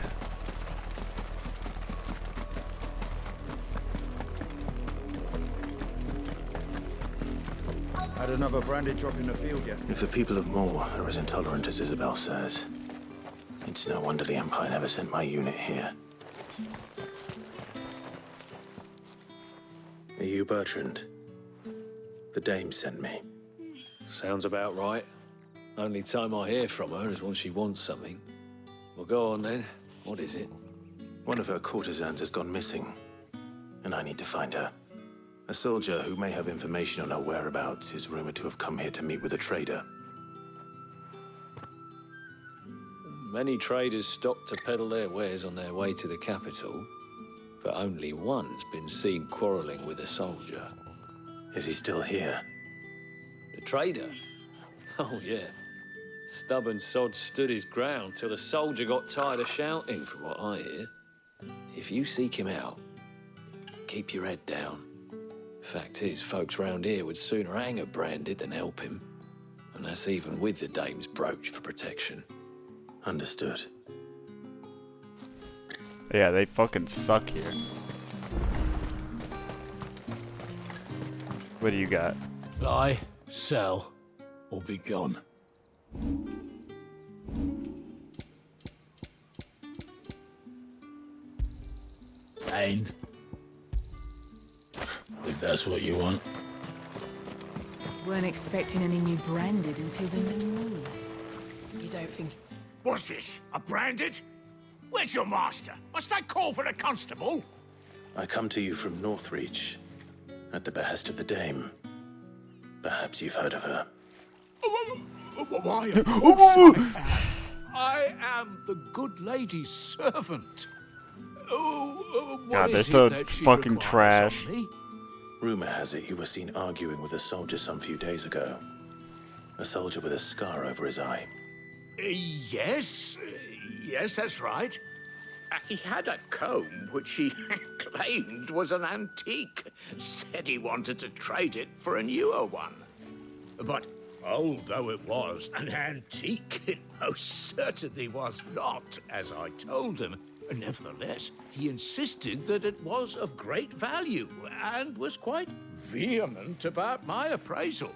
Had another Branded drop in the field yet? If the people of Moor are as intolerant as Isabel says, it's no wonder the Empire never sent my unit here. Are you Bertrand? The dame sent me. Sounds about right. Only time I hear from her is when she wants something. Well, go on then. What is it? One of her courtesans has gone missing, and I need to find her. A soldier who may have information on her whereabouts is rumored to have come here to meet with a trader. Many traders stop to peddle their wares on their way to the capital, but only one's been seen quarrelling with a soldier. Is he still here? The trader? Oh, yeah. Stubborn sod stood his ground till the soldier got tired of shouting, from what I hear. If you seek him out, keep your head down. Fact is, folks round here would sooner hang a Branded than help him. And that's even with the dame's brooch for protection. Understood. Yeah, they fucking suck here. What do you got? Buy, sell, or be gone. And if that's what you want. Weren't expecting any new Branded until the new moon. You don't think... What's this? A Branded? Where's your master? Must I call for the constable? I come to you from Northreach, at the behest of the dame. Perhaps you've heard of her. Why, of course I am. I am the good lady's servant. God, they're so fucking trash. Rumor has it you were seen arguing with a soldier some few days ago. A soldier with a scar over his eye. Yes, that's right. He had a comb which he claimed was an antique. Said he wanted to trade it for a newer one. But old though it was, an antique it most certainly was not, as I told him. Nevertheless, he insisted that it was of great value and was quite vehement about my appraisal.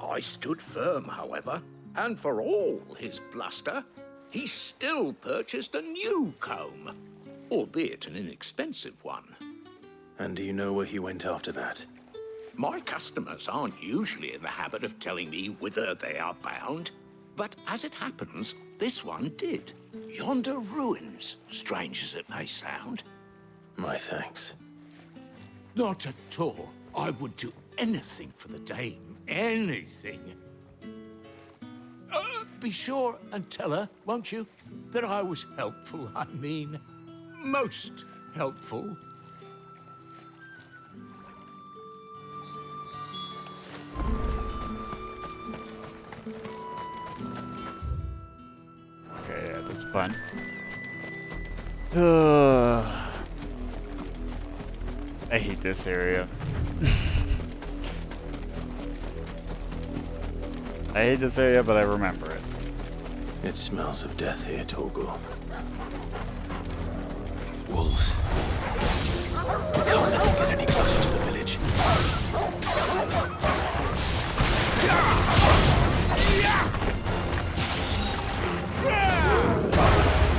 I stood firm, however, and for all his bluster, he still purchased a new comb, albeit an inexpensive one. And do you know where he went after that? My customers aren't usually in the habit of telling me whither they are bound, but as it happens, this one did. Yonder ruins, strange as it may sound. My thanks. Not at all. I would do anything for the dame. Anything. Be sure and tell her, won't you, that I was helpful. I mean, most helpful. Okay, yeah, that's fine. I hate this area. I hate this area, but I remember it. It smells of death here, Torgal. Wolves. We can't let them get any closer to the village.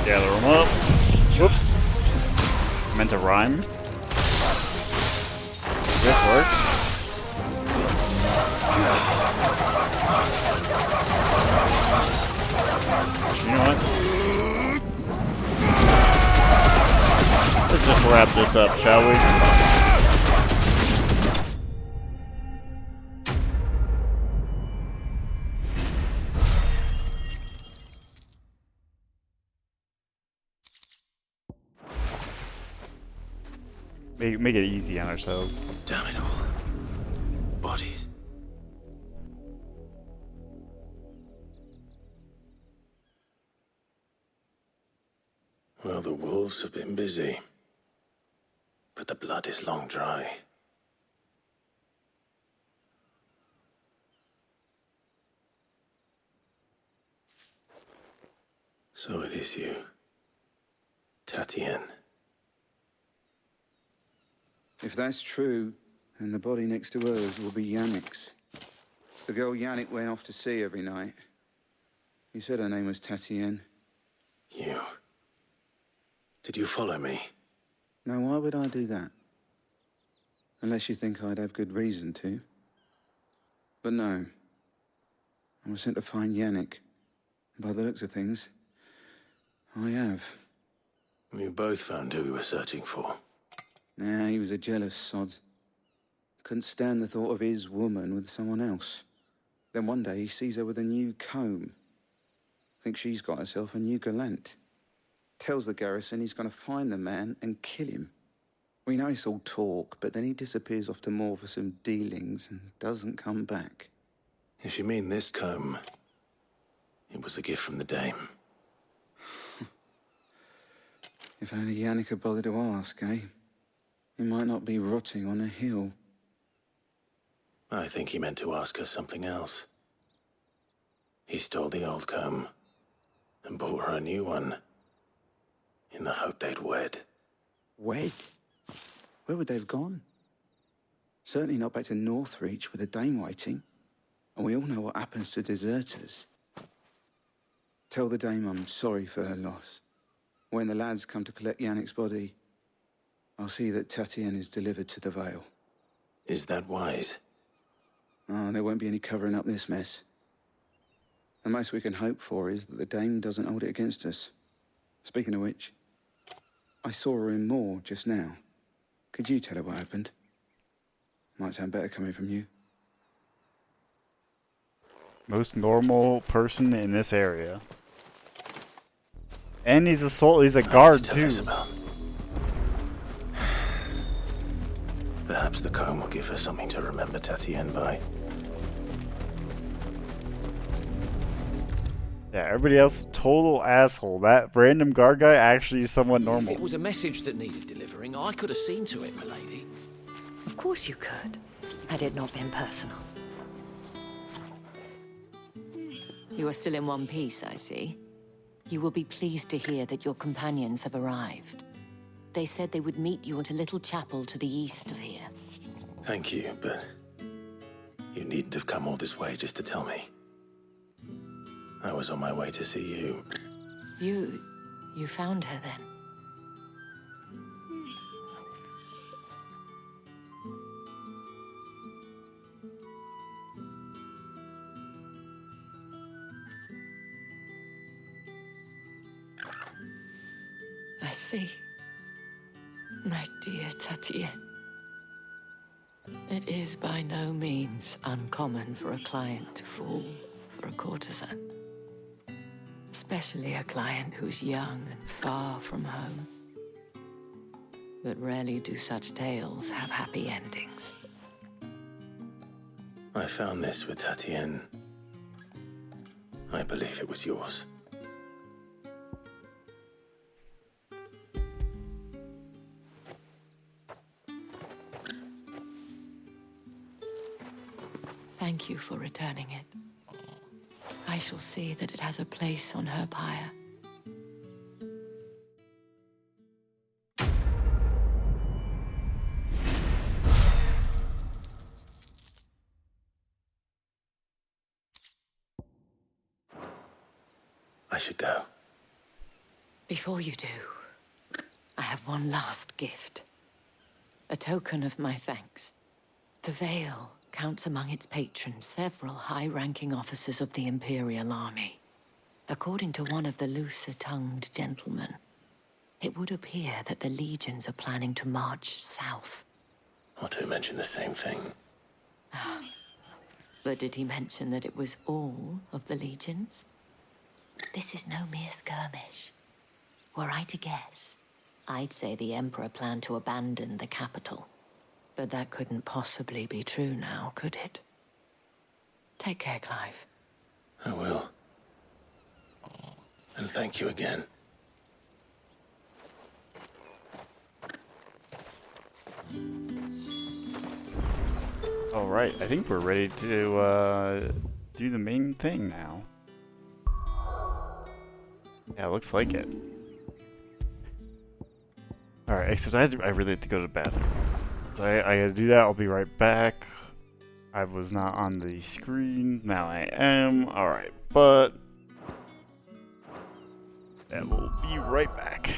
Gather them up. Whoops. Meant to rhyme. Does this work? You know what? Let's just wrap this up, shall we? Make it easy on ourselves. Damn it all. Bodies. Well, the wolves have been busy. But the blood is long dry. So it is you, Tatienne. If that's true, then the body next to hers will be Yannick's. The girl Yannick went off to sea every night. He said her name was Tatienne. You. Did you follow me? Now, why would I do that? Unless you think I'd have good reason to. But no, I was sent to find Yannick. By the looks of things, I have. We both found who we were searching for. Nah, he was a jealous sod. Couldn't stand the thought of his woman with someone else. Then one day he sees her with a new comb. Thinks she's got herself a new gallant. Tells the garrison he's going to find the man and kill him. We know it's all talk, but then he disappears off to Moor for some dealings and doesn't come back. If you mean this comb, it was a gift from the Dame. If only Yannick had bothered to ask, eh? He might not be rotting on a hill. I think he meant to ask her something else. He stole the old comb and bought her a new one in the hope they'd wed. Wed? Where would they have gone? Certainly not back to Northreach with the Dame waiting. And we all know what happens to deserters. Tell the Dame I'm sorry for her loss. When the lads come to collect Yannick's body, I'll see that Tatienne is delivered to the Vale. Is that wise? Oh, there won't be any covering up this mess. The most we can hope for is that the Dame doesn't hold it against us. Speaking of which, I saw her in Moor just now. Could you tell her what happened? Might sound better coming from you. Most normal person in this area. And he's a guard too. Perhaps the comb will give her something to remember Tatienne by. Yeah, everybody else total asshole. That random guard guy actually is somewhat normal. If it was a message that needed delivering, I could have seen to it, milady. Of course you could, had it not been personal. You are still in one piece, I see. You will be pleased to hear that your companions have arrived. They said they would meet you at a little chapel to the east of here. Thank you, but you needn't have come all this way just to tell me. I was on my way to see you. You found her then? I see. My dear Tatienne. It is by no means uncommon for a client to fall for a courtesan. Especially a client who's young and far from home. But rarely do such tales have happy endings. I found this with Tatienne. I believe it was yours. Thank you for returning it. I shall see that it has a place on her pyre. I should go. Before you do, I have one last gift. A token of my thanks. The Vale counts among its patrons several high-ranking officers of the Imperial Army. According to one of the looser-tongued gentlemen, it would appear that the legions are planning to march south. Not to mention the same thing. But did he mention that it was all of the legions? This is no mere skirmish. Were I to guess, I'd say the Emperor planned to abandon the capital. But that couldn't possibly be true now, could it? Take care, Clive. I will. And thank you again. Alright, I think we're ready to do the main thing now. Yeah, looks like it. Alright, except I really have to go to the bathroom. So I gotta do that, I'll be right back. I was not on the screen, now I am. Alright, but I will be right back.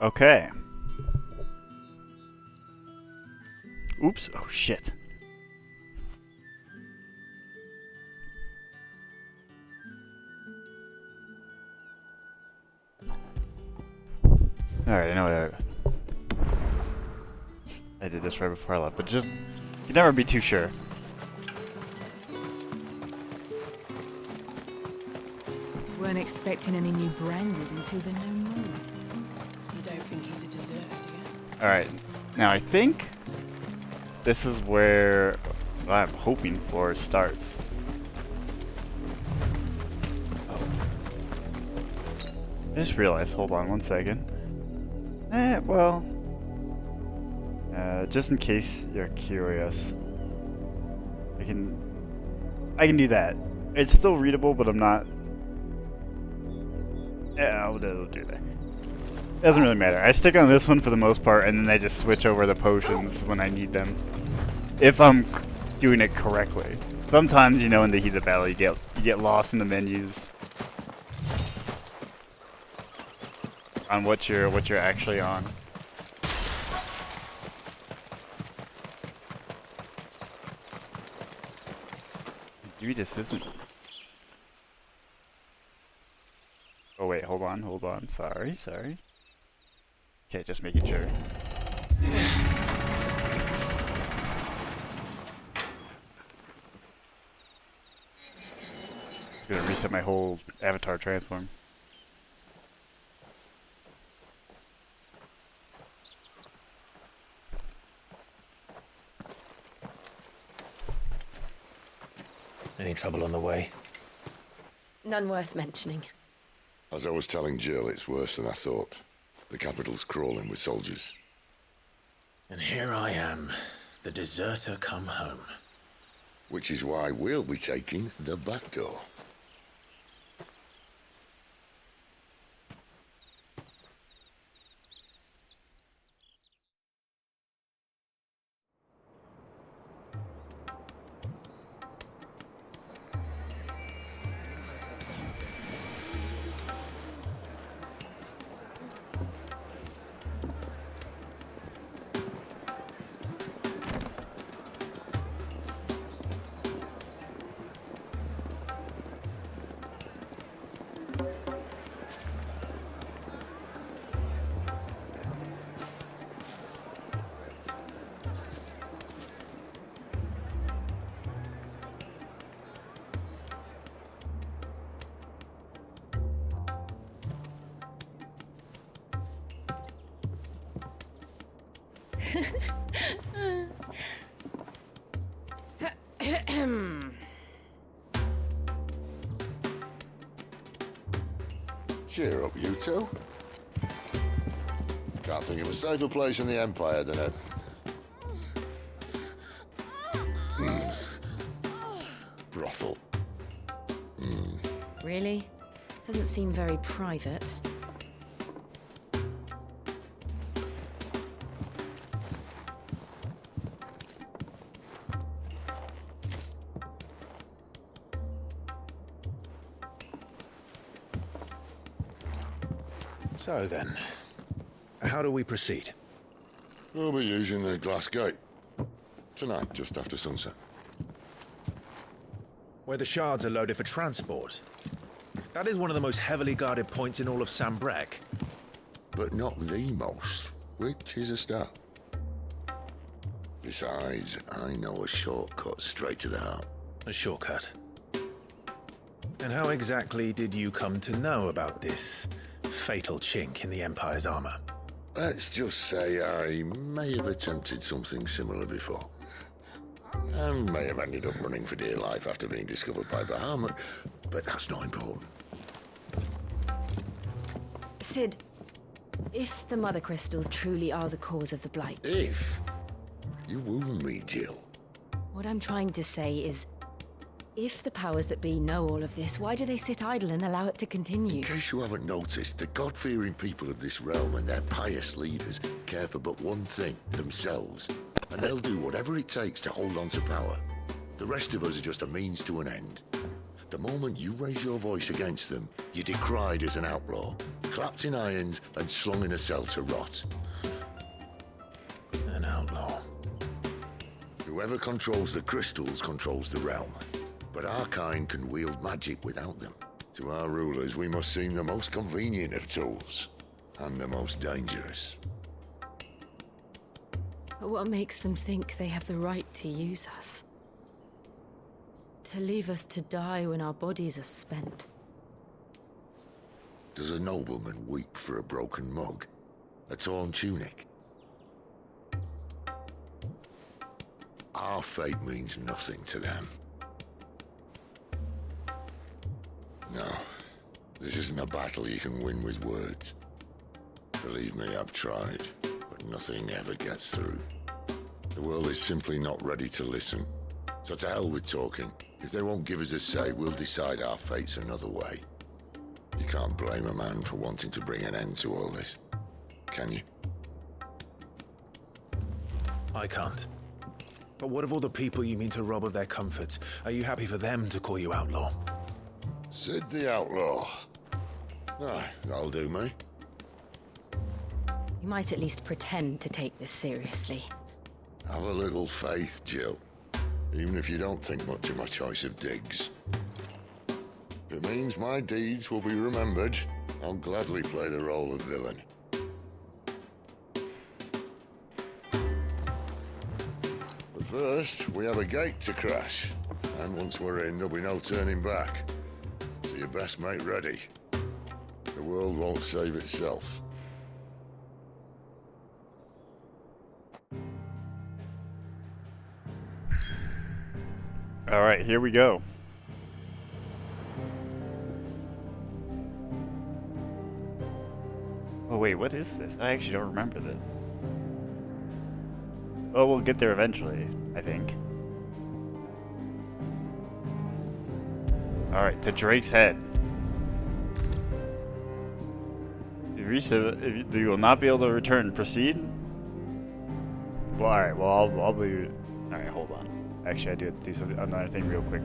Okay. Oops. Oh, shit. Alright, I know I did this right before I left, but just, you never be too sure. Weren't expecting any new branded until the new moon. You don't think he's a deserter, do you? Alright, now I think this is where what I'm hoping for starts. Oh. I just realized, hold on one second. Well, just in case you're curious, I can do that. It's still readable, but I'm not. Yeah, I'll do that. Doesn't really matter. I stick on this one for the most part, and then I just switch over the potions when I need them. If I'm doing it correctly. Sometimes, you know, in the heat of battle, you get lost in the menus on what you're actually on. Maybe this isn't. Oh wait, hold on. Sorry. Okay, just making sure. Gonna reset my whole avatar transform. Any trouble on the way? None worth mentioning. As I was telling Jill, it's worse than I thought. The capital's crawling with soldiers. And here I am, the deserter come home. Which is why we'll be taking the back door. Cheer up, you two. Can't think of a safer place in the Empire than a... brothel. Really? Doesn't seem very private. So then, how do we proceed? We'll be using the glass gate. Tonight, just after sunset. Where the shards are loaded for transport. That is one of the most heavily guarded points in all of Sambrek. But not the most, which is a start. Besides, I know a shortcut straight to the heart. A shortcut? And how exactly did you come to know about this fatal chink in the Empire's armor? Let's just say I may have attempted something similar before. And may have ended up running for dear life after being discovered by Bahamut, but that's not important. Sid, if the Mother Crystals truly are the cause of the Blight... If? You wound me, Jill. What I'm trying to say is, if the powers that be know all of this, why do they sit idle and allow it to continue? In case you haven't noticed, the God-fearing people of this realm and their pious leaders care for but one thing, themselves. And they'll do whatever it takes to hold on to power. The rest of us are just a means to an end. The moment you raise your voice against them, you're decried as an outlaw, clapped in irons and slung in a cell to rot. An outlaw. Whoever controls the crystals controls the realm. But our kind can wield magic without them. To our rulers, we must seem the most convenient of tools, and the most dangerous. But what makes them think they have the right to use us? To leave us to die when our bodies are spent? Does a nobleman weep for a broken mug? A torn tunic? Our fate means nothing to them. No, this isn't a battle you can win with words. Believe me, I've tried, but nothing ever gets through. The world is simply not ready to listen. So to hell with talking. If they won't give us a say, we'll decide our fates another way. You can't blame a man for wanting to bring an end to all this, can you? I can't. But what of all the people you mean to rob of their comforts? Are you happy for them to call you outlaw? Sid the Outlaw. Aye, that'll do me. You might at least pretend to take this seriously. Have a little faith, Jill. Even if you don't think much of my choice of digs. If it means my deeds will be remembered, I'll gladly play the role of villain. But first, we have a gate to crash. And once we're in, there'll be no turning back. So you best make ready. The world won't save itself. Alright, here we go. Oh wait, what is this? I actually don't remember this. Oh, we'll get there eventually, I think. Alright, to Drake's Head. You reach it, you will not be able to return. Proceed? Well, alright, well, I'll be... Alright, hold on. Actually, I do have to do another thing real quick.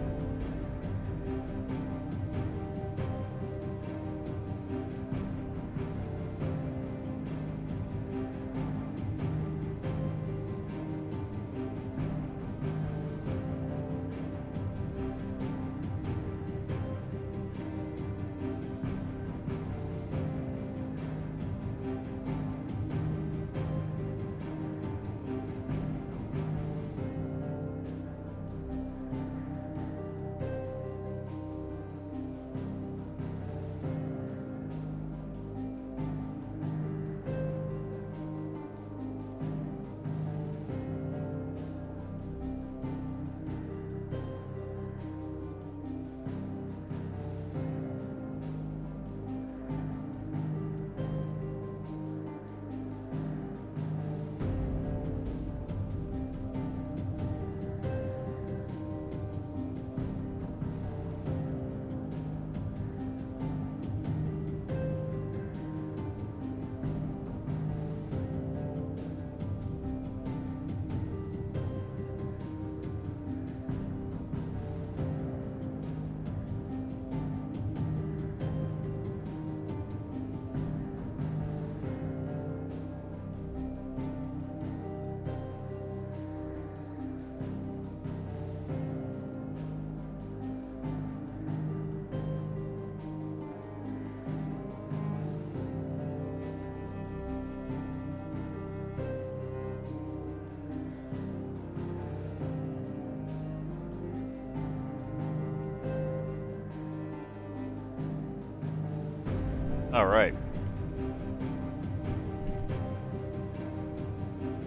Alright.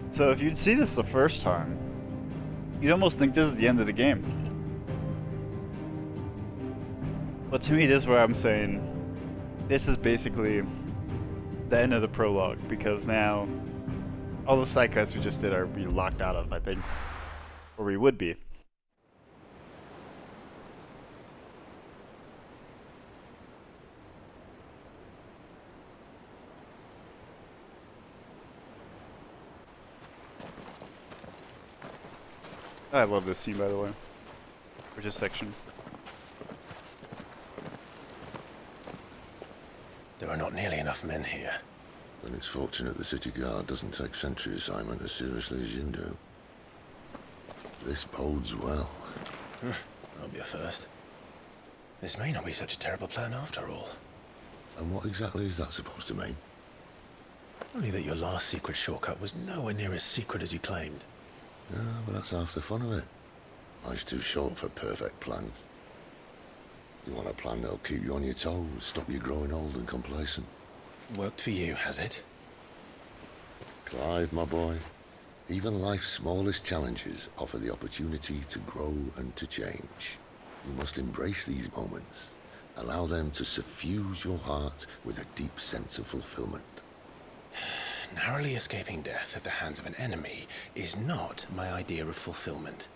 So if you'd see this the first time, you'd almost think this is the end of the game. But to me, this is where I'm saying this is basically the end of the prologue, because now all those side quests we just did are be locked out of, I think. Or we would be. I love this scene, by the way. Or just section. There are not nearly enough men here. Then it's fortunate the city guard doesn't take sentry assignment as seriously as you do. This bodes well. That'll be a first. This may not be such a terrible plan after all. And what exactly is that supposed to mean? Only that your last secret shortcut was nowhere near as secret as you claimed. Yeah, but that's half the fun of it. Life's too short for perfect plans. You want a plan that'll keep you on your toes, stop you growing old and complacent. Worked for you, has it? Clive, my boy, even life's smallest challenges offer the opportunity to grow and to change. You must embrace these moments. Allow them to suffuse your heart with a deep sense of fulfillment. Narrowly escaping death at the hands of an enemy is not my idea of fulfillment.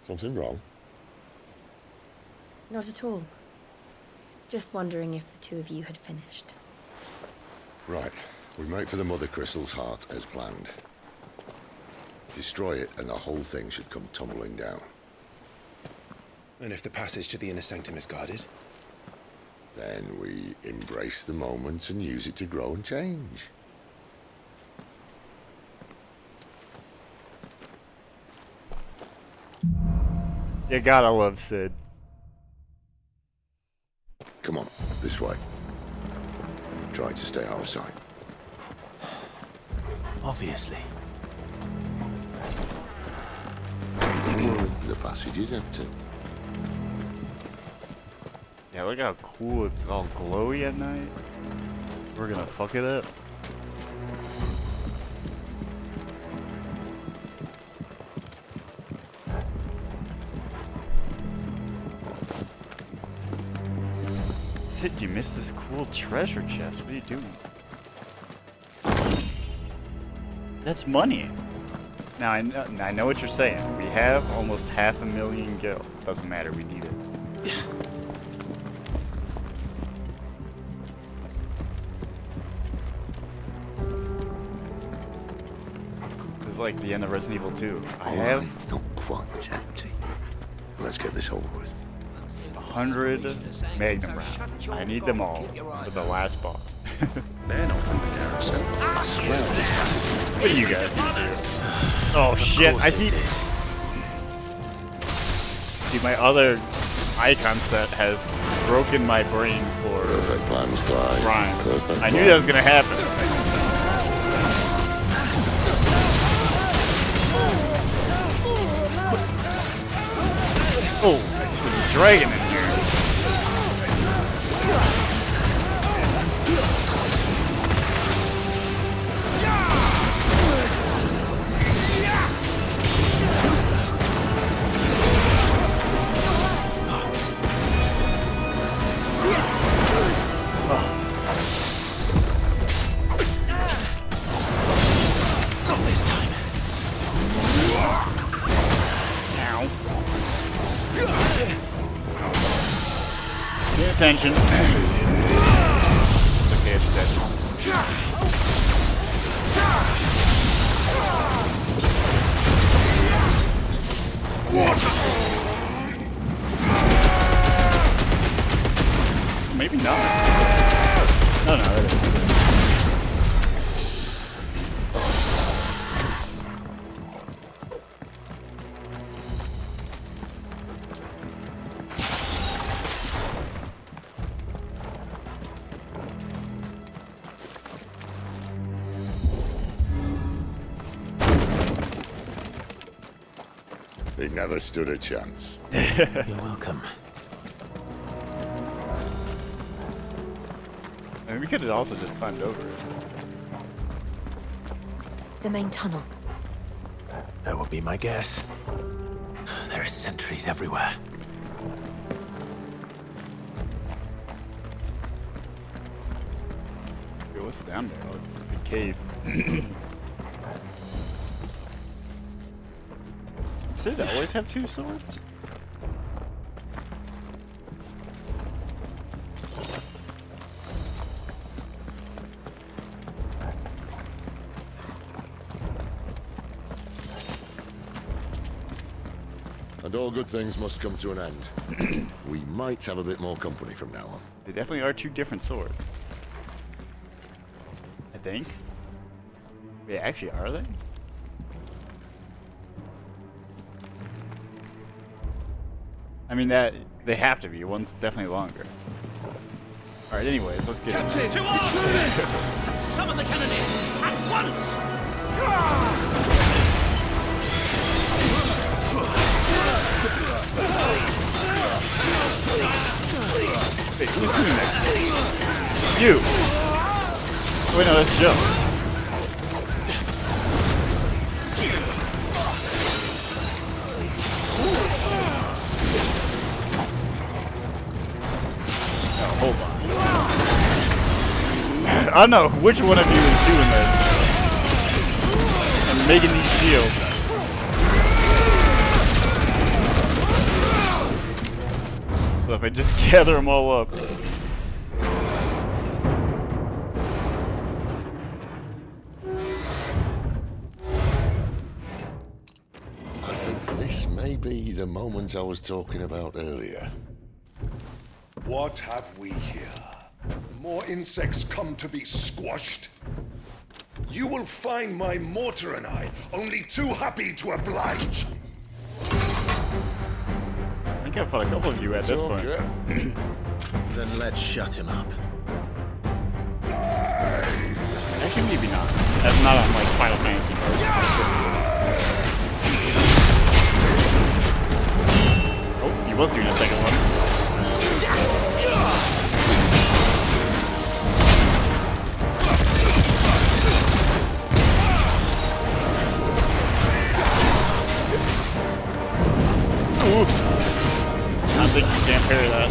Something wrong? Not at all. Just wondering if the two of you had finished. Right. We make for the Mother Crystal's heart as planned. Destroy it and the whole thing should come tumbling down. And if the passage to the inner sanctum is guarded? Then we embrace the moment and use it to grow and change. You gotta love Sid. Come on, this way. Try to stay out of sight. Obviously. The passage is empty. Yeah, look how cool it's all glowy at night. We're gonna fuck it up. Sid, you missed this cool treasure chest. What are you doing? That's money. Now I know what you're saying. We have almost 500,000 gil. Doesn't matter, we need it. This is like the end of Resident Evil 2. I have not quite empty. Let's get this over with. 100 Magnum rounds. I need them all for the last boss. I swear this passage. What do you guys do? Oh shit, I keep... See, my other icon set has broken my brain for Perfect plans, Clive. Rhyme. Perfect I knew that was gonna happen. Oh, there's a dragon in here. Attention. It's okay, it's dead. Maybe not. No, it is. He never stood a chance. You're welcome. I mean, we could have also just climbed over it. The main tunnel. That would be my guess. There are sentries everywhere. Yo, what's down there? Oh, it's a big cave. Did I always have two swords? I But all good things must come to an end. We might have a bit more company from now on. They definitely are two different swords. I think. Yeah, actually, are they? I mean, that they have to be. One's definitely longer. All right. Anyways, let's get Captain, to arms! Summon the cannoneer at once! Wait, who's doing that? You! Oh, wait, no, that's Joe. Oh, hold on. I don't know which one of you is doing this. And making these shields. So if I just gather them all up. I think this may be the moment I was talking about earlier. What have we here? More insects come to be squashed? You will find my mortar and I only too happy to oblige. I think I've fought a couple of you at this point. Then let's shut him up. Actually, maybe not. That's not on like Final Fantasy cards. Oh, he was doing a second one. Ooh. I think you can't parry that.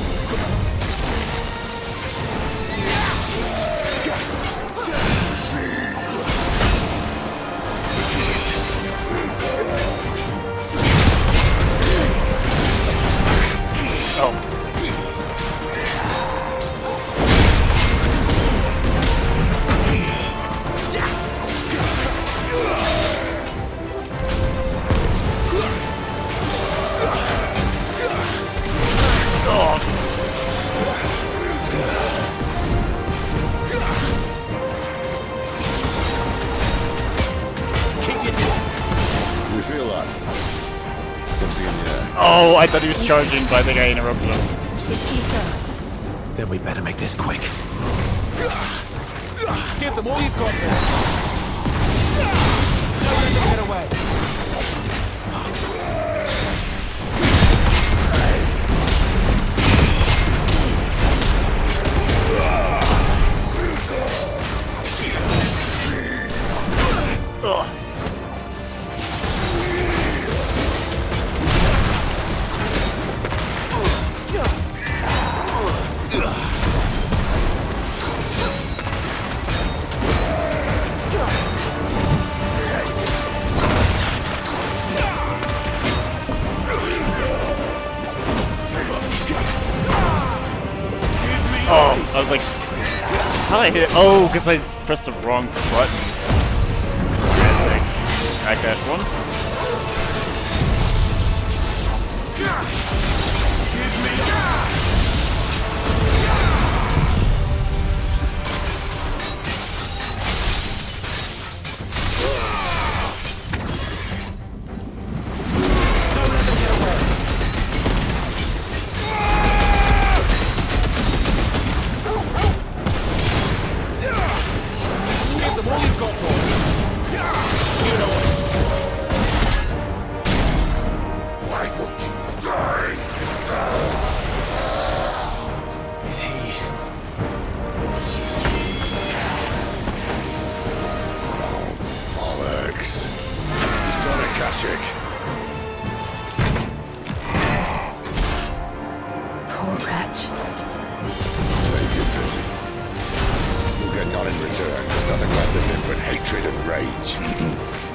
Oh. Oh, I thought he was charging, but I think I interrupted him. It's Ether. Then we better make this quick. Give them all you've got there. Don't let them get away. Oh, I was like, how did I hit it? Oh, because I pressed the wrong button. I crashed once. Poor wretch. Save your pity. You'll get none in return. There's nothing left of him but hatred and rage.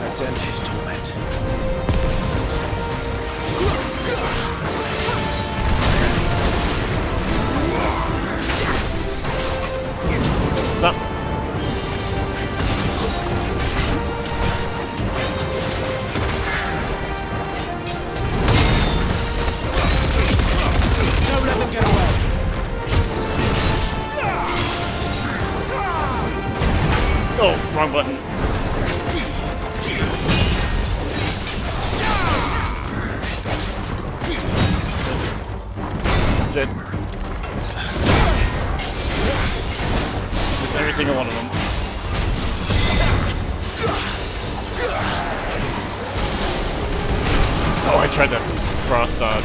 Let's end his torment. Stop. Wrong button. Shit. Just every single one of them. Oh, I tried to cross dodge.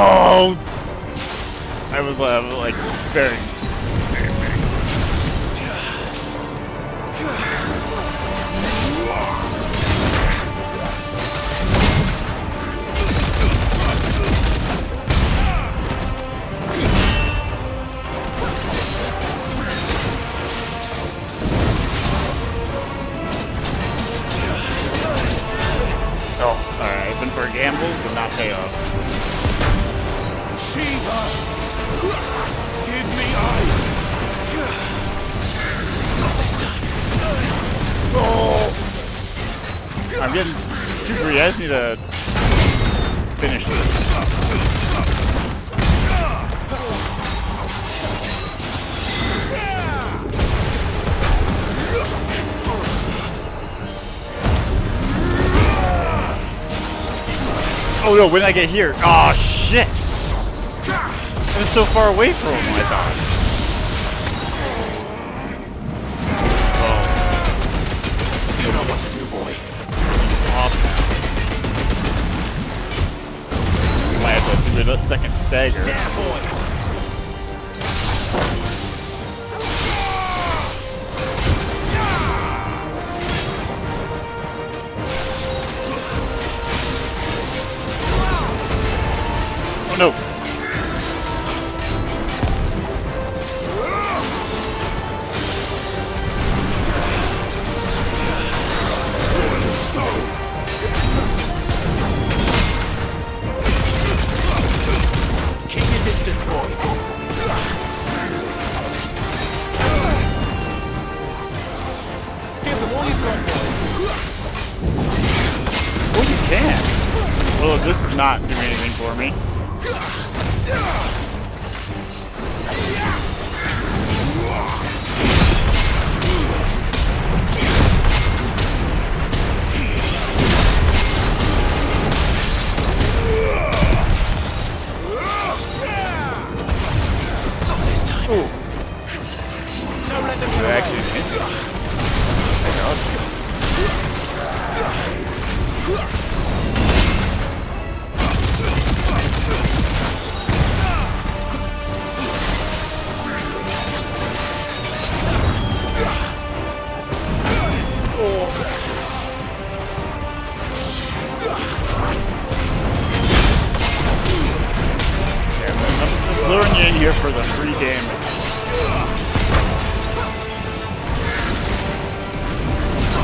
Oh! I was like very. Oh, alright, I've been for a gamble, but not pay off. Shiva! Give me ice! Not this time. Oh! I'm getting too greedy. I just need to finish this. Oh no, when did I get here? Oh shit! I was so far away from him, I thought. Oh. You know what to do, boy. Off. We might have to do the second stagger. Yeah, boy. Oh no! Sword and stone. Keep your distance, boy. Give them all you've got, boy. Oh, you can! Well, this is not doing anything for me. Not this time. Ooh. Don't let them I actually hit it. I'm just luring you in here for the free damage.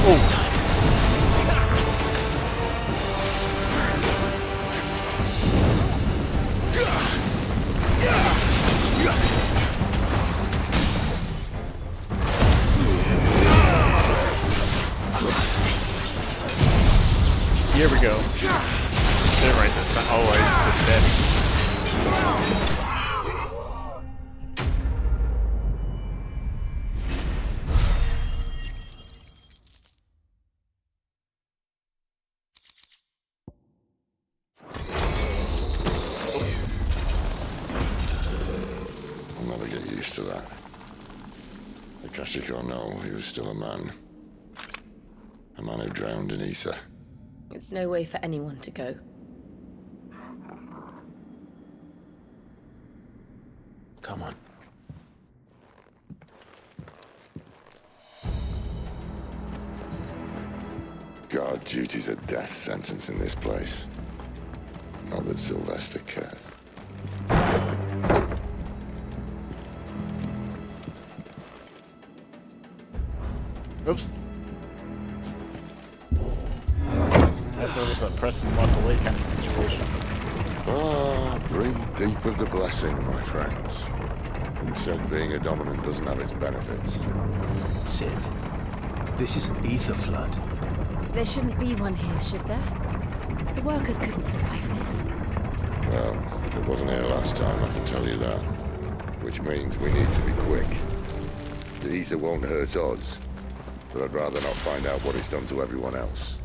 This time. Here we go. They're right this time. Oh, I just dead. I'll never get used to that. Akashic or no, he was still a man. A man who drowned in ether. It's no way for anyone to go. Come on. God, duty's a death sentence in this place. Not that Sylvester cares. Oops. I thought it was a press and walk away kind of situation. Ah, breathe deep of the blessing, my friends. Who said being a dominant doesn't have its benefits? Sid, this is an ether flood. There shouldn't be one here, should there? The workers couldn't survive this. Well, it wasn't here last time, I can tell you that. Which means we need to be quick. The ether won't hurt us, but I'd rather not find out what it's done to everyone else.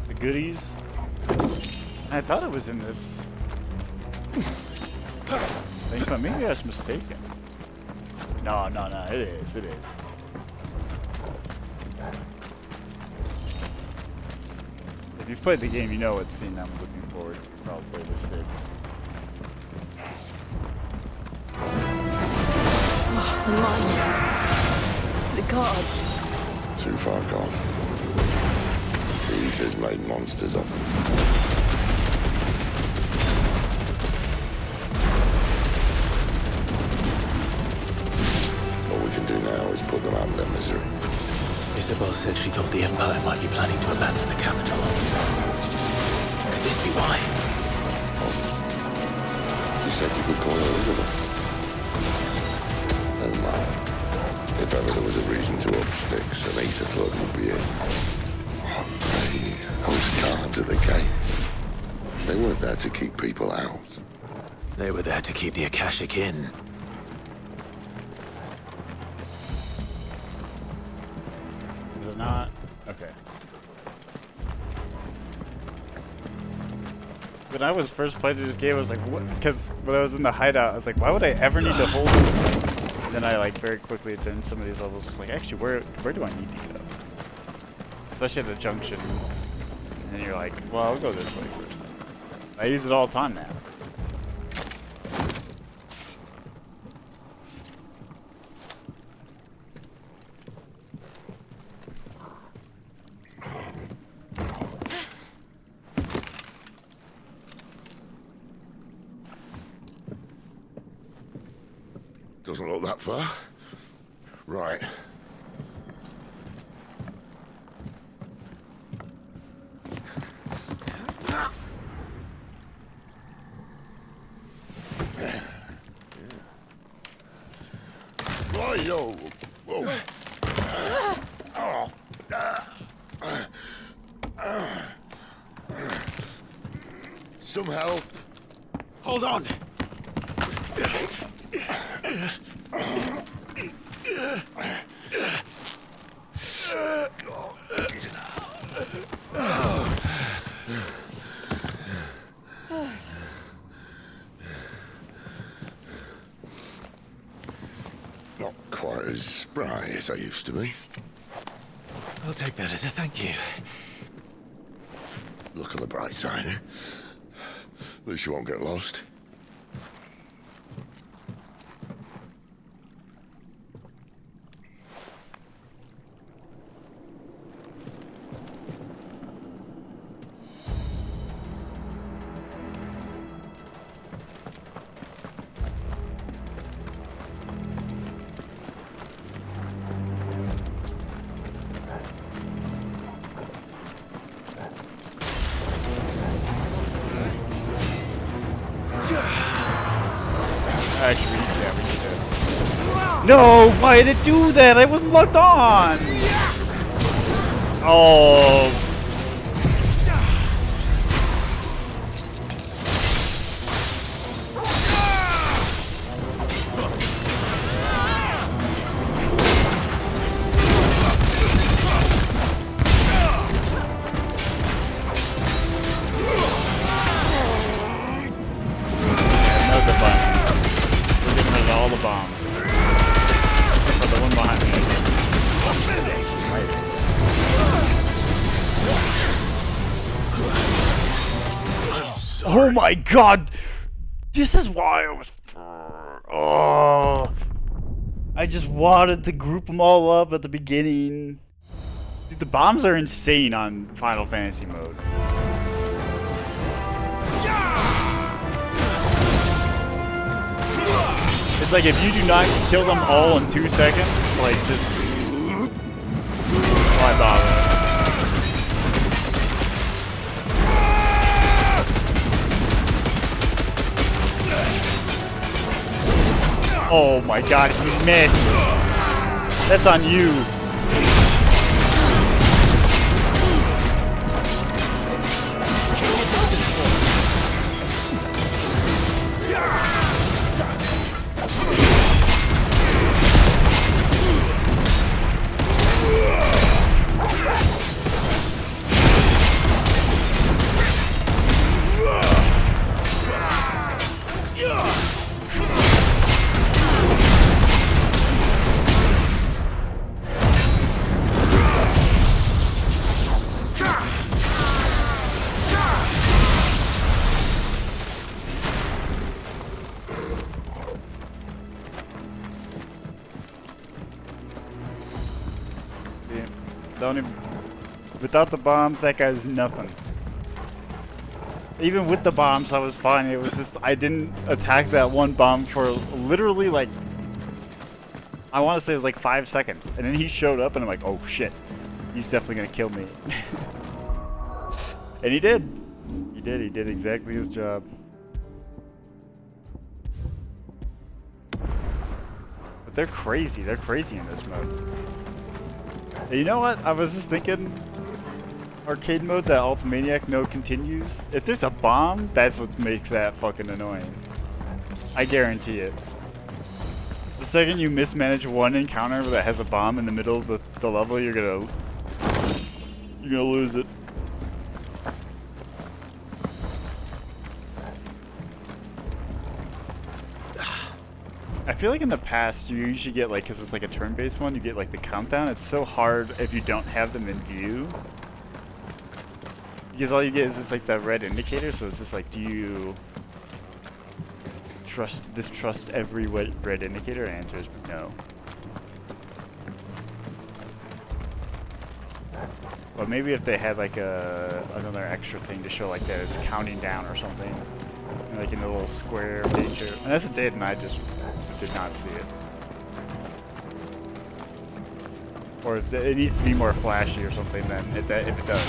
The goodies. I thought it was in this thing, but maybe I was mistaken. No, it is. If you've played the game, you know what scene I'm looking forward to. Probably this thing. Oh, the miners. The guards. Too far gone. The ether's made monsters of them. All we can do now is put them out of their misery. Isabel said she thought the Empire might be planning to abandon the capital. Could this be why? You said you could call her Isabel. Never mind. If ever there was a reason to up sticks, an ether flood would be it. Those guards at the gate. They weren't there to keep people out. They were there to keep the Akashic in. Is it not? Okay. When I was first playing through this game, I was like, what? Because when I was in the hideout, I was like, why would I ever need to hold it? And then I like very quickly did some of these levels. Was like, actually, where do I need to go? Especially at the junction. And then you're like, well, I'll go this way first. I use it all the time now. Doesn't look that far. Right. Yo. Whoa. Some help. Hold on. Not quite as spry as I used to be. I'll take that as a thank you. Look on the bright side, eh? At least you won't get lost. Actually, yeah, we did. No! Why did it do that? I wasn't locked on! Oh. Oh my god! This is why I was... Oh! I just wanted to group them all up at the beginning. Dude, the bombs are insane on Final Fantasy mode. It's like if you do not kill them all in 2 seconds, like just... Why bother? Oh my god, he missed! That's on you. Don't even, without the bombs, that guy's nothing. Even with the bombs, I was fine. It was just, I didn't attack that one bomb for literally like, I want to say it was like 5 seconds. And then he showed up and I'm like, oh shit, he's definitely going to kill me. And he did. He did exactly his job. But they're crazy in this mode. And you know what? I was just thinking, arcade mode, that Ultimaniac no continues. If there's a bomb, that's what makes that fucking annoying. I guarantee it. The second you mismanage one encounter that has a bomb in the middle of the level, you're gonna lose it. I feel like in the past you usually get like, cause it's like a turn-based one, you get like the countdown. It's so hard if you don't have them in view. Because all you get is just like that red indicator, so it's just like, do you distrust every red indicator? And answer is no. But maybe if they had like another extra thing to show like that it's counting down or something. Like in a little square picture. And that's a did, and I just did not see it. Or if it needs to be more flashy or something, then if it does.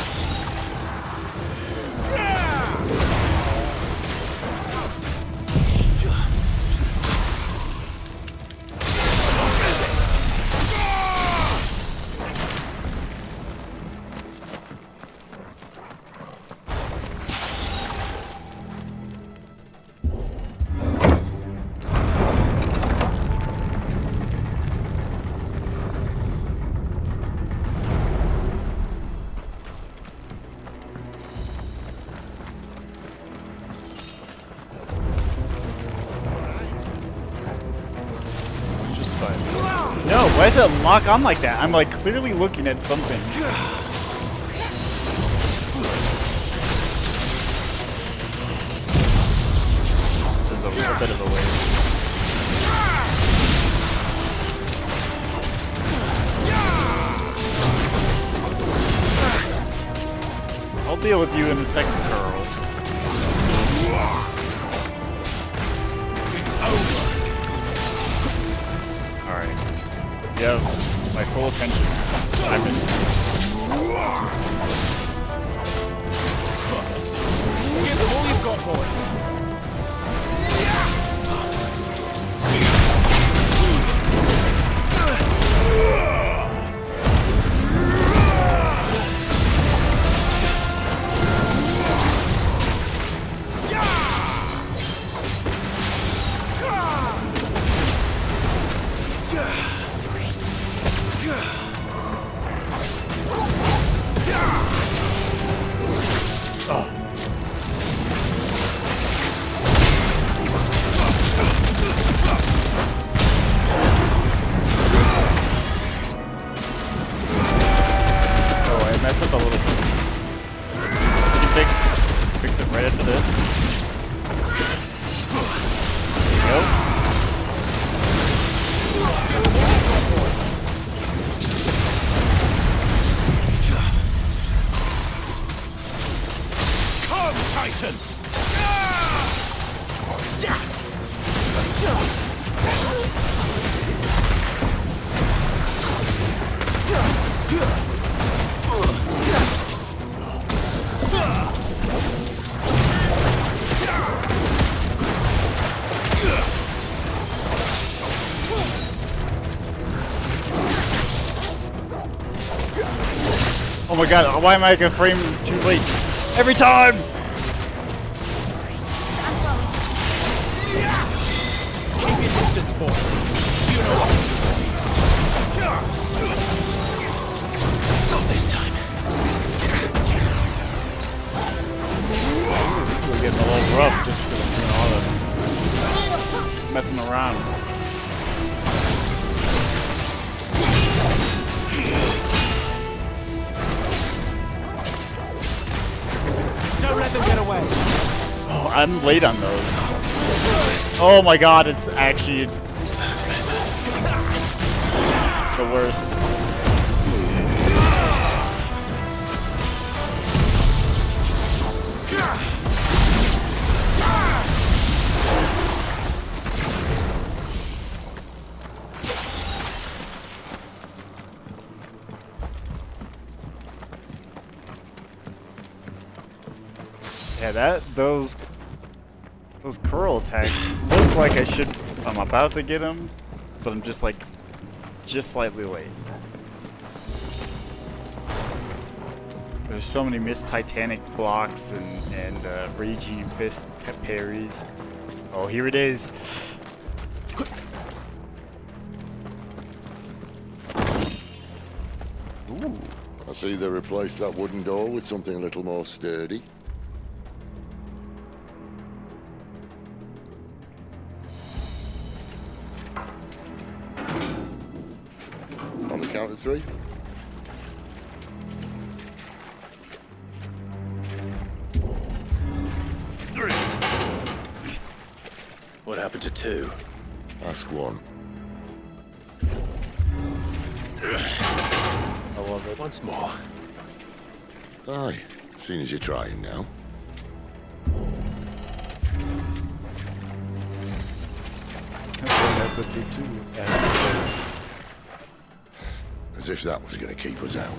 No, why does it lock on like that? I'm like clearly looking at something. There's a bit of a wave. I'll deal with you in a second, Carl. It's over. Alright. You have my full attention. I'm in. Give them all you've got, boys. Oh my god, why am I a frame too late? Every time! Keep your distance, boy. You know what? Not this time. We're getting a little rough just because I'm doing all the messing around. Don't let them get away. Oh, I'm late on those. Oh my god, it's actually the worst. Yeah, those curl attacks look like I'm about to get them, but I'm just slightly late. There's so many missed Titanic blocks and raging fist parries. Oh, here it is. Ooh, I see they replaced that wooden door with something a little more sturdy. On the count of 3. What happened to 2? Ask 1. I love it. Once more. Aye, seeing as you're trying now. As if that was going to keep us out.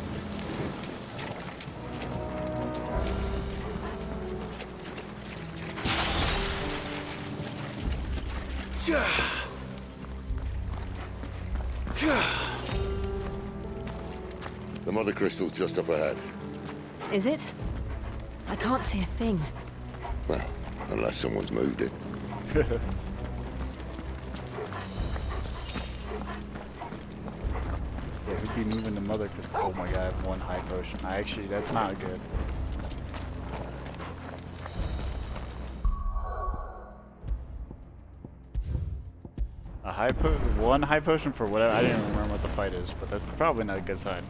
The mother crystal's just up ahead. Is it? I can't see a thing. Well, unless someone's moved it. Yeah, we'd be moving the mother crystal. Oh my god, I have 1 high potion. Actually, that's not good. One high potion for whatever. I didn't even remember what the fight is, but that's probably not a good sign.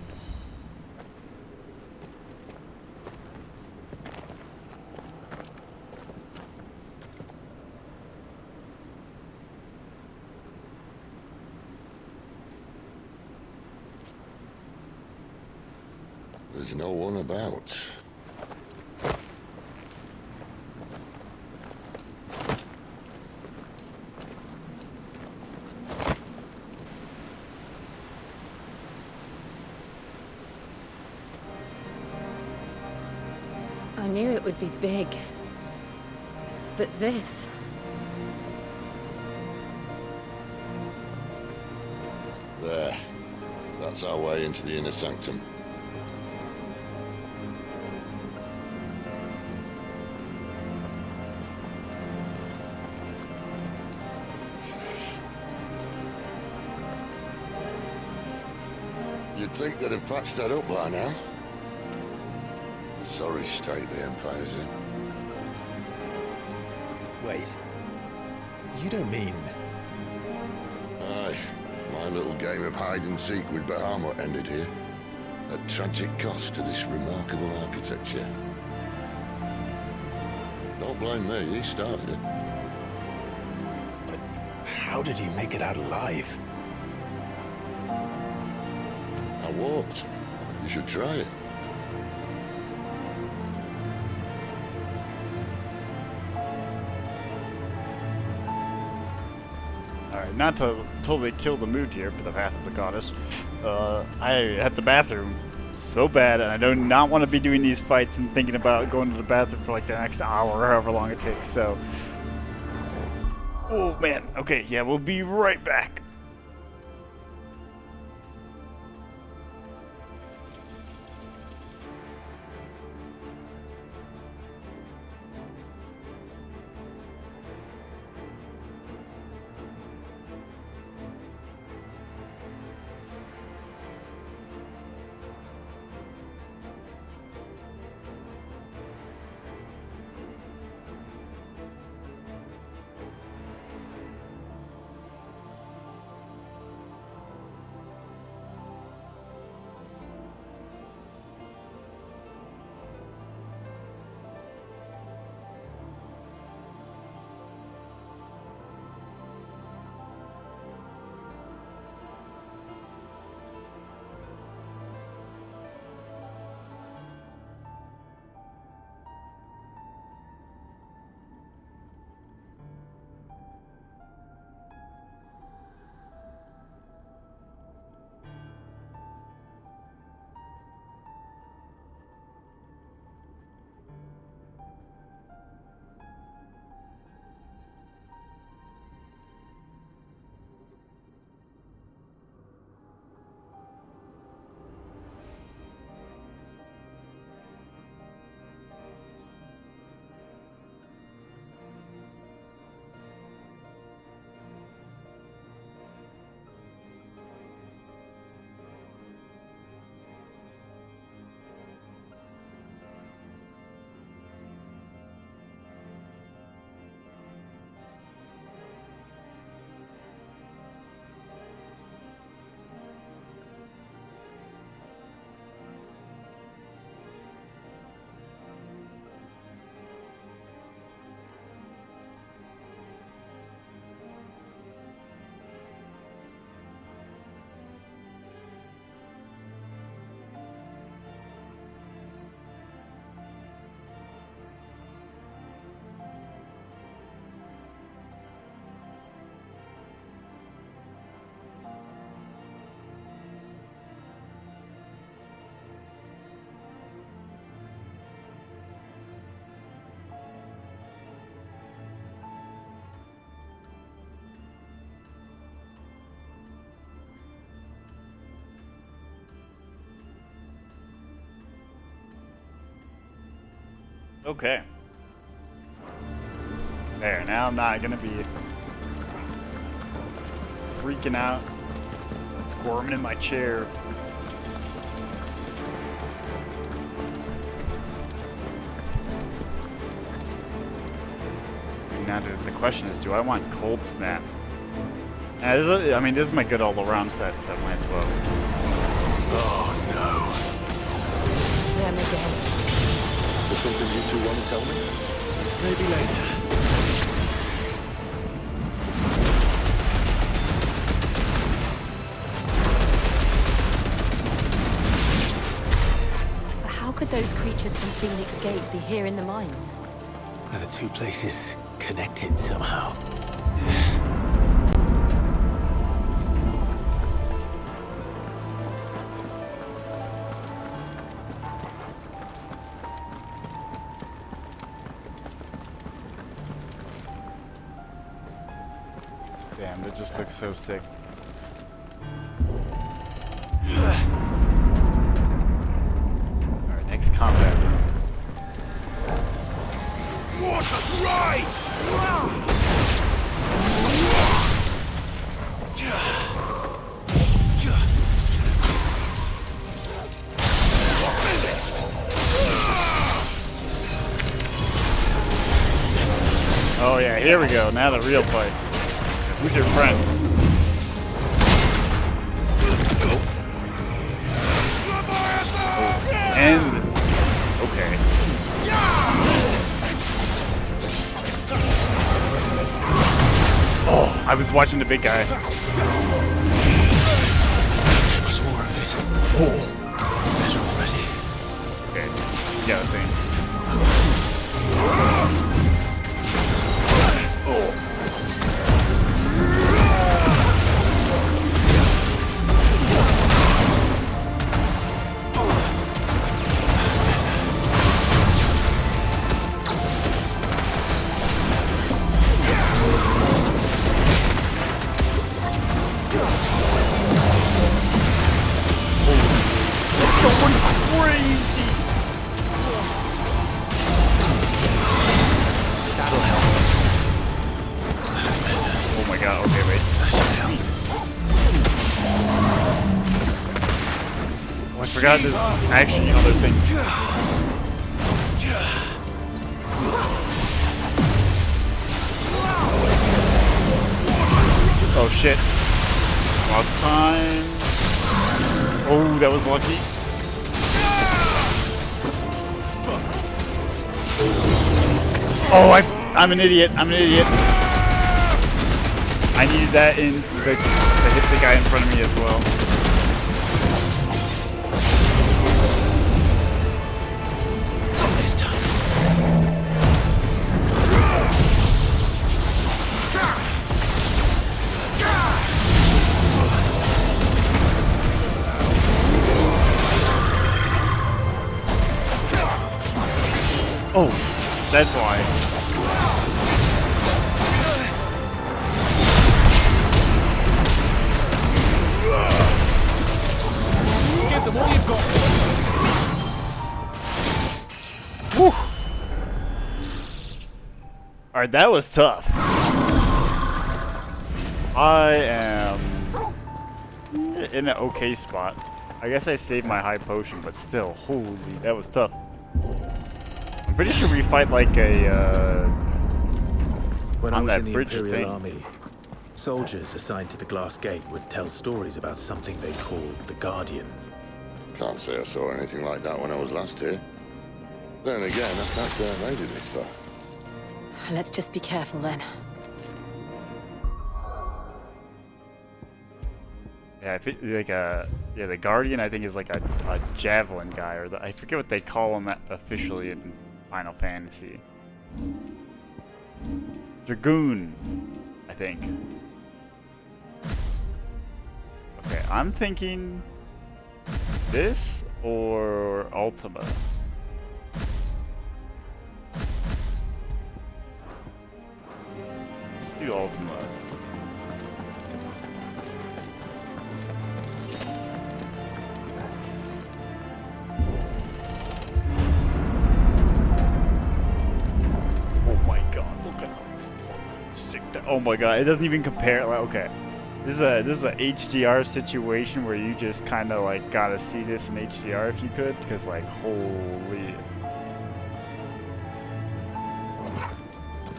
There's no one about. I knew it would be big. But this... There. That's our way into the inner sanctum. You'd think they'd have patched that up by now. Sorry state the Empire's in. Wait. You don't mean... Aye. My little game of hide-and-seek with Bahamut ended here. At tragic cost to this remarkable architecture. Don't blame me, he started it. But how did he make it out alive? I walked. You should try it. Alright, not to totally kill the mood here for the Path of the Goddess. I at the bathroom so bad, and I do not want to be doing these fights and thinking about going to the bathroom for like the next hour or however long it takes, so... Oh man, okay, yeah, we'll be right back. Okay. There, now I'm not gonna be freaking out, squirming in my chair. And now the question is, do I want Cold Snap? I mean, this is my good all-around set, so I might as well. Oh no. Them again. Is there something you two want to tell me? Maybe later. But how could those creatures from Phoenix Gate be here in the mines? Are the two places connected somehow? Damn, that just looks so sick. Alright, next combat room. Water's right! Oh yeah, here we go. Now the real fight. Who's your friend? And okay. Oh, I was watching the big guy. Much more of it. Oh, there's already. Okay, you got a thing. I forgot there's actually other things. Oh shit. Lost time. Oh, that was lucky. Oh, I'm an idiot. I'm an idiot. I needed that in to hit the guy in front of me as well. This time. Oh, that's why. Give them all you've got. Woo! Alright, that was tough. I am in an okay spot. I guess I saved my high potion, but still, holy, that was tough. I'm pretty sure we fight like a, When I on was that in the bridge Imperial thing. Army, soldiers assigned to the Glass Gate would tell stories about something they called the Guardian. Can't say I saw anything like that when I was last here. Then again, I can't say I made it this far. Let's just be careful then. Yeah, I think like yeah, the Guardian I think is like a javelin guy, or I forget what they call him officially in Final Fantasy. Dragoon, I think. Okay, I'm thinking this or Ultima. Let's do Ultima. Oh my god, it doesn't even compare. Like, okay, this is a HDR situation where you just kind of like gotta see this in HDR if you could, because like holy.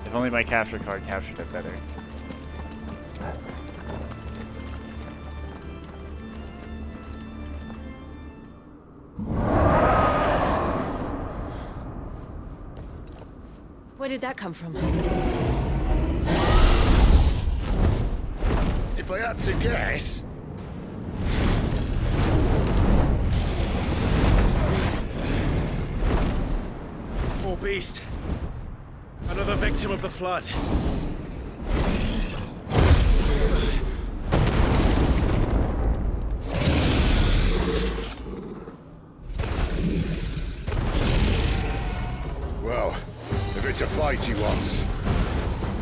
If only my capture card captured it better. Where did that come from? If I had to guess... Poor beast. Another victim of the flood. Well, if it's a fight he wants.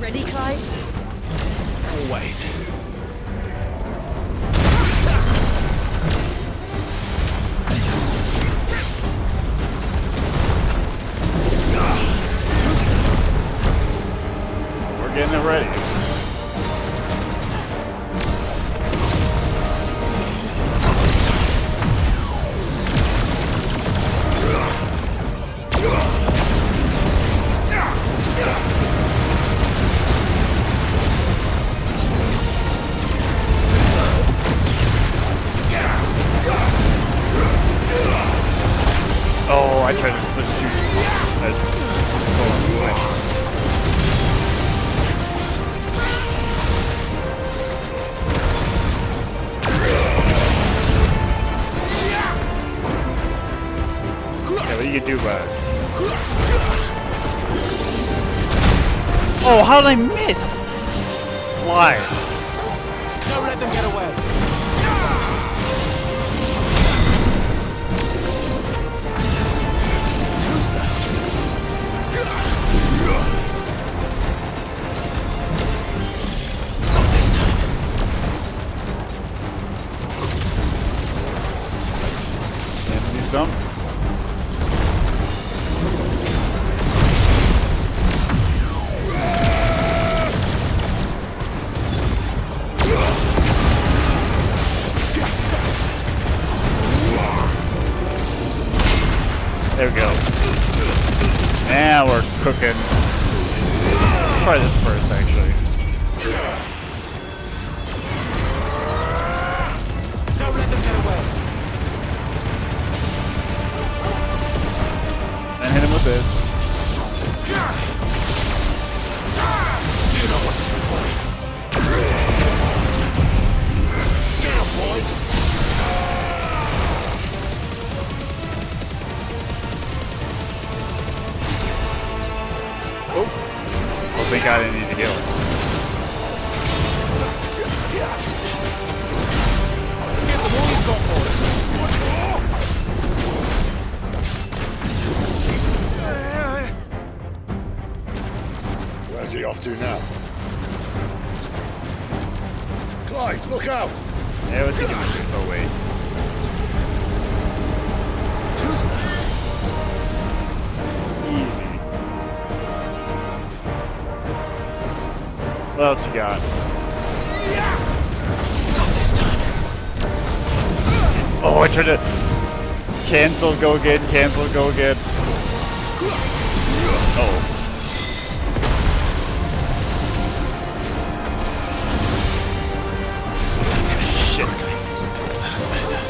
Ready, Clive? Always. We're getting it ready. Oh, I tried to switch to. I just go on the switch. Yeah, what do you do about it? Oh, how did I miss? Why? Don't let them get away. Some. There we go. Now we're cooking. Let's try this first, actually. Don't let them get away. And hit him with this. You know what to do, boy. Get up, boy. Oh. Well, thank God I didn't need to kill him. Give them all you've got, boy. Where's he off to now? Clive, look out! Yeah, what's he doing? Oh, wait. Easy. What else you got? Not this time. Oh, I tried to cancel, go again, cancel, go again. Oh. Shit. That's better.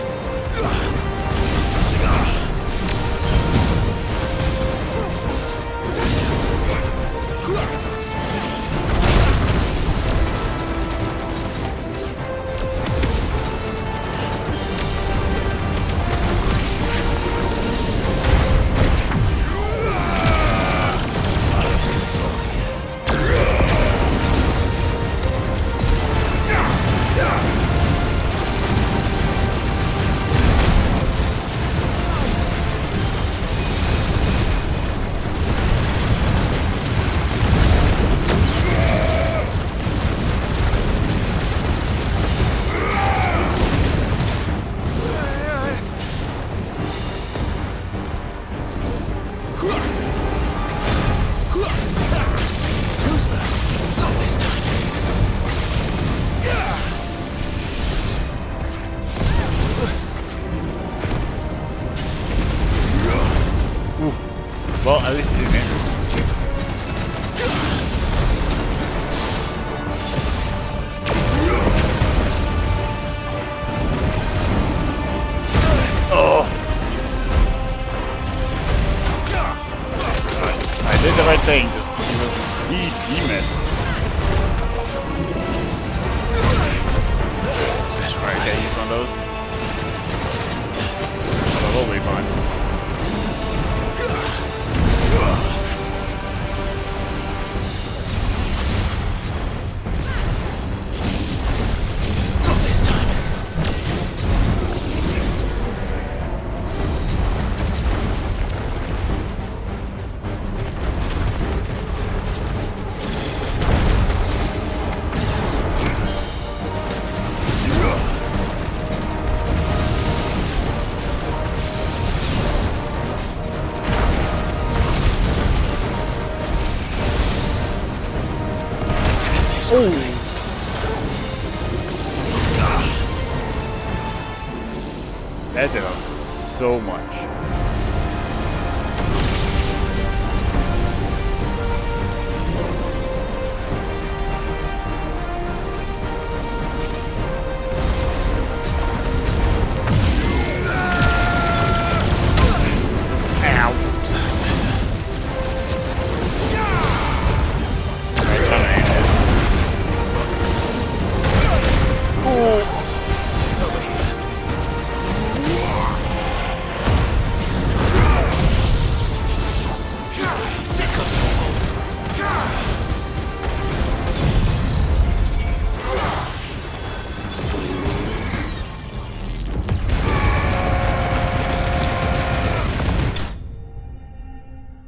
those. So we'll be fine. Not this time. That did so much.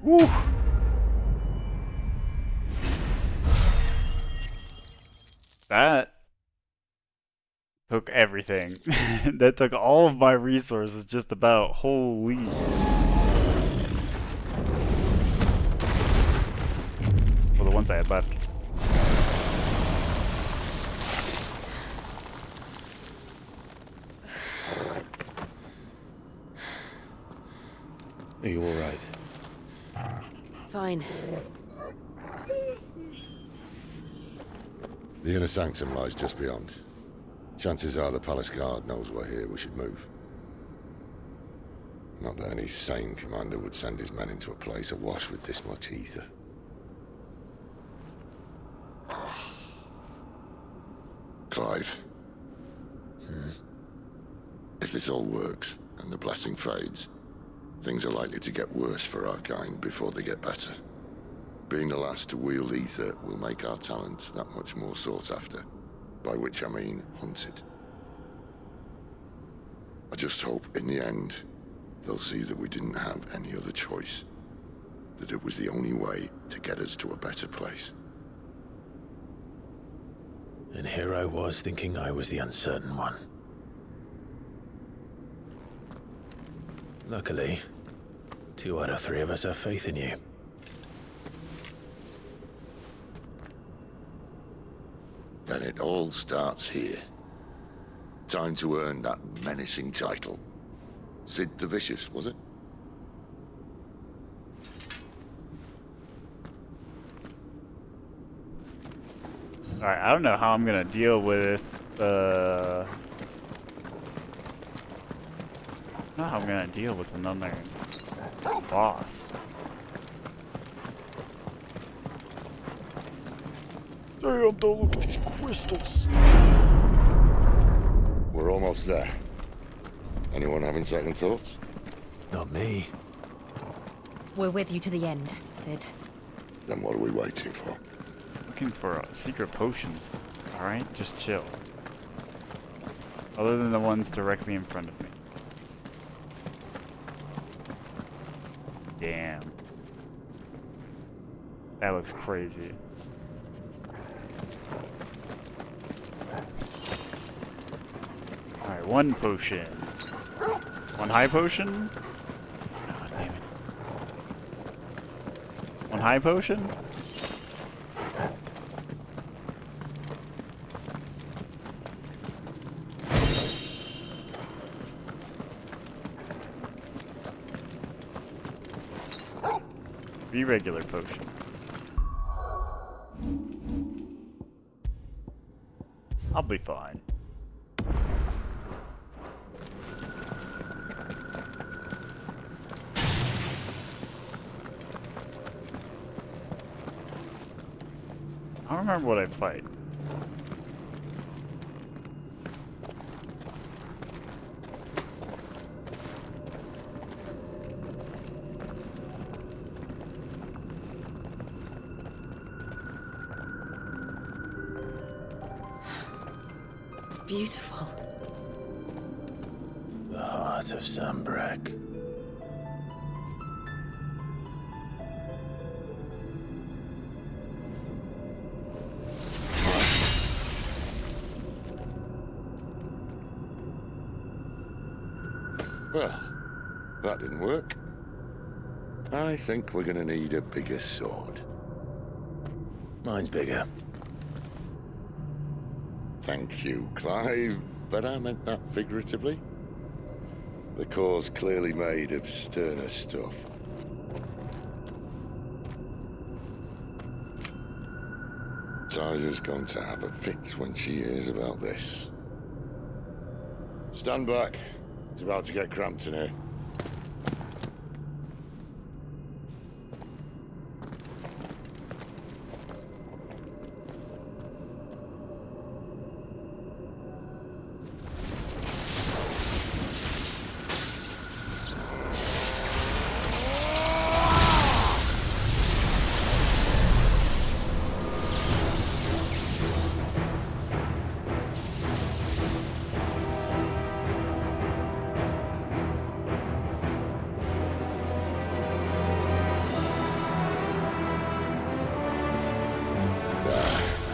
Woo! That took everything. That took all of my resources, just about. Holy. Well, the ones I had left. Are you all right? Fine. The inner sanctum lies just beyond. Chances are the palace guard knows we're here. We should move. Not that any sane commander would send his men into a place awash with this much ether. Clive. If this all works, and the blessing fades, things are likely to get worse for our kind before they get better. Being the last to wield ether will make our talents that much more sought after, by which I mean hunted. I just hope, in the end, they'll see that we didn't have any other choice, that it was the only way to get us to a better place. And here I was thinking I was the uncertain one. Luckily, 2 out of 3 of us have faith in you. Then it all starts here. Time to earn that menacing title. Sid the Vicious, was it? Alright, I don't know how I'm gonna deal with I don't know how I'm gonna deal with another boss. Damn, don't look at these crystals. We're almost there. Anyone having second thoughts? Not me. We're with you to the end, Sid. Then what are we waiting for? Looking for secret potions. Alright, just chill. Other than the ones directly in front of me. Damn. That looks crazy. Alright, 1 potion. 1 high potion? Oh, damn it. 1 high potion? Regular potion. I'll be fine. I don't remember what I fight. beautiful. The heart of Sambrak. Well, that didn't work. I think we're gonna need a bigger sword. Mine's bigger. Thank you, Clive, but I meant that figuratively. The core's clearly made of sterner stuff. Tyler's going to have a fit when she hears about this. Stand back. It's about to get cramped in here.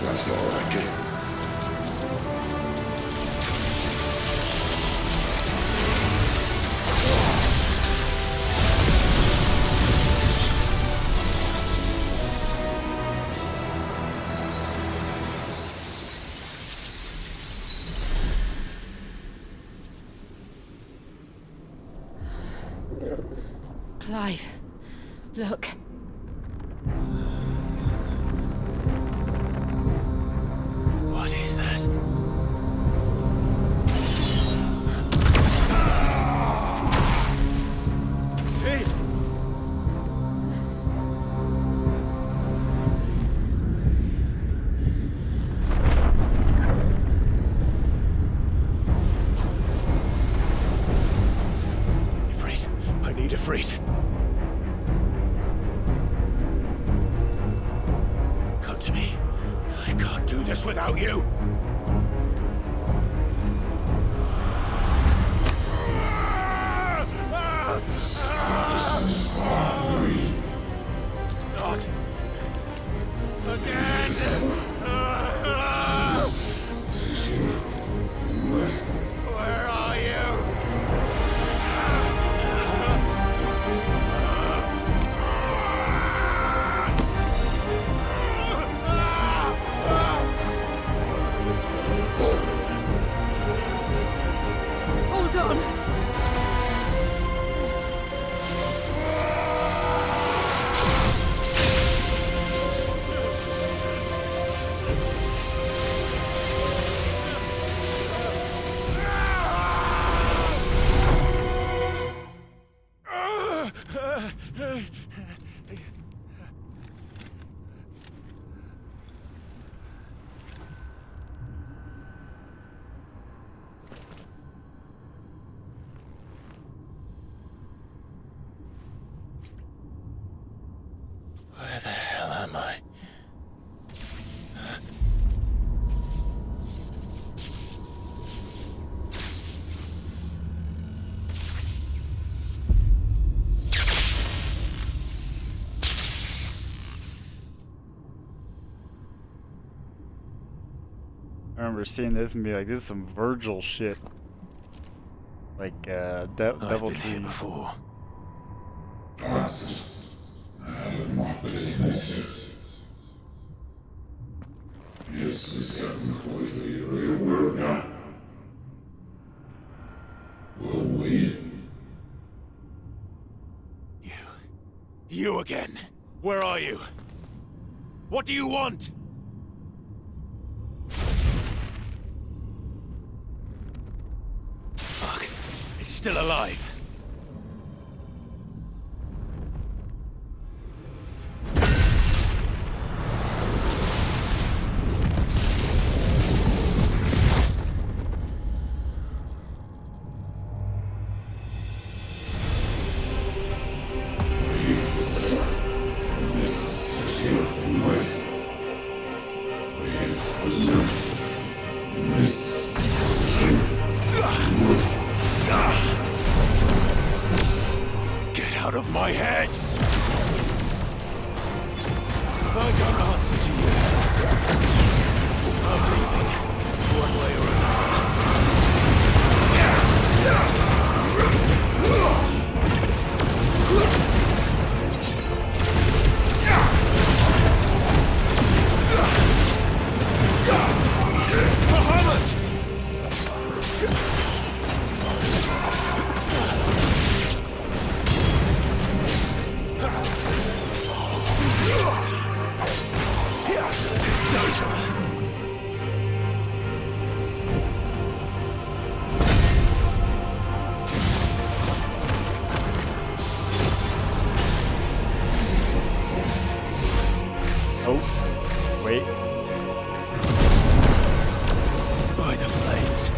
That's more like it. Clive, look. What is that? Sid! Ifrit, I need Ifrit. Come to me. I can't do this without you. Not again. Where are you? Hold on! Where the hell am I? I remember seeing this and be like, this is some Virgil shit. Like, Devil I've been here Tree. before. You again. Where are you? What do you want? Fuck. It's still alive. out of my head! I don't answer to you. I'm leaving, one way or Muhammad! It's over. Oh, wait. By the flames.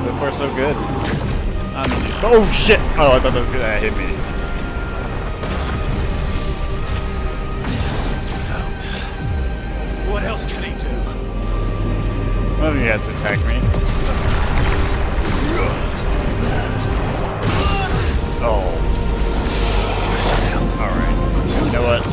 So far, so good. Oh shit! Oh, I thought that was gonna hit me. What else can he do? One of you has to attack me. Oh. Alright. You know what?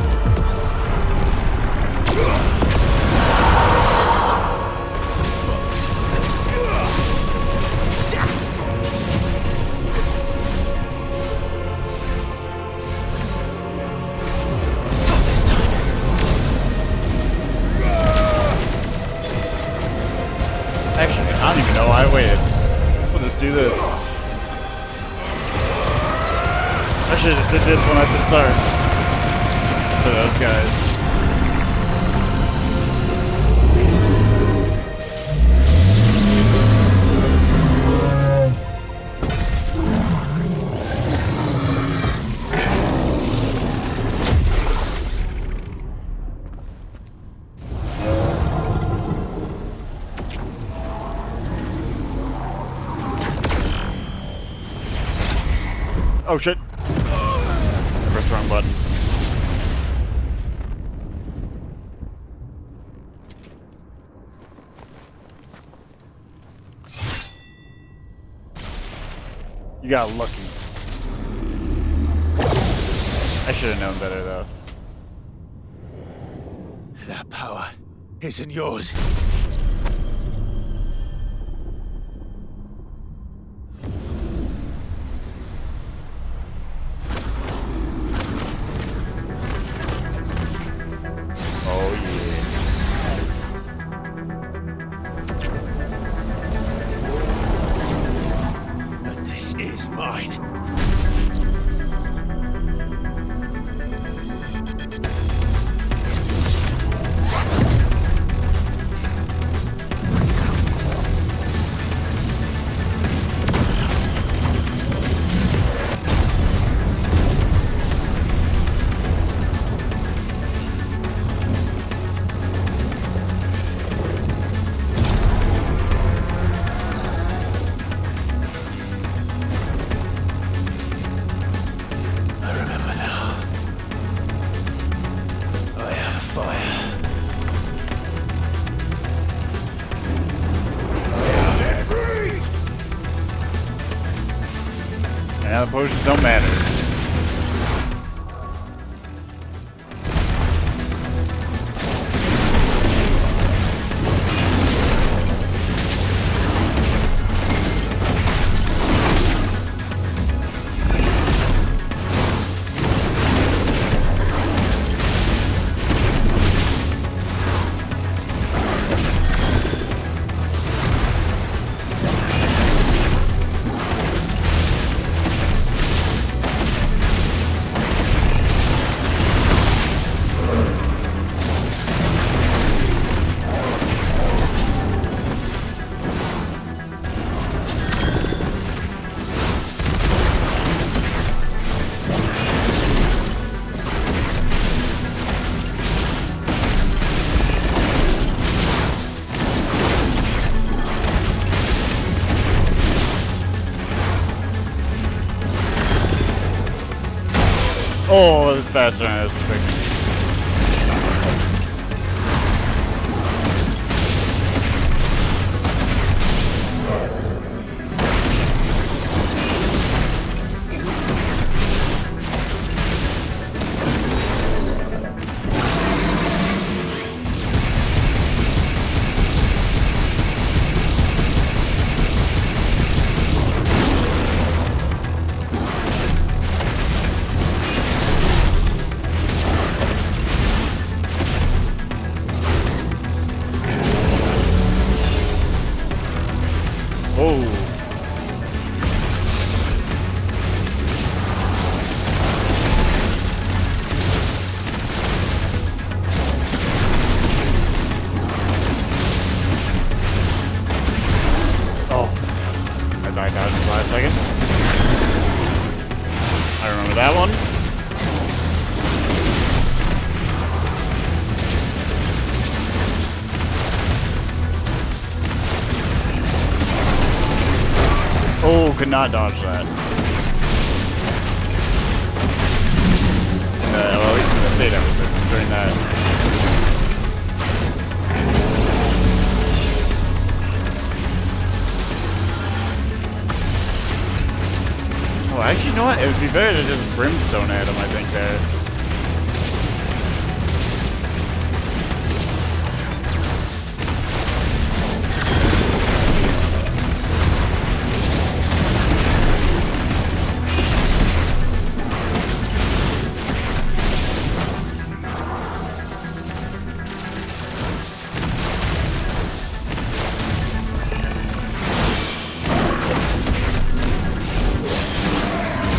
Actually, I don't even know why I waited. We'll just do this. I should've just did this one at the start. For those guys. Oh shit! Press the wrong button. You got lucky. I should have known better though. That power isn't yours. Now the potions don't matter. Oh, it was faster than I was expecting. Oh, could not dodge that. Well, at least in the state episode, during that. Oh, actually, you know what? It would be better to just brimstone at him, I think, there.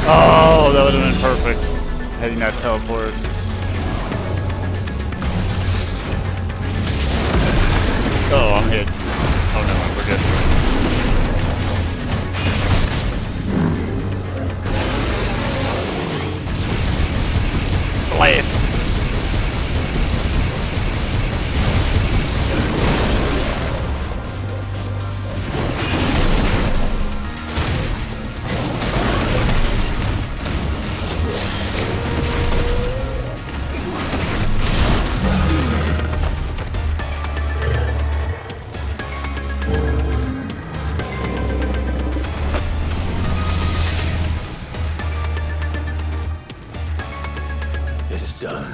Oh, that would have been perfect. Heading that teleport. Oh, I'm hit. Oh no, we're good. Blast! It's done.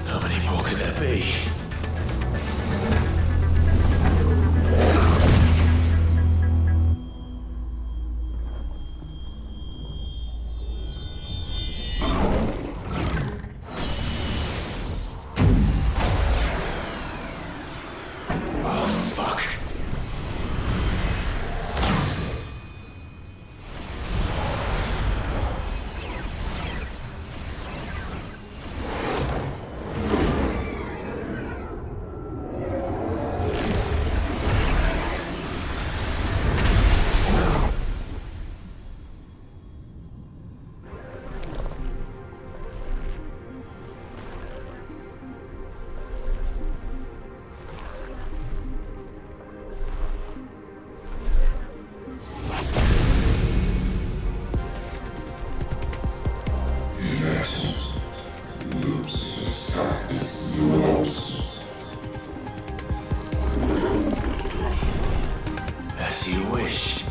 How many more could there be? As you wish.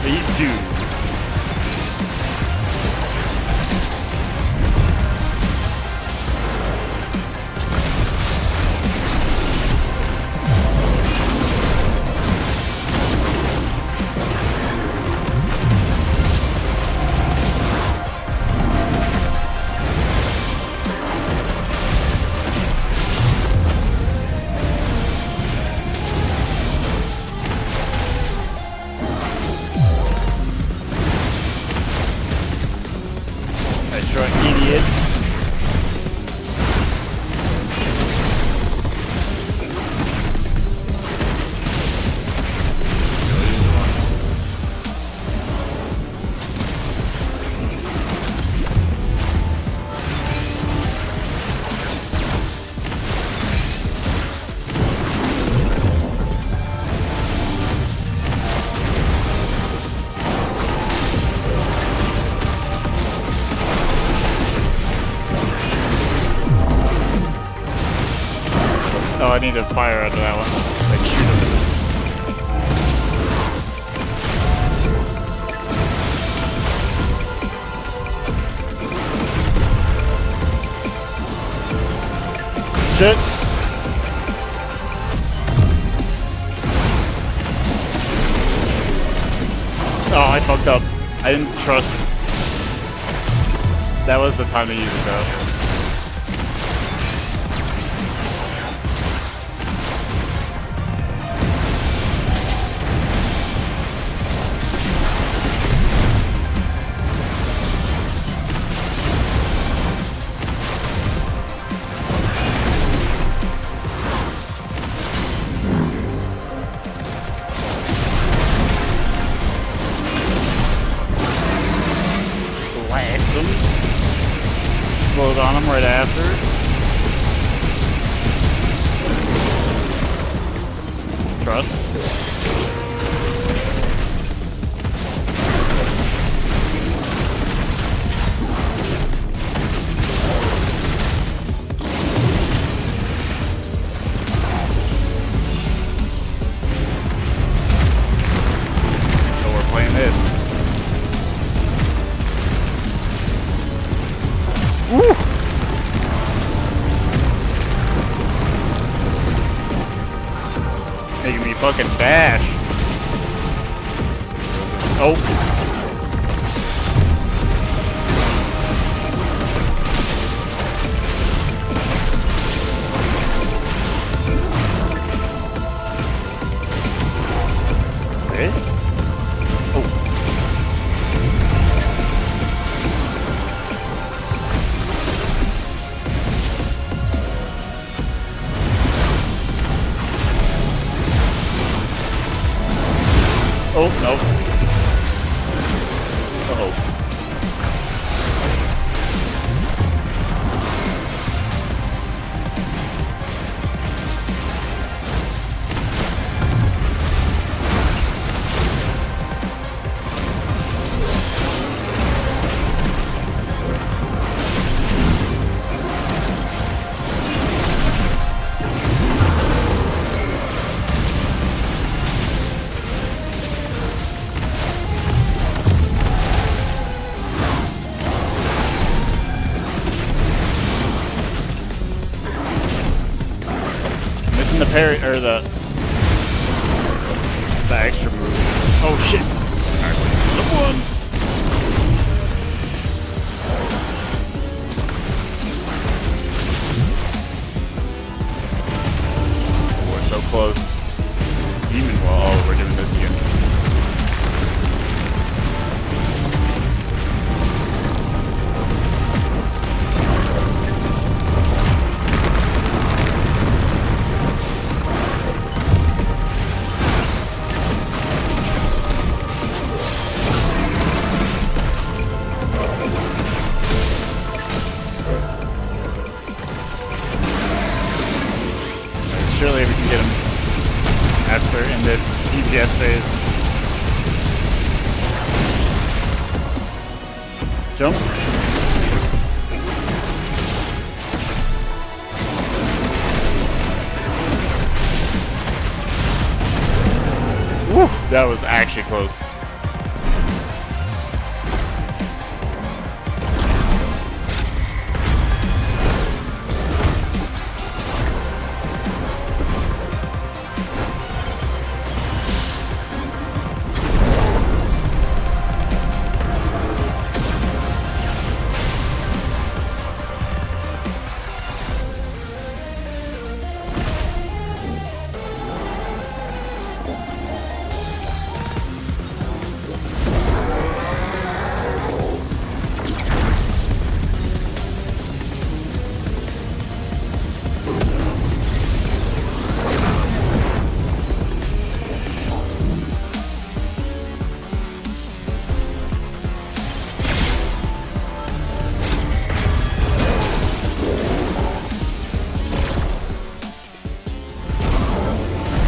Please do. Idiot. Oh, I need to fire under that one. Like, shoot him. Shit. Oh, I fucked up. I didn't trust. That was the time to use it though. Explodes on him right after. Trust. So we're playing this. Woo! Making me fucking bash. Oh. What's this? Oh. Oh, no. Uh-oh. The parry or the extra move. Oh shit! Alright, number one. We're so close. Demon wall. Oh, we're doing this again. Surely we can get him after in this DPS phase. Jump. Woo, that was actually close.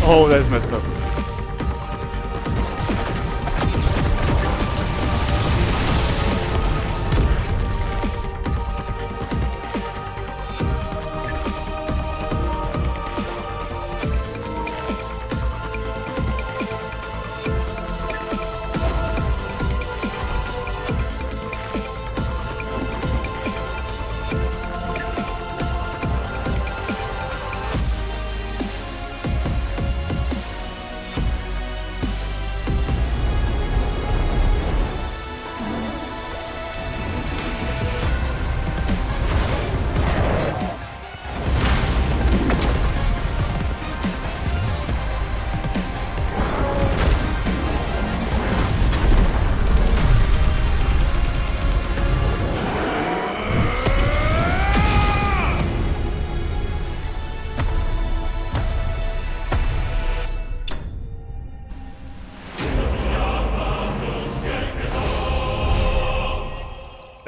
Oh, that's messed up.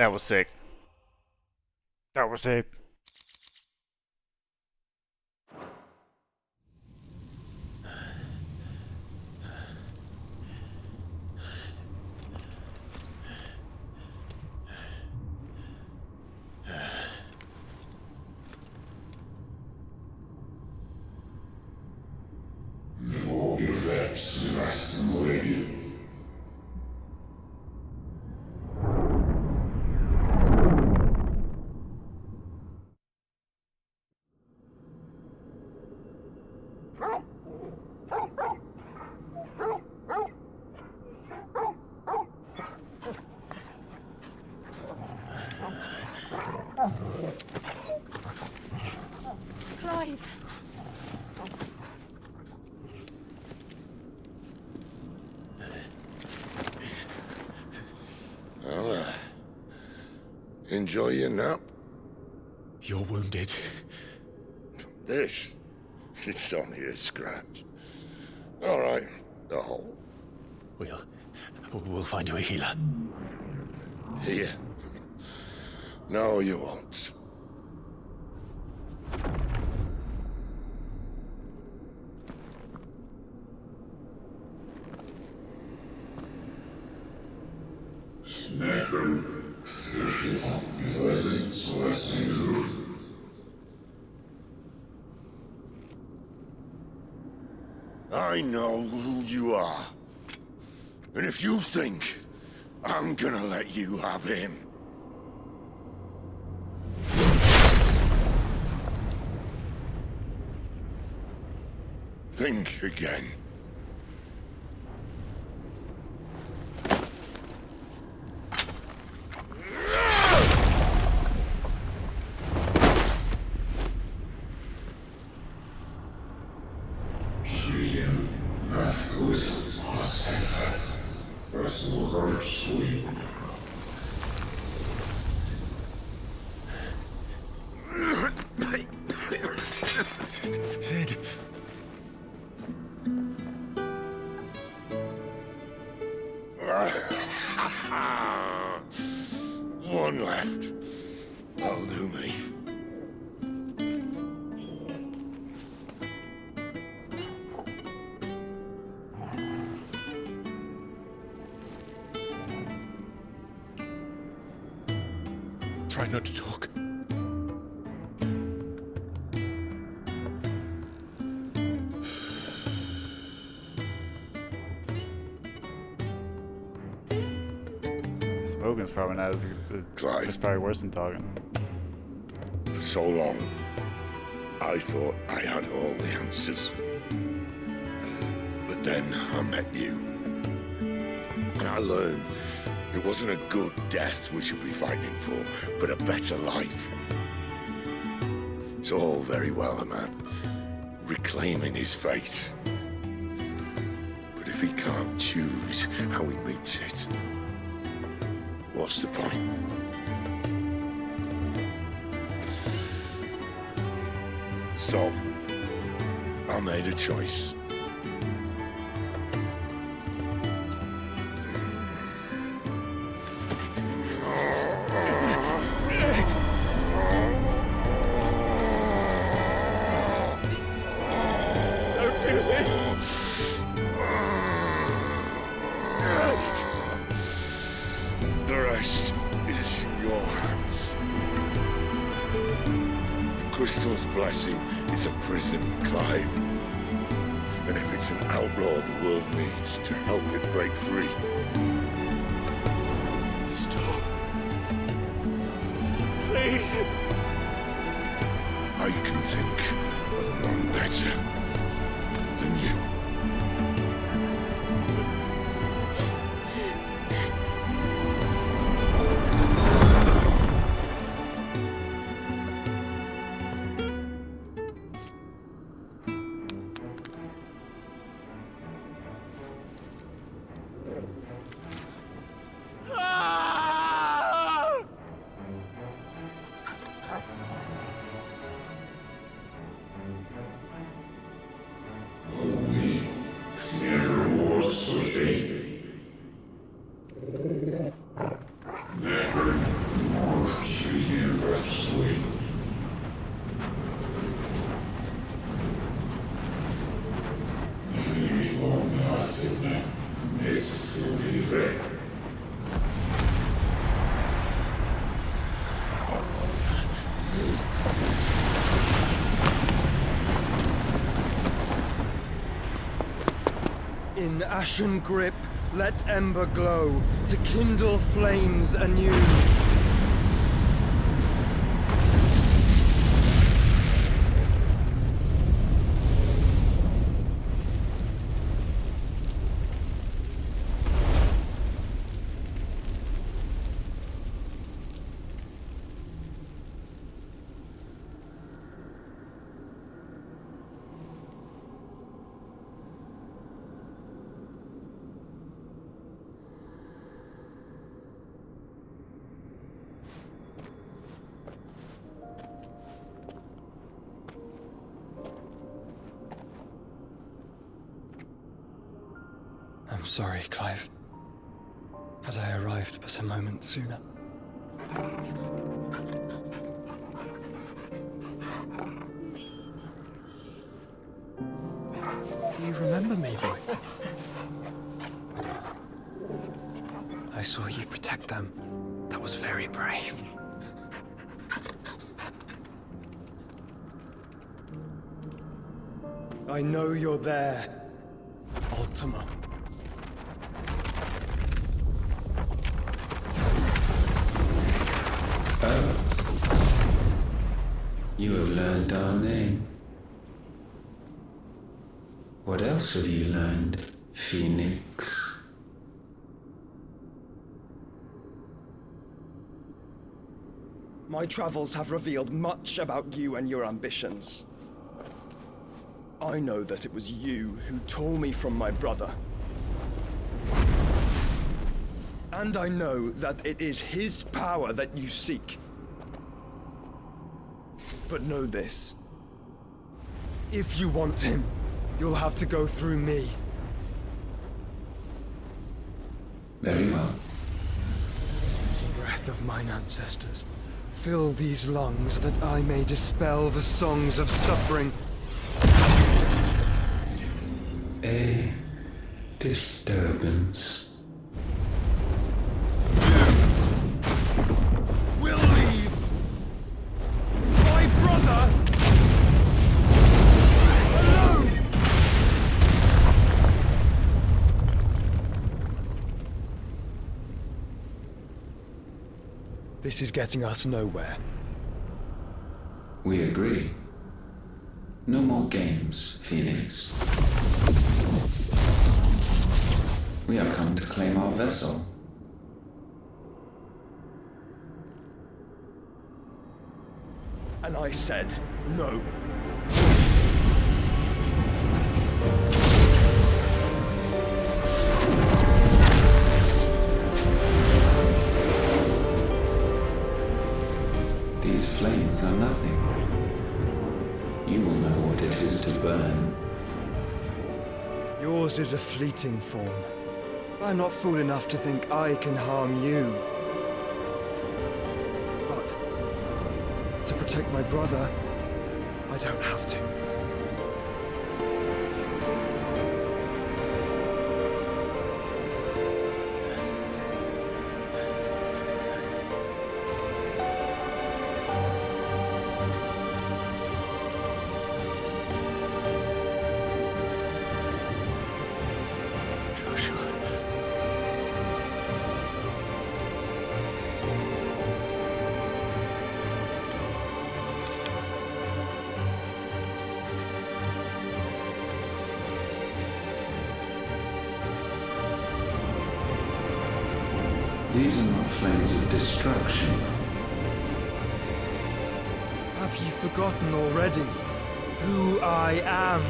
That was sick. That was sick. Clive! Well, enjoy your nap. You're wounded. This? It's only a scratch. All right, the hole. We'll find you a healer. Here. No, you won't. I know who you are. And if you think I'm gonna let you have him... think again. Sid. One left. That'll do me. Try not to talk. Spoken's probably not as good. It's probably worse than talking. For so long, I thought I had all the answers. But then I met you. And I learned it wasn't a good death we should be fighting for, but a better life. It's all very well, a man reclaiming his fate. But if he can't choose how he meets it, what's the point? So, I made a choice. Don't do this! The rest is in your hands. The Crystal's blessing is a prison, Clive. And if it's an outlaw the world needs to help it break free. Stop. Please. I can think of none better than you. Oh, we In ashen grip, let ember glow, to kindle flames anew. I'm sorry, Clive. Had I arrived but a moment sooner. Do you remember me, boy? I saw you protect them. That was very brave. I know you're there, Ultima. You have learned our name. What else have you learned, Phoenix? My travels have revealed much about you and your ambitions. I know that it was you who tore me from my brother. And I know that it is his power that you seek. But know this. If you want him, you'll have to go through me. Very well. Breath of mine ancestors, fill these lungs that I may dispel the songs of suffering. A disturbance. Will leave my brother alone. This is getting us nowhere. We agree. No more games, Phoenix. We have come to claim our vessel. And I said no. These flames are nothing. You will know what it is to burn. Yours is a fleeting form. I'm not fool enough to think I can harm you. But to protect my brother, I don't have to. These are not flames of destruction. Have you forgotten already who I am?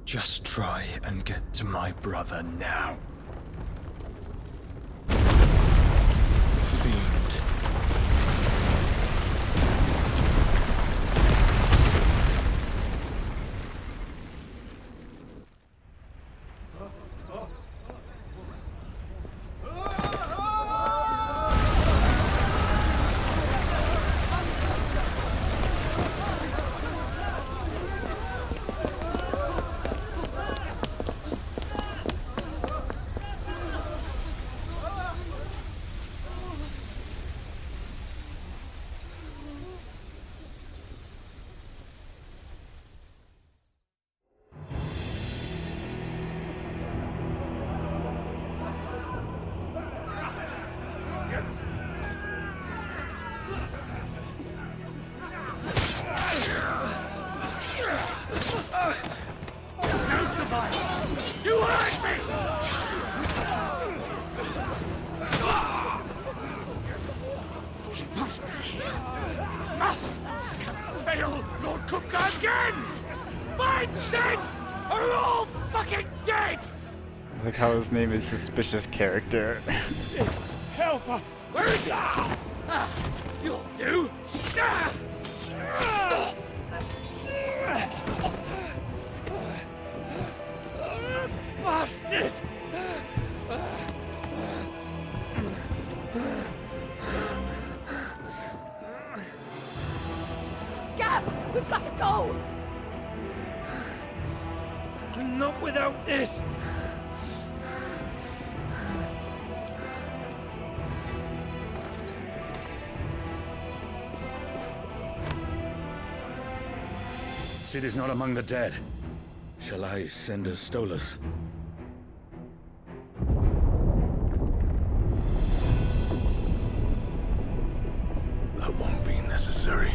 Just try and get to my brother now. Fiend. violence! You hurt me! He must be here. Must! Fail Lord Kupka again! Find Sid! Or you're all fucking dead! I like how his name is Suspicious Character. Sid, help us! Where is he? You'll do! Bastard! Gab, we've got to go! Not without this! Sid is not among the dead. Shall I send a Stolas? That won't be necessary.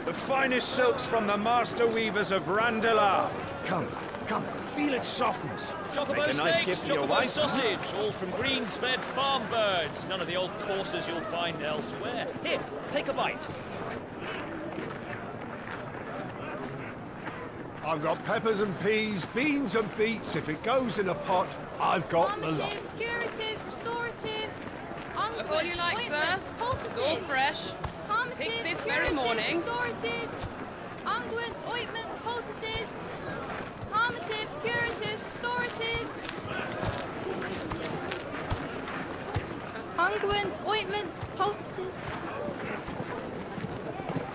The finest silks from the master weavers of Randalar. Come, feel its softness. Chocobo Make a nice steaks, gift for your chocobo wife. sausage, all from greens-fed farm birds. None of the old courses you'll find elsewhere. Here, take a bite. I've got peppers and peas, beans and beets. If it goes in a pot, I've got the lot. Curatives, restoratives, Look all you like, sir. It's all fresh. Pick this very morning. Restoratives, unguents, ointments, poultices, harmatives, curatives, restoratives, unguents, ointments, poultices.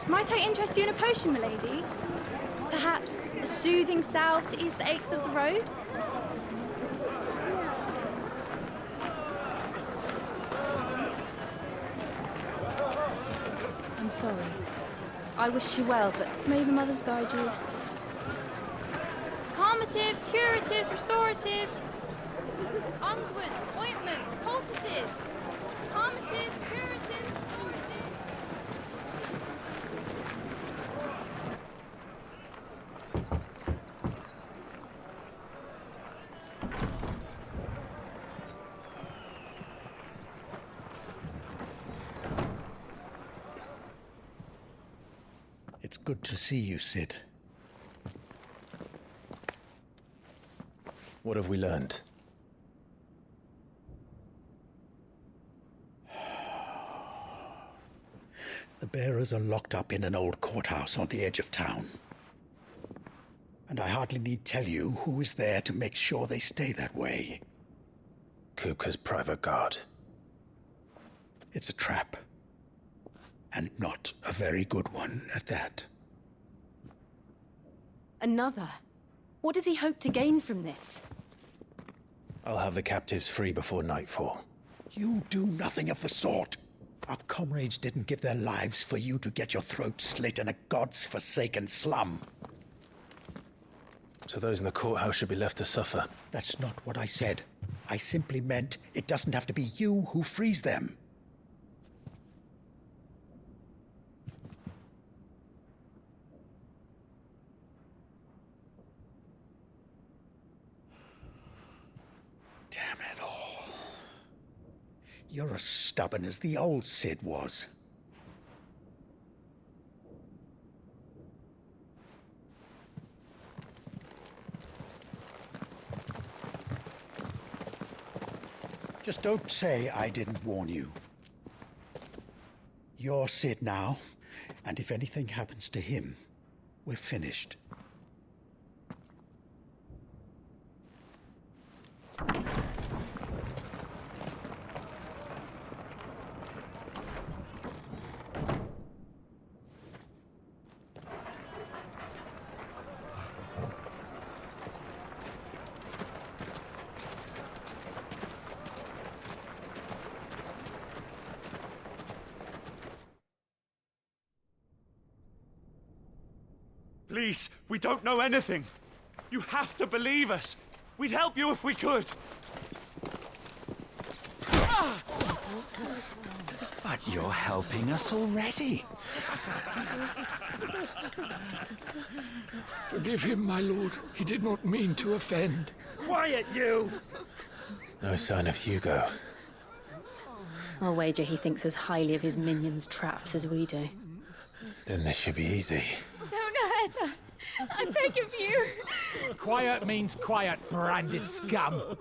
Might I interest you in a potion, milady? Perhaps a soothing salve to ease the aches of the road? I'm sorry. I wish you well, but may the mothers guide you. Calmatives, curatives, restoratives, unguents, ointments, poultices. Calmatives, curatives, restoratives. It's good to see you, Sid. What have we learned? The bearers are locked up in an old courthouse on the edge of town. And I hardly need tell you who is there to make sure they stay that way. Kupka's private guard. It's a trap. And not a very good one at that. Another? What does he hope to gain from this? I'll have the captives free before nightfall. You do nothing of the sort. Our comrades didn't give their lives for you to get your throat slit in a god's-forsaken slum. So those in the courthouse should be left to suffer. That's not what I said. I simply meant it doesn't have to be you who frees them. Damn it all. You're as stubborn as the old Sid was. Just don't say I didn't warn you. You're Sid now, And if anything happens to him, we're finished. Please, we don't know anything. You have to believe us. We'd help you if we could. But you're helping us already. Forgive him, my lord. He did not mean to offend. Quiet, you! No sign of Hugo. I'll wager he thinks as highly of his minions' traps as we do. Then this should be easy. Don't hurt us. I beg of you. Quiet means quiet, branded scum.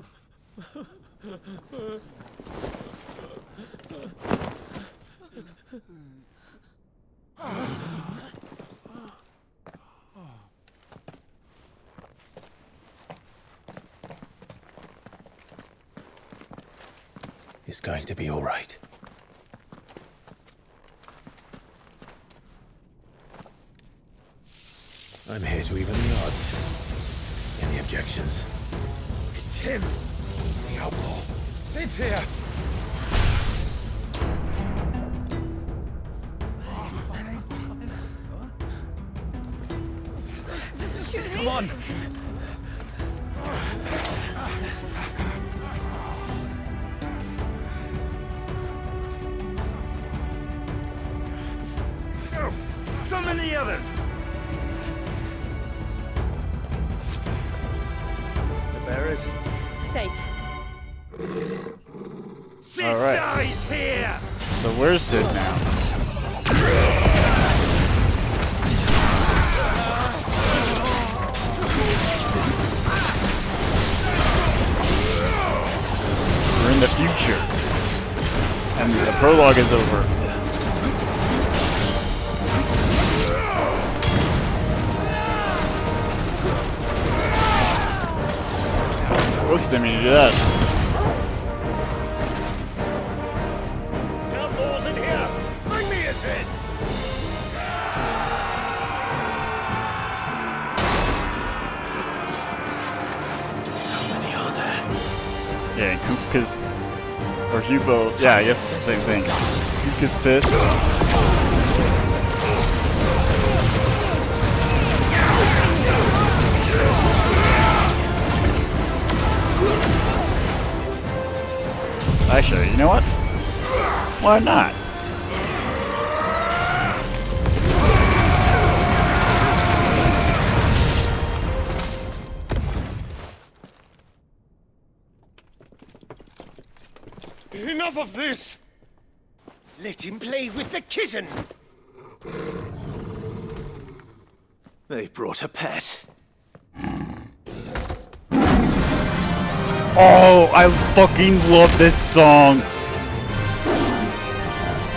It's going to be all right. I'm here to even the odds. Any objections? It's him! The outlaw. Sit here! Come on! Go! Summon the others! Bearers? Safe. Sid All right. dies here! So where's Sid now? We're in the future. And the prologue is over. Forced me to do that. Outlaws in here! Bring me his head! How many are there? Yeah, Kupka's or Hugo. Yeah, I guess it's the same thing. Kupka's pissed. Actually, you know what? Why not? Enough of this! Let him play with the kitten! They've brought a pet. Oh, I fucking love this song.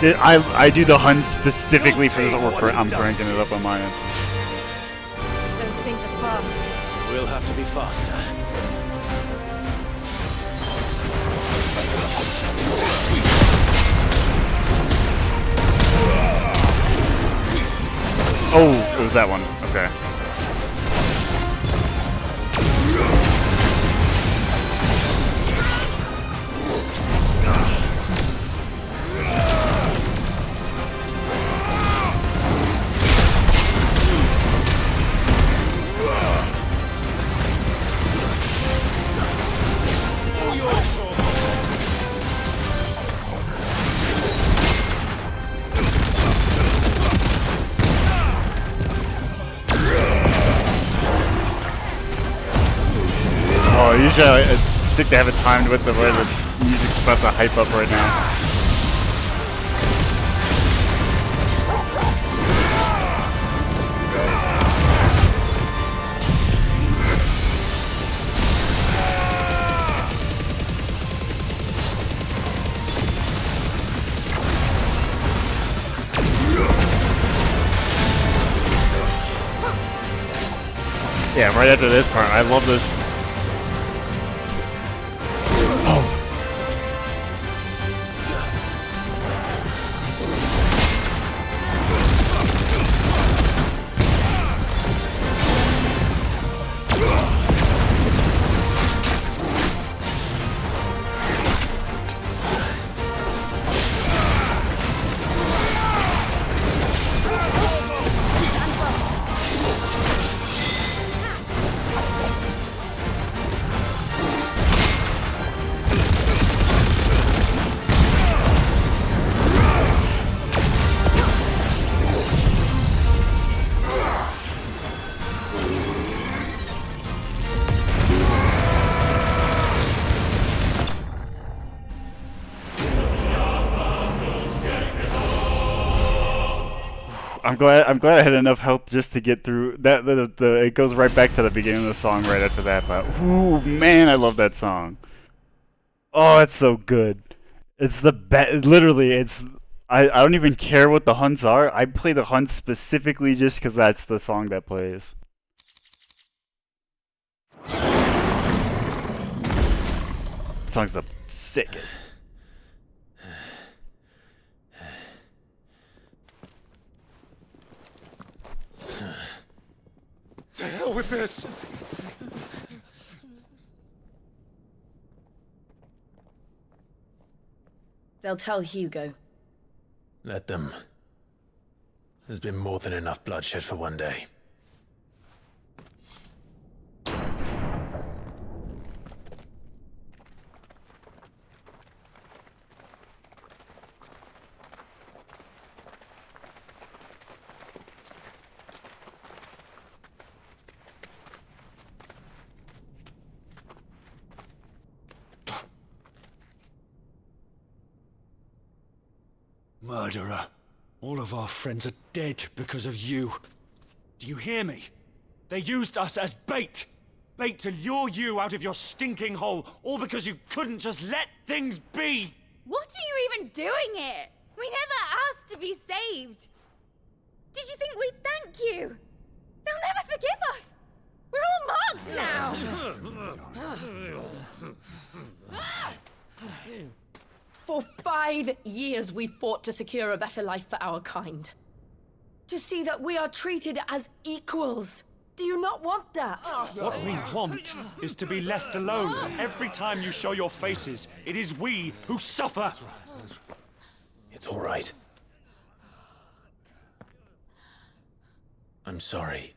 I do the Hun specifically for this orc. I'm cranking it up on my end. Those things are fast. We'll have to be faster. Oh, it was that one. Okay. Usually it's sick to have it timed with the way the music's about to hype up right now. Yeah, right after this part. I love this. Oh. I'm glad I had enough health just to get through that. It goes right back to the beginning of the song right after that. But ooh, man, I love that song. Oh, it's so good. It's the best. Literally, it's. I don't even care what the hunts are. I play the hunts specifically just because that's the song that plays. The song's the sickest. To hell with this! They'll tell Hugo. Let them. There's been more than enough bloodshed for one day. Murderer. All of our friends are dead because of you. Do you hear me? They used us as bait. Bait to lure you out of your stinking hole, all because you couldn't just let things be. What are you even doing here? We never asked to be saved. Did you think we'd thank you? They'll never forgive us. We're all marked now. For 5 years we fought to secure a better life for our kind. To see that we are treated as equals. Do you not want that? What we want is to be left alone. Every time you show your faces, it is we who suffer. It's all right. I'm sorry.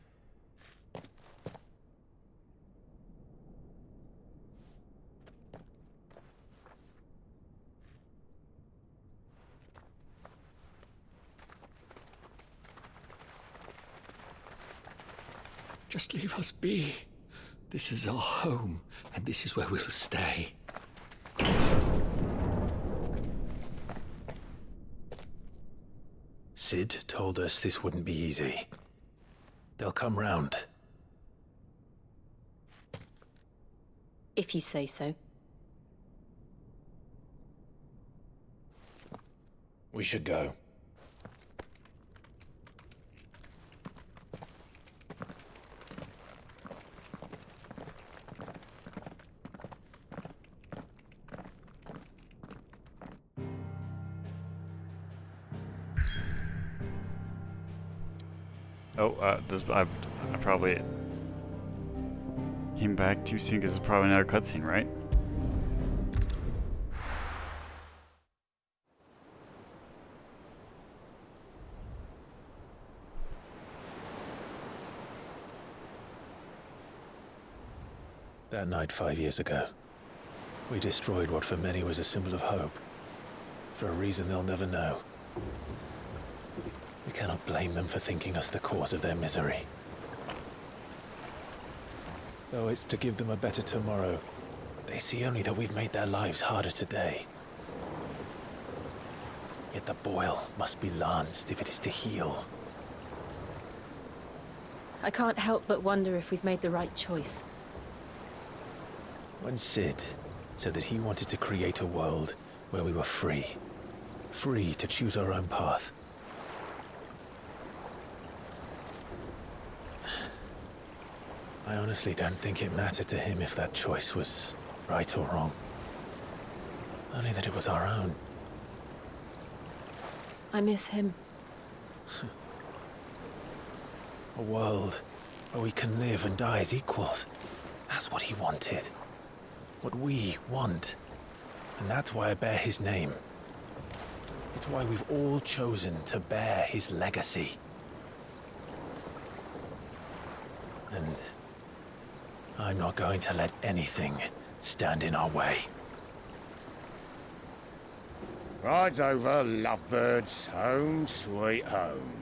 Just leave us be. This is our home, and this is where we'll stay. Sid told us this wouldn't be easy. They'll come round. If you say so. We should go. Oh, I probably came back too soon because it's probably another cutscene, right? That night 5 years ago, we destroyed what for many was a symbol of hope. For a reason they'll never know. We cannot blame them for thinking us the cause of their misery. Though it's to give them a better tomorrow, they see only that we've made their lives harder today. Yet the boil must be lanced if it is to heal. I can't help but wonder if we've made the right choice. When Sid said that he wanted to create a world where we were free. Free to choose our own path. I honestly don't think it mattered to him if that choice was right or wrong. Only that it was our own. I miss him. A world where we can live and die as equals. That's what he wanted. What we want. And that's why I bear his name. It's why we've all chosen to bear his legacy. And I'm not going to let anything stand in our way. Ride's over, lovebirds. Home sweet home.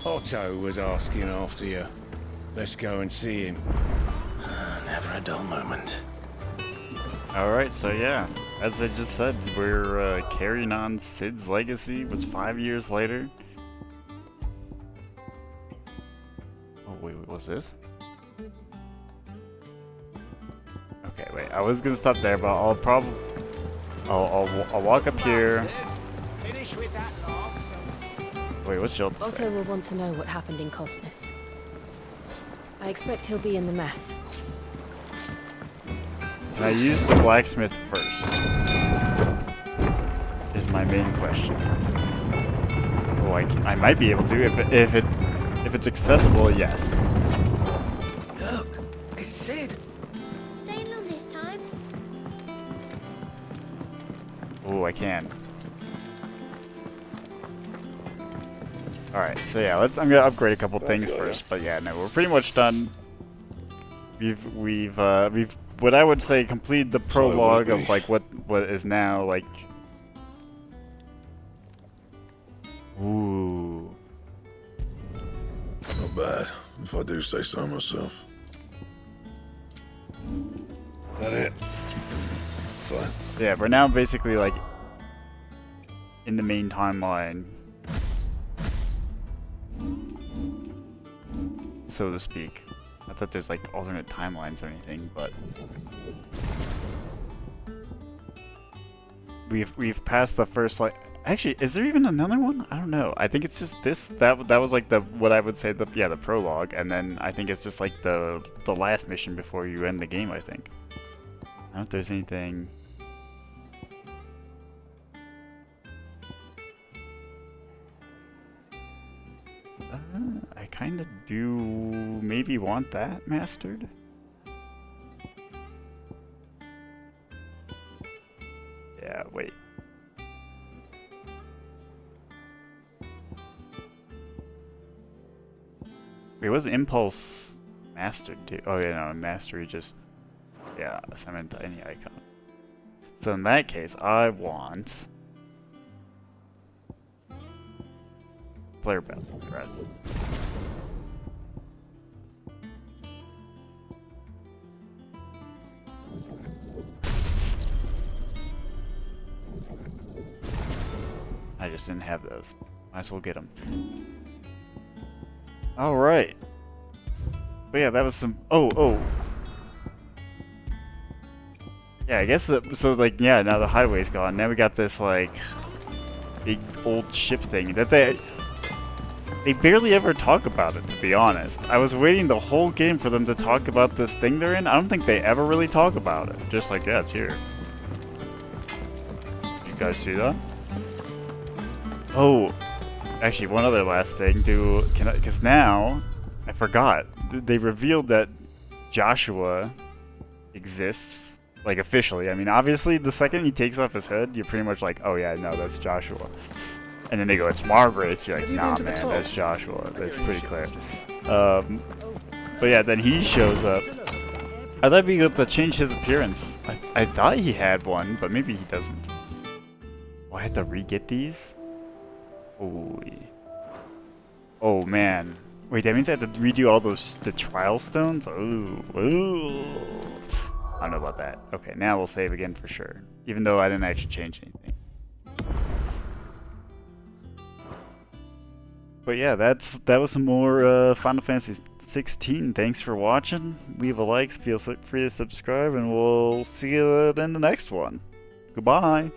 Otto was asking after you. Let's go and see him. Never a dull moment. Alright, so yeah, as I just said, we're carrying on Sid's legacy. It was 5 years later. Oh wait, what was this? Okay, wait, I was gonna stop there, but I'll probably... I'll walk up here. Finish with that log. Wait, what's Jill Otto say? will want to know what happened in Cosnus. I expect he'll be in the mess. Can I use the blacksmith first? Is my main question. Oh, I might be able to if it's accessible. Yes. Look, it's Sid. Staying long this time? Oh, I can. All right, so yeah, I'm gonna upgrade a couple things first. But yeah, no, we're pretty much done. We've what I would say completed the prologue of like what is now like. Ooh. Not bad, if I do say so myself. That it? Fine. Yeah, we're now basically like in the main timeline, so to speak. Not that there's like alternate timelines or anything, but we've passed the first like. Actually, is there even another one? I don't know. I think it's just this. That was like the what I would say the prologue, and then I think it's just like the last mission before you end the game. I think. I don't know if there's anything. I kind of do maybe want that mastered. Yeah, wait. Wait, was Impulse mastered too? Oh yeah, no, mastery just, yeah, assignment to any icon. So in that case, I want Flare Bell, right? I just didn't have those. Might as well get them. All right. But yeah, that was some. Oh. Yeah, I guess so. Like, yeah, now the highway's gone. Now we got this like big old ship thing that they barely ever talk about it. To be honest, I was waiting the whole game for them to talk about this thing they're in. I don't think they ever really talk about it. Just like, yeah, it's here. You guys see that? Oh. Actually, one other last thing, because now, I forgot, they revealed that Joshua exists, like officially. I mean, obviously, the second he takes off his hood, you're pretty much like, oh yeah, no, that's Joshua. And then they go, it's Margaret, you're like, nah man, that's Joshua, that's pretty clear. But yeah, then he shows up. I thought it'd be good to change his appearance. I thought he had one, but maybe he doesn't. Oh, I have to re-get these? Ooh. Oh man. Wait, that means I have to redo all the trial stones? Ooh, ooh. I don't know about that. Okay, now we'll save again for sure. Even though I didn't actually change anything. But yeah, that was some more Final Fantasy 16. Thanks for watching. Leave a like, feel free to subscribe, and we'll see you in the next one. Goodbye.